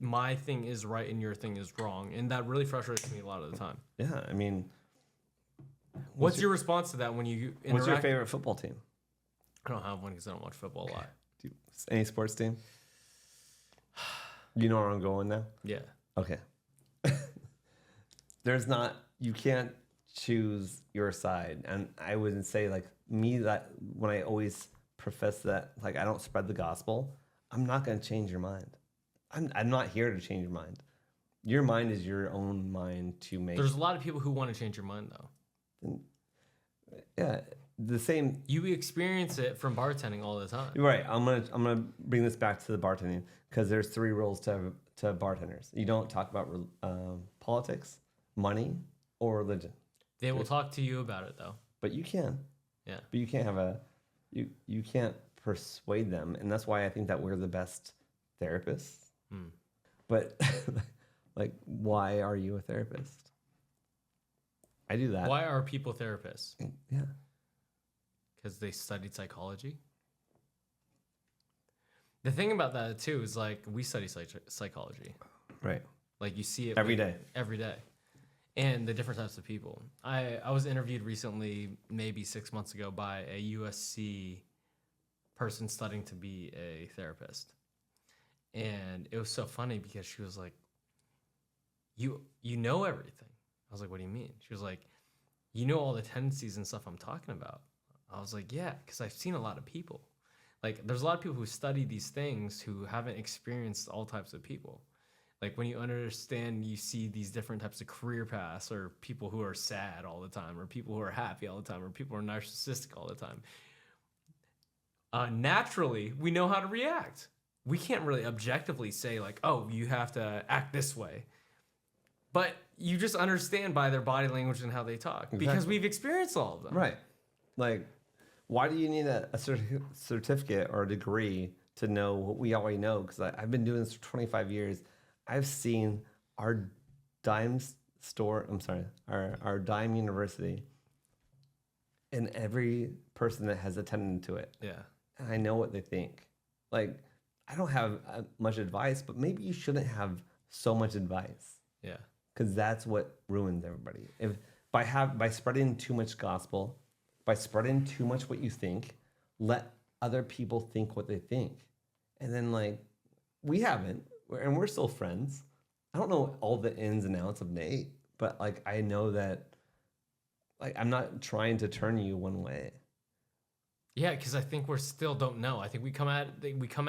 my thing is right and your thing is wrong. And that really frustrates me a lot of the time. Yeah, I mean... What's your response to that when you interact? What's your favorite football team? I don't have one because I don't watch football a lot. Any sports team? You know where I'm going now? Yeah. Okay. You can't choose your side. And I wouldn't say like me that when I always profess that, like, I don't spread the gospel, I'm not going to change your mind. I'm not here to change your mind. Your mind is your own mind to make. There's a lot of people who want to change your mind though. Yeah. The same. You experience it from bartending all the time. Right. I'm gonna bring this back to the bartending because there's 3 rules to bartenders. You don't talk about politics, money, or religion. They will talk to you about it though. But you can. Yeah. But you can't you can't persuade them, and that's why I think that we're the best therapists. But like, why are you a therapist? I do that. Why are people therapists? Yeah. Because they studied psychology. The thing about that too is like we study psychology, right? Like you see it every day, and the different types of people. I was interviewed recently, maybe 6 months ago, by a USC person studying to be a therapist, and it was so funny because she was like, "You know everything." I was like, "What do you mean?" She was like, "You know all the tendencies and stuff I'm talking about." I was like, yeah, because I've seen a lot of people. Like, there's a lot of people who study these things who haven't experienced all types of people. Like, when you understand, you see these different types of career paths, or people who are sad all the time, or people who are happy all the time, or people who are narcissistic all the time. Naturally, we know how to react. We can't really objectively say, like, oh, you have to act this way. But you just understand by their body language and how they talk. Exactly. Because we've experienced all of them. Right. Like, why do you need a certificate or a degree to know what we already know? Because I've been doing this for 25 years. I've seen our dime university and every person that has attended to it. Yeah. And I know what they think. Like, I don't have much advice, but maybe you shouldn't have so much advice. Yeah. Because that's what ruins everybody. If by spreading too much gospel, by spreading too much what you think, let other people think what they think. And then, like, we haven't, and we're still friends. I don't know all the ins and outs of Nate, but, like, I know that, like, I'm not trying to turn you one way. Yeah, because I think we still don't know. I think we come at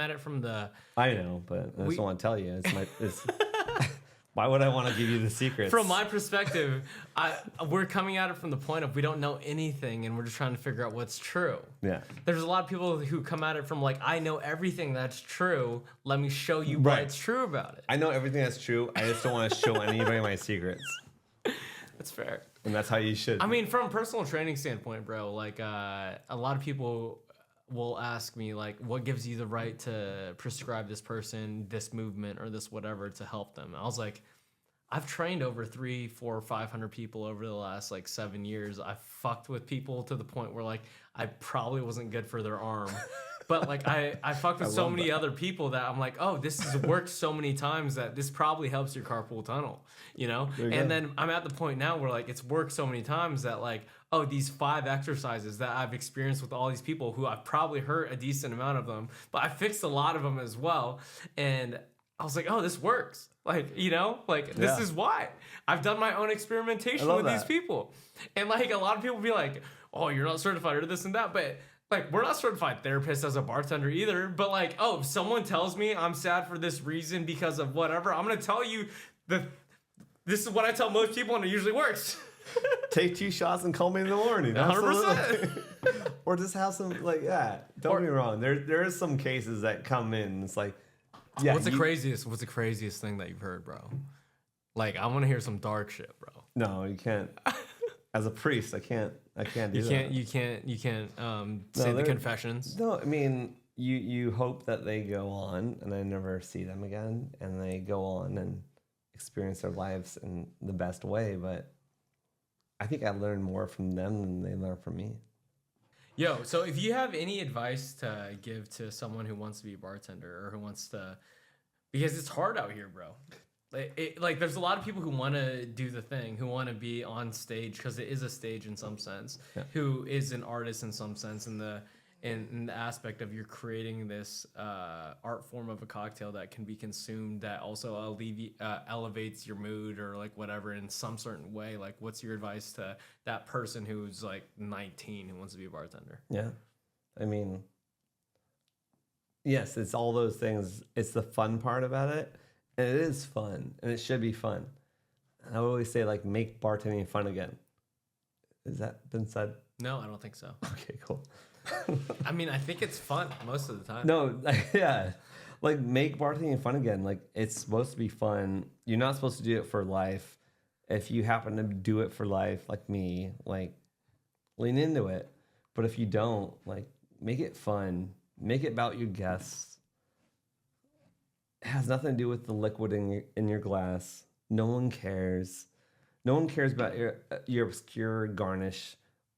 it from the... I know, but I just don't want to tell you. Why would I want to give you the secrets? From my perspective, we're coming at it from the point of we don't know anything and we're just trying to figure out what's true. Yeah. There's a lot of people who come at it from like, I know everything that's true. Let me show you why it's true about it. I know everything that's true. I just don't want to show anybody my secrets. That's fair. And that's how you should. I mean, from a personal training standpoint, bro, like a lot of people will ask me, like, what gives you the right to prescribe this person this movement or this whatever to help them? I was like, I've trained over 300, 400, 500 people over the last like 7 years. I've fucked with people to the point where like I probably wasn't good for their arm. But like I fucked with so many other people that I'm like, oh, this has worked so many times that this probably helps your carpal tunnel, you know? And then I'm at the point now where like it's worked so many times that like, oh, these 5 exercises that I've experienced with all these people who I've probably hurt a decent amount of them, but I fixed a lot of them as well. And I was like, oh, this works. Like, you know, like this is why. I've done my own experimentation with these people. And like a lot of people be like, oh, you're not certified or this and that. But like, we're not certified therapists as a bartender either. But like, oh, if someone tells me I'm sad for this reason because of whatever, I'm going to tell you this is what I tell most people and it usually works. Take 2 shots and call me in the morning. 100%. Or just have some, like, don't get me wrong. There is some cases that come in. It's like, what's the craziest thing that you've heard, bro? Like, I want to hear some dark shit, bro. No, you can't. As a priest, I can't do that. You can't say the confessions. No, I mean, you hope that they go on, and I never see them again, and they go on and experience their lives in the best way. But I think I learn more from them than they learn from me. Yo, so if you have any advice to give to someone who wants to be a bartender or who wants to, because it's hard out here, bro. Like there's a lot of people who want to do the thing, who want to be on stage because it is a stage in some sense, who is an artist in some sense, in the aspect of you're creating this art form of a cocktail that can be consumed that also elevates your mood or like whatever in some certain way. Like, what's your advice to that person who's like 19 who wants to be a bartender? Yeah, I mean, yes, it's all those things. It's the fun part about it. And it is fun, and it should be fun. I always say, like, make bartending fun again. Has that been said? No, I don't think so. Okay, cool. I mean, I think it's fun most of the time. No, yeah. Like, make bartending fun again. Like, it's supposed to be fun. You're not supposed to do it for life. If you happen to do it for life, like me, like, lean into it. But if you don't, like, make it fun. Make it about your guests. It has nothing to do with the liquid in your glass. No one cares. No one cares about your obscure garnish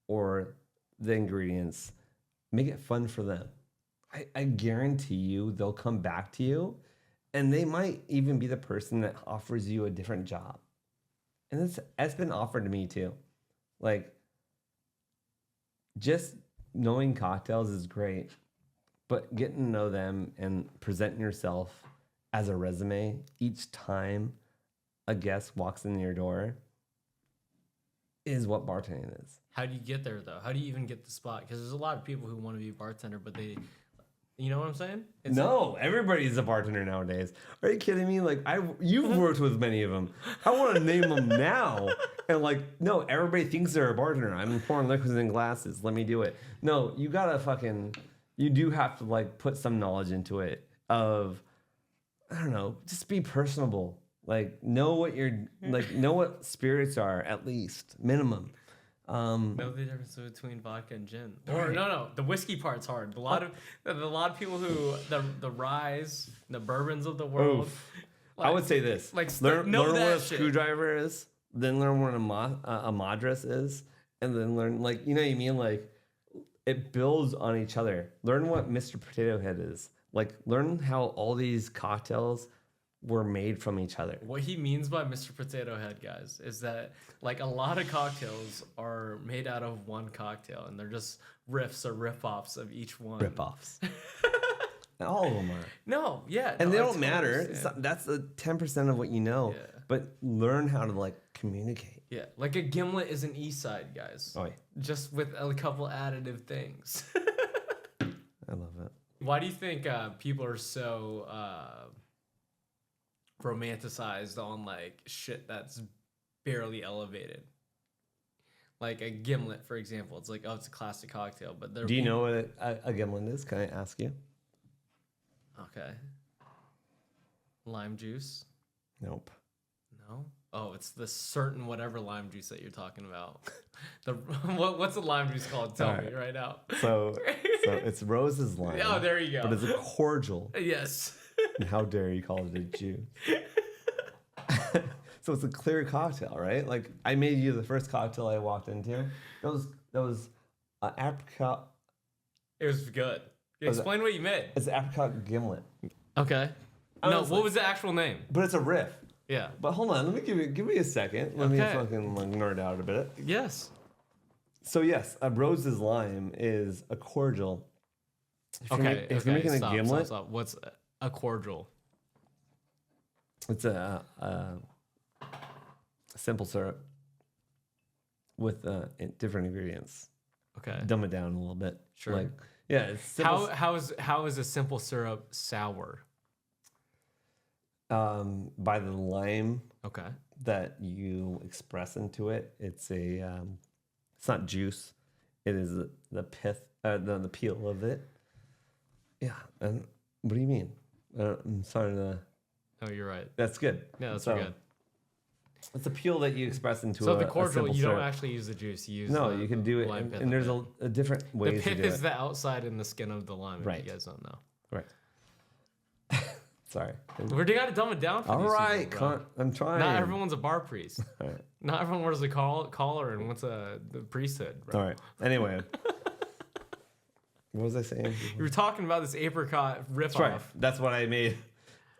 or the ingredients. Make it fun for them. I guarantee you they'll come back to you, and they might even be the person that offers you a different job. And it's been offered to me too. Like, just knowing cocktails is great, but getting to know them and presenting yourself as a resume each time a guest walks in your door is what bartending is. How do you get there though? How do you even get the spot? Because there's a lot of people who want to be a bartender, but they, you know what I'm saying? Everybody's a bartender nowadays. Are you kidding me? Like, you've worked with many of them. I want to name them now. And like, no, everybody thinks they're a bartender. I'm pouring liquids in glasses. Let me do it. No, you do have to like put some knowledge into it of, I don't know, just be personable. Like, know what spirits are, at least, minimum. Know the difference between vodka and gin. Or no, the whiskey part's hard. A lot of people who the ryes, the bourbons of the world. Like, I would say this: like learn what a screwdriver is, then learn what a madras is, and then learn, like, you know what I mean? Like, it builds on each other. Learn what Mr. Potato Head is. Like, learn how all these cocktails were made from each other. What he means by Mr. Potato Head, guys, is that like a lot of cocktails are made out of one cocktail, and they're just riffs or rip-offs of each one. Rip-offs. All of them are. No, yeah. And they don't matter. That's the 10% of what you know. Yeah. But learn how to, like, communicate. Yeah. Like a gimlet is an East Side, guys. Oh, yeah. Just with a couple additive things. I love it. Why do you think people are so romanticized on like shit that's barely elevated? Like a gimlet, for example. It's like, oh, it's a classic cocktail, but do you know what a gimlet is? Can I ask you? Okay. Lime juice? Nope. No? Oh, it's the certain whatever lime juice that you're talking about. What's the lime juice called? Tell me right now. So it's Rose's lime. Oh, there you go. But it's a cordial. Yes. And how dare you call it a juice? So it's a clear cocktail, right? Like, I made you the first cocktail I walked into. That was apricot. It was good. Explain what you made. It's an apricot gimlet. Okay. No, what was the actual name? But it's a riff. Yeah. But hold on, let me give me a second. Let me fucking like nerd out a bit. Yes. So yes, a Rose's lime is a cordial. If you're making a gimlet, stop. What's a cordial? It's a simple syrup with different ingredients. Okay. Dumb it down a little bit. Sure. Like, yeah. It's simple. How is a simple syrup sour? By the lime. Okay. That you express into it. It's not juice. It is the pith, the peel of it. Yeah. And what do you mean? I'm sorry to. Oh, you're right. That's good. Yeah, that's good. It's a peel that you express into So a the cordial, simple you syrup. don't actually use the juice. You use You can do it, lime pith and there's of a different it. ways The to pith do is it. the outside and the skin of the lime. Right. If you guys don't know. Right. Sorry. We gotta dumb it down for All these right, people, bro. I'm trying. Not everyone's a bar priest. All right. Not everyone wears a collar and wants the priesthood, bro. All right. Anyway, what was I saying? You were talking about this apricot riff That's right. off. That's what I made.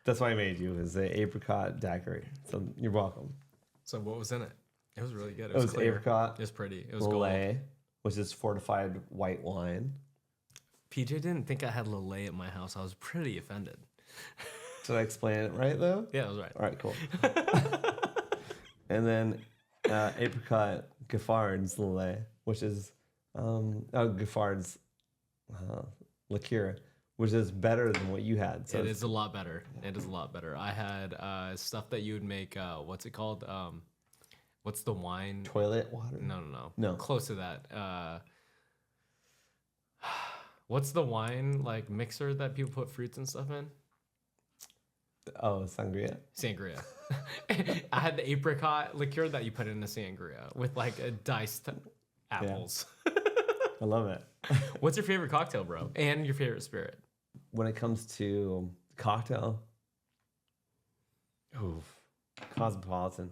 That's what I made you, is a apricot daiquiri. So you're welcome. So what was in it? It was really good. It was clear. apricot. It was pretty. It was gold. Lillet, which is fortified white wine. PJ didn't think I had Lillet at my house. I was pretty offended. Did I explain it right, though? Yeah, that was right. All right, cool. And then apricot Giffard's Lillet, which is Giffard's liqueur, which is better than what you had. So It is a lot better. It is a lot better. I had stuff that you would make. What's it called? What's the wine? Toilet water? No. Close to that. What's the wine like mixer that people put fruits and stuff in? Oh, sangria. Sangria. I had the apricot liqueur that you put in the sangria with like a diced apples. I love it. What's your favorite cocktail, bro? And your favorite spirit? When it comes to cocktail, Cosmopolitan.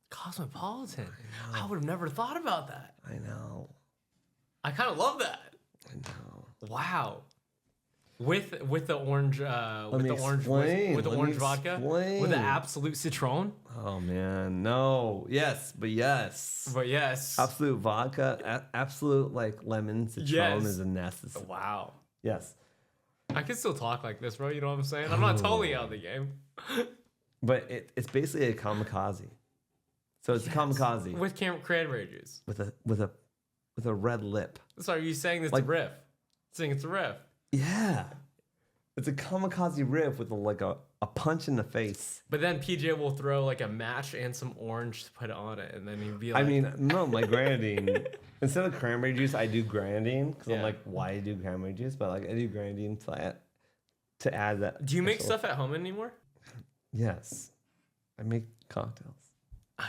Cosmopolitan. I would have never thought about that. I know. I kind of love that. I know. Wow. With the orange with the orange vodka with the absolute citron. Oh man, no. Yes, but yes. But yes. Absolute vodka, absolute like lemon citron is a necessary. Wow. Yes. I can still talk like this, bro. You know what I'm saying? I'm not totally out of the game. But it's basically a kamikaze. So it's a kamikaze With cranberry juice. with a red lip. So are you saying it's a riff? Saying it's a riff. Yeah. It's a kamikaze riff with a punch in the face. But then PJ will throw like a match and some orange to put on it, and then he'd be like, I mean, no, my grenadine. Instead of cranberry juice, I do grenadine because I'm like, why do cranberry juice? But like, I do grenadine to add that. Do you make stuff at home anymore? Yes, I make cocktails.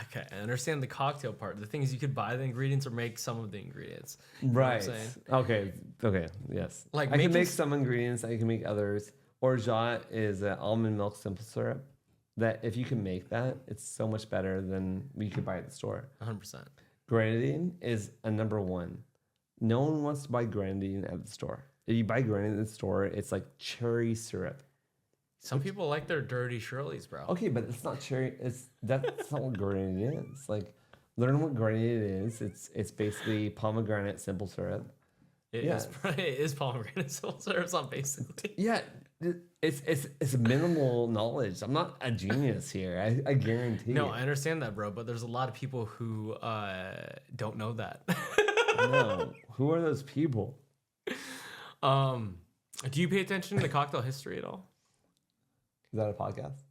Okay, I understand the cocktail part. The thing is, you could buy the ingredients or make some of the ingredients. You know what I'm Right. saying? Okay. Yes. Like I can make some ingredients. I can make others. Orgeat is an almond milk simple syrup. That if you can make that, it's so much better than what you could buy at the store. 100%. Grenadine is a number one. No one wants to buy grenadine at the store. If you buy grenadine at the store, it's like cherry syrup. Some people like their dirty Shirleys, bro. Okay, but it's not cherry. That's not what grenadine is. Like, learn what grenadine is. It's basically pomegranate simple syrup. It is pomegranate simple syrup. It's not basically. Yeah, it's minimal knowledge. I'm not a genius here. I guarantee. No, I understand that, bro. But there's a lot of people who don't know that. I know. Who are those people? Do you pay attention to cocktail history at all? Is that a podcast?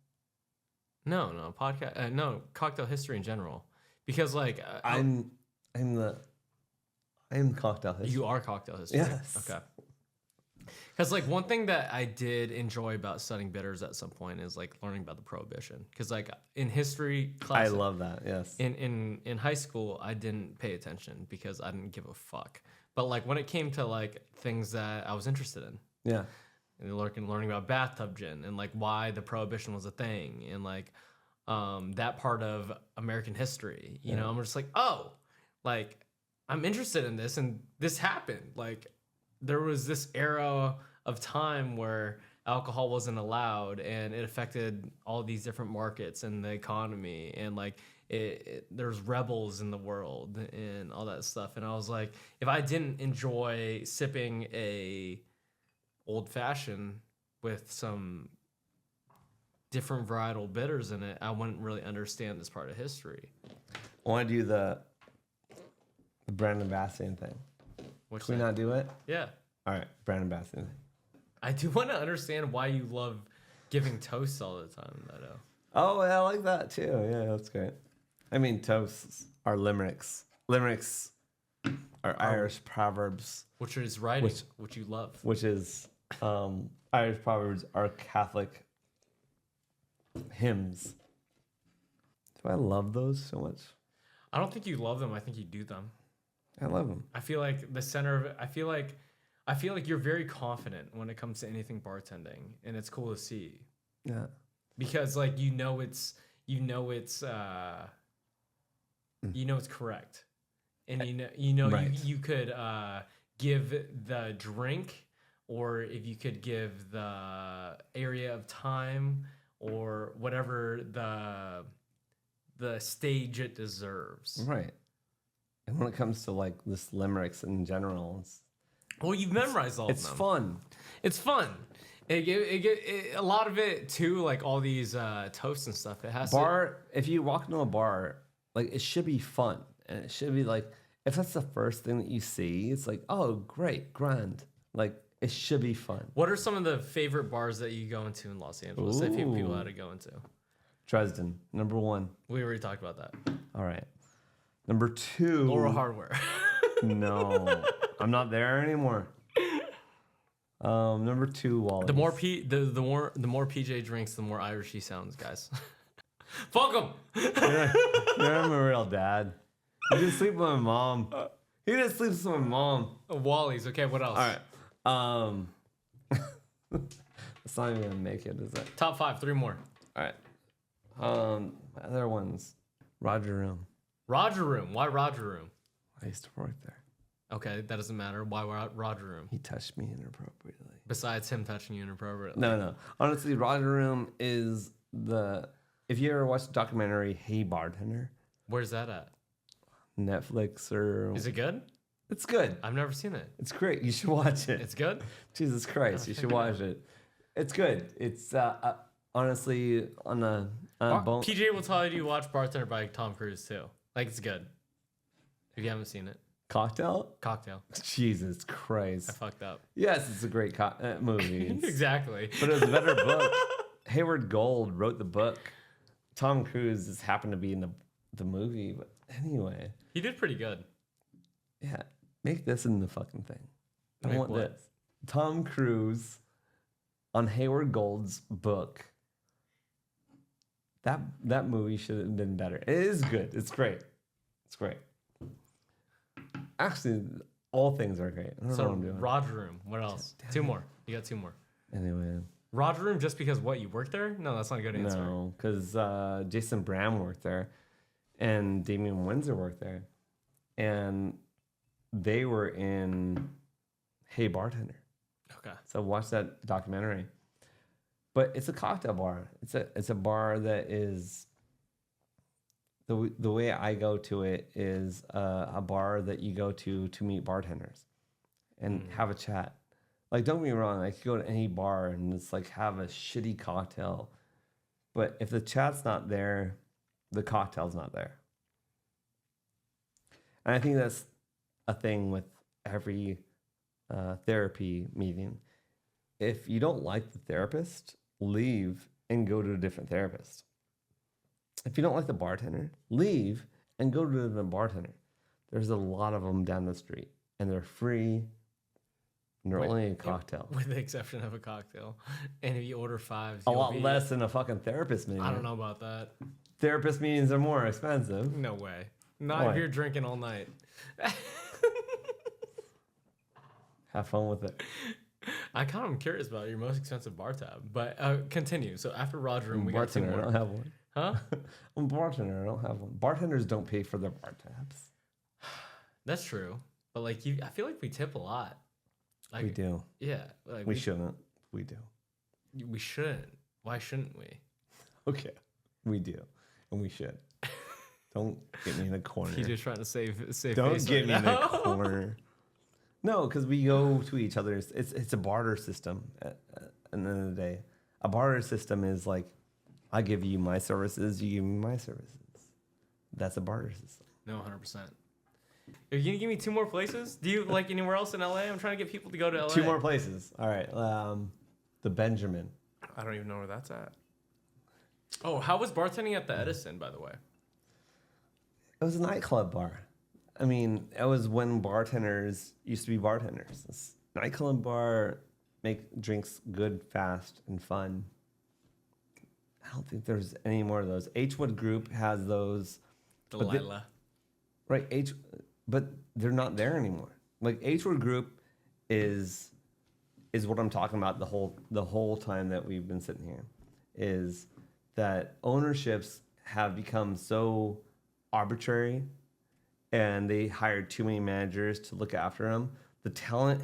No, podcast. No, cocktail history in general. Because like I'm cocktail history. You are cocktail history. Yes. Okay. Because like one thing that I did enjoy about studying bitters at some point is like learning about the Prohibition. Because like in history class, I love that. Yes. In high school, I didn't pay attention because I didn't give a fuck. But like when it came to like things that I was interested in, Yeah. and learning about bathtub gin and like why the Prohibition was a thing and like that part of American history, you know, I'm just like, oh, like I'm interested in this and this happened. Like there was this era of time where alcohol wasn't allowed and it affected all these different markets and the economy and like there's rebels in the world and all that stuff. And I was like, if I didn't enjoy sipping a old fashioned with some different varietal bitters in it, I wouldn't really understand this part of history. I want to do the Brandon Bastian thing. Can we not do it? Yeah. All right, Brandon Bastian. I do want to understand why you love giving toasts all the time, though. Oh, yeah, I like that too. Yeah, that's great. I mean, toasts are limericks. Limericks are Irish proverbs. Which is writing, which you love. Which is Irish proverbs are Catholic hymns Do I love those so much? I don't think you love them. I think you do them. I love them. I feel like the center of it. I feel like you're very confident when it comes to anything bartending, and it's cool to see. Yeah. Because like it's correct, and Right. you could give the drink, or if you could give the area of time or whatever the stage it deserves. Right. And when it comes to like this limericks in general, Well, you've memorized all of them. it's fun. It's fun. A lot of it too, like all these toasts and stuff. It has If you walk into a bar, like it should be fun, and it should be like if that's the first thing that you see, it's like, oh, great, grand. Like it should be fun. What are some of the favorite bars that you go into in Los Angeles that people had to go into? Dresden, number 1. We already talked about that. All right. Number 2. Laurel Hardware. No, I'm not there anymore. Number 2, Wally. The more PJ drinks, the more Irish he sounds, guys. Fuck him. I'm a real dad. He just sleep with my mom. He just sleeps with my mom. Wally's. Okay, what else? All right. It's not even gonna make it, is it? Top 5, 3 more. All right. Other ones. Roger Room. Roger Room. Why Roger Room? I used to work there. Okay, that doesn't matter. Why Roger Room? He touched me inappropriately. Besides him touching you inappropriately. No. Honestly, Roger Room is if you ever watched the documentary Hey Bartender, Where's that at? Netflix or... Is it good? It's good. I've never seen it. It's great. You should watch it. It's good? Jesus Christ, you should watch it. It's good. It's honestly on a bone. PJ will tell you to watch Bartender by Tom Cruise too. Like it's good. If you haven't seen it. Cocktail? Cocktail. Jesus I Christ. fucked up. Yes, it's a great movie. Exactly. But it was a better book. Hayward Gold wrote the book. Tom Cruise just happened to be in the movie. But anyway. He did pretty good. Yeah. Make this in the fucking thing. I Make want what? this. Tom Cruise on Hayward Gold's book. That movie should have been better. It is good. It's great. It's great. Actually, all things are great. I don't know what I'm doing. Roger Room. What else? Damn 2 it. more. You got 2 more. Anyway. Roger Room just because what? You work there? No, that's not a good answer. No, because Jason Bram worked there and Damian Windsor worked there. And they were in Hey Bartender. Okay. So watch that documentary. But it's a cocktail bar. It's a bar that is the way I go to it is a bar that you go to meet bartenders and have a chat. Like, don't get me wrong, I could go to any bar and it's like have a shitty cocktail. But if the chat's not there, the cocktail's not there. And I think that's a thing with every therapy meeting. If you don't like the therapist, leave and go to a different therapist. If you don't like the bartender, leave and go to the bartender. There's a lot of them down the street and they're free. And they're only a cocktail. With the exception of a cocktail. And if you order 5, A lot less than a fucking therapist meeting. I don't know about that. Therapist meetings are more expensive. No way. Not Why? if you're drinking all night. Have fun with it. I kind of am curious about your most expensive bar tab. But continue. So after Roger Room, we got 2 Bartender, I more. don't have one. Huh? I'm a bartender. I don't have one. Bartenders don't pay for their bar tabs. That's true. But like I feel like we tip a lot. Like, We do. Yeah. Like We shouldn't. We do. We shouldn't. Why shouldn't we? Okay. We do. And we should. Don't get me in a corner. He's just trying to save Don't face get right me in a now. corner. No, because we go to each other's. It's a barter system. At the end of the day, a barter system is like, I give you my services, you give me my services. That's a barter system. No, 100%. Are you gonna give me 2 more places? Do you like anywhere else in LA? I'm trying to get people to go to LA. 2 more places. All right. The Benjamin. I don't even know where that's at. Oh, how was bartending at the Edison, by the way? It was a nightclub bar. I mean, it was when bartenders used to be bartenders. This nightclub bar, make drinks good, fast, and fun. I don't think there's any more of those. Hwood Group has those. Delilah. Right, but they're not there anymore. Like Hwood Group is what I'm talking about the whole time that we've been sitting here, is that ownerships have become so arbitrary, and they hired too many managers to look after them. The talent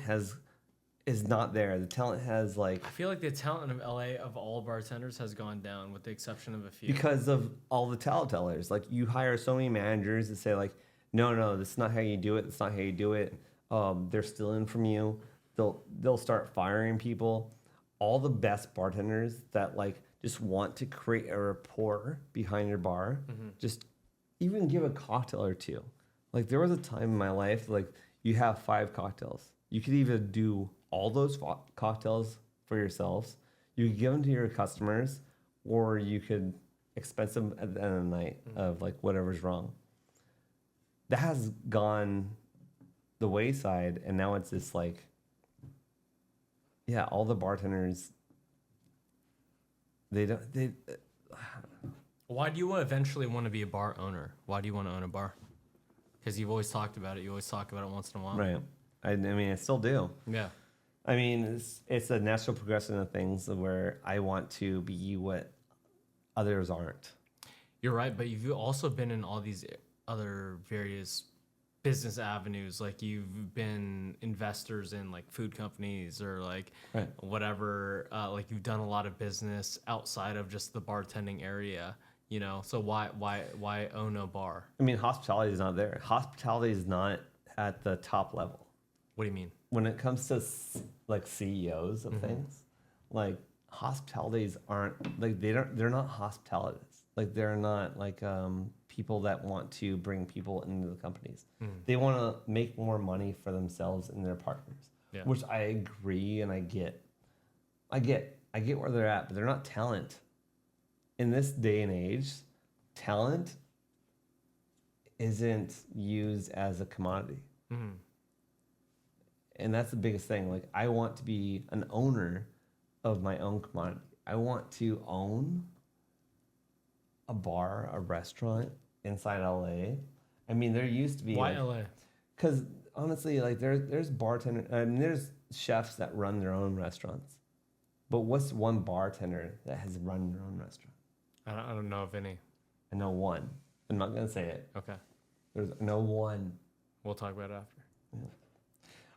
is not there. The talent has I feel like the talent of LA of all bartenders has gone down, with the exception of a few. because of all the tellers. Like you hire so many managers that say like, no, this is not how you do it. That's not how you do it. They're stealing from you. They'll start firing people. All the best bartenders that like just want to create a rapport behind your bar, just even give a cocktail or two. Like there was a time in my life, like you have 5 cocktails. You could either do all those cocktails for yourselves, you could give them to your customers, or you could expense them at the end of the night of like whatever's wrong. That has gone the wayside, and now it's just like, yeah, all the bartenders, they Why do you eventually want to be a bar owner? Why do you want to own a bar? Because you've always talked about it. You always talk about it once in a while. right. I mean, I still do. Yeah. I mean, it's a natural progression of things where I want to be what others aren't. You're right, but you've also been in all these other various business avenues. Like you've been investors in like food companies or like Right. whatever. Like you've done a lot of business outside of just the bartending area. You know, so why own a bar? I mean, hospitality is not there. Hospitality is not at the top level. What do you mean? When it comes to like CEOs of things, like hospitalities aren't like they're not hospitalists. Like they're not like people that want to bring people into the companies. They want to make more money for themselves and their partners, which I agree and I get where they're at, but they're not talent. In this day and age, talent isn't used as a commodity. And that's the biggest thing. Like, I want to be an owner of my own commodity. I want to own a bar, a restaurant inside LA. I mean, there used to be. Why LA? Because honestly, like there's bartender. I mean, there's chefs that run their own restaurants. But what's one bartender that has run their own restaurant? I don't know of any. I know one. I'm not gonna say it. Okay. I know one. We'll talk about it after.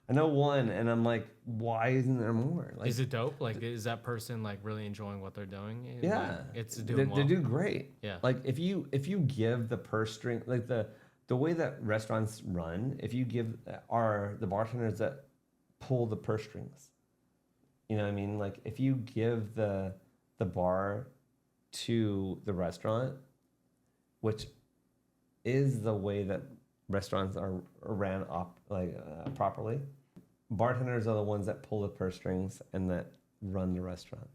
I know one, and I'm like, why isn't there more? Like, Is it dope? Like, is that person like really enjoying what they're doing? And, yeah, like, it's doing well. They do great. Yeah. Like if you give the purse string, like the way that restaurants run, if you give the bartenders that pull the purse strings, you know what I mean? Like if you give the bar to the restaurant, which is the way that restaurants are ran properly. Bartenders are the ones that pull the purse strings and that run the restaurant.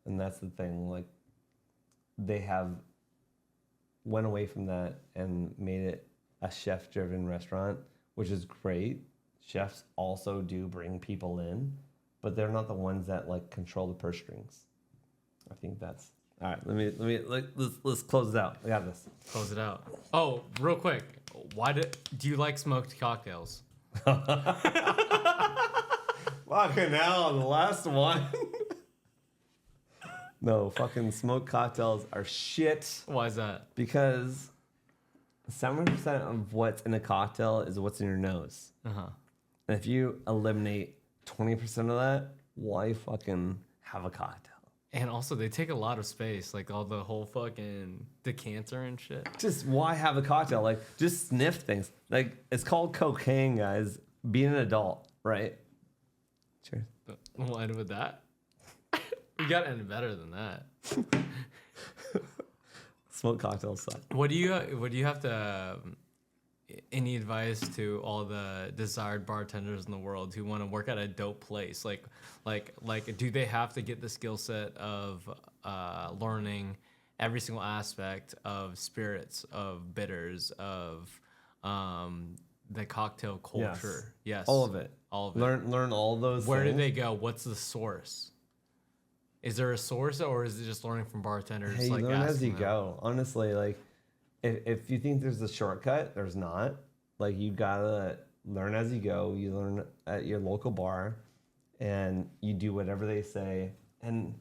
And that's the thing. Like they have went away from that and made it a chef-driven restaurant, which is great. Chefs also do bring people in, but they're not the ones that like control the purse strings. I think that's all right. Let's close it out. I got this. Close it out. Oh, real quick. Do you like smoked cocktails? Fucking hell, the last one. No, fucking smoked cocktails are shit. Why is that? Because 70% of what's in a cocktail is what's in your nose. Uh-huh. And if you eliminate 20% of that, why fucking have a cocktail? And also, they take a lot of space, like all the whole fucking decanter and shit. Just why have a cocktail? Like, just sniff things. Like, it's called cocaine, guys. Being an adult, right? Cheers. We'll end with that. We gotta end better than that. Smoke cocktails suck. What do you have to? Any advice to all the desired bartenders in the world who want to work at a dope place? Like, do they have to get the skill set of learning every single aspect of spirits, of bitters, of the cocktail culture? Yes. All of it. All of it. Learn all those Where things. do they go? What's the source? Is there a source, or is it just learning from bartenders? Hey, you like learn as asking you them? go. Honestly, like if you think there's a shortcut, there's not. Like you gotta learn as you go. You learn at your local bar, and you do whatever they say. And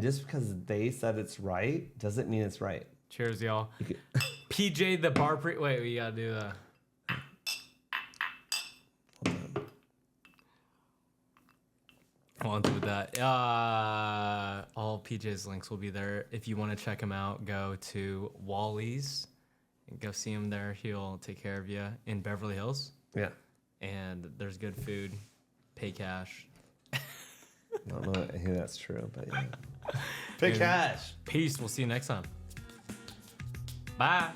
just because they said it's right doesn't mean it's right. Cheers, y'all. PJ the bar wait, we gotta do the. On to that. All PJ's links will be there. If you want to check him out, go to Wally's and go see him there. He'll take care of you in Beverly Hills. Yeah. And there's good food. Pay cash. I don't know if that's true, but yeah. Pay cash. Peace. We'll see you next time. Bye.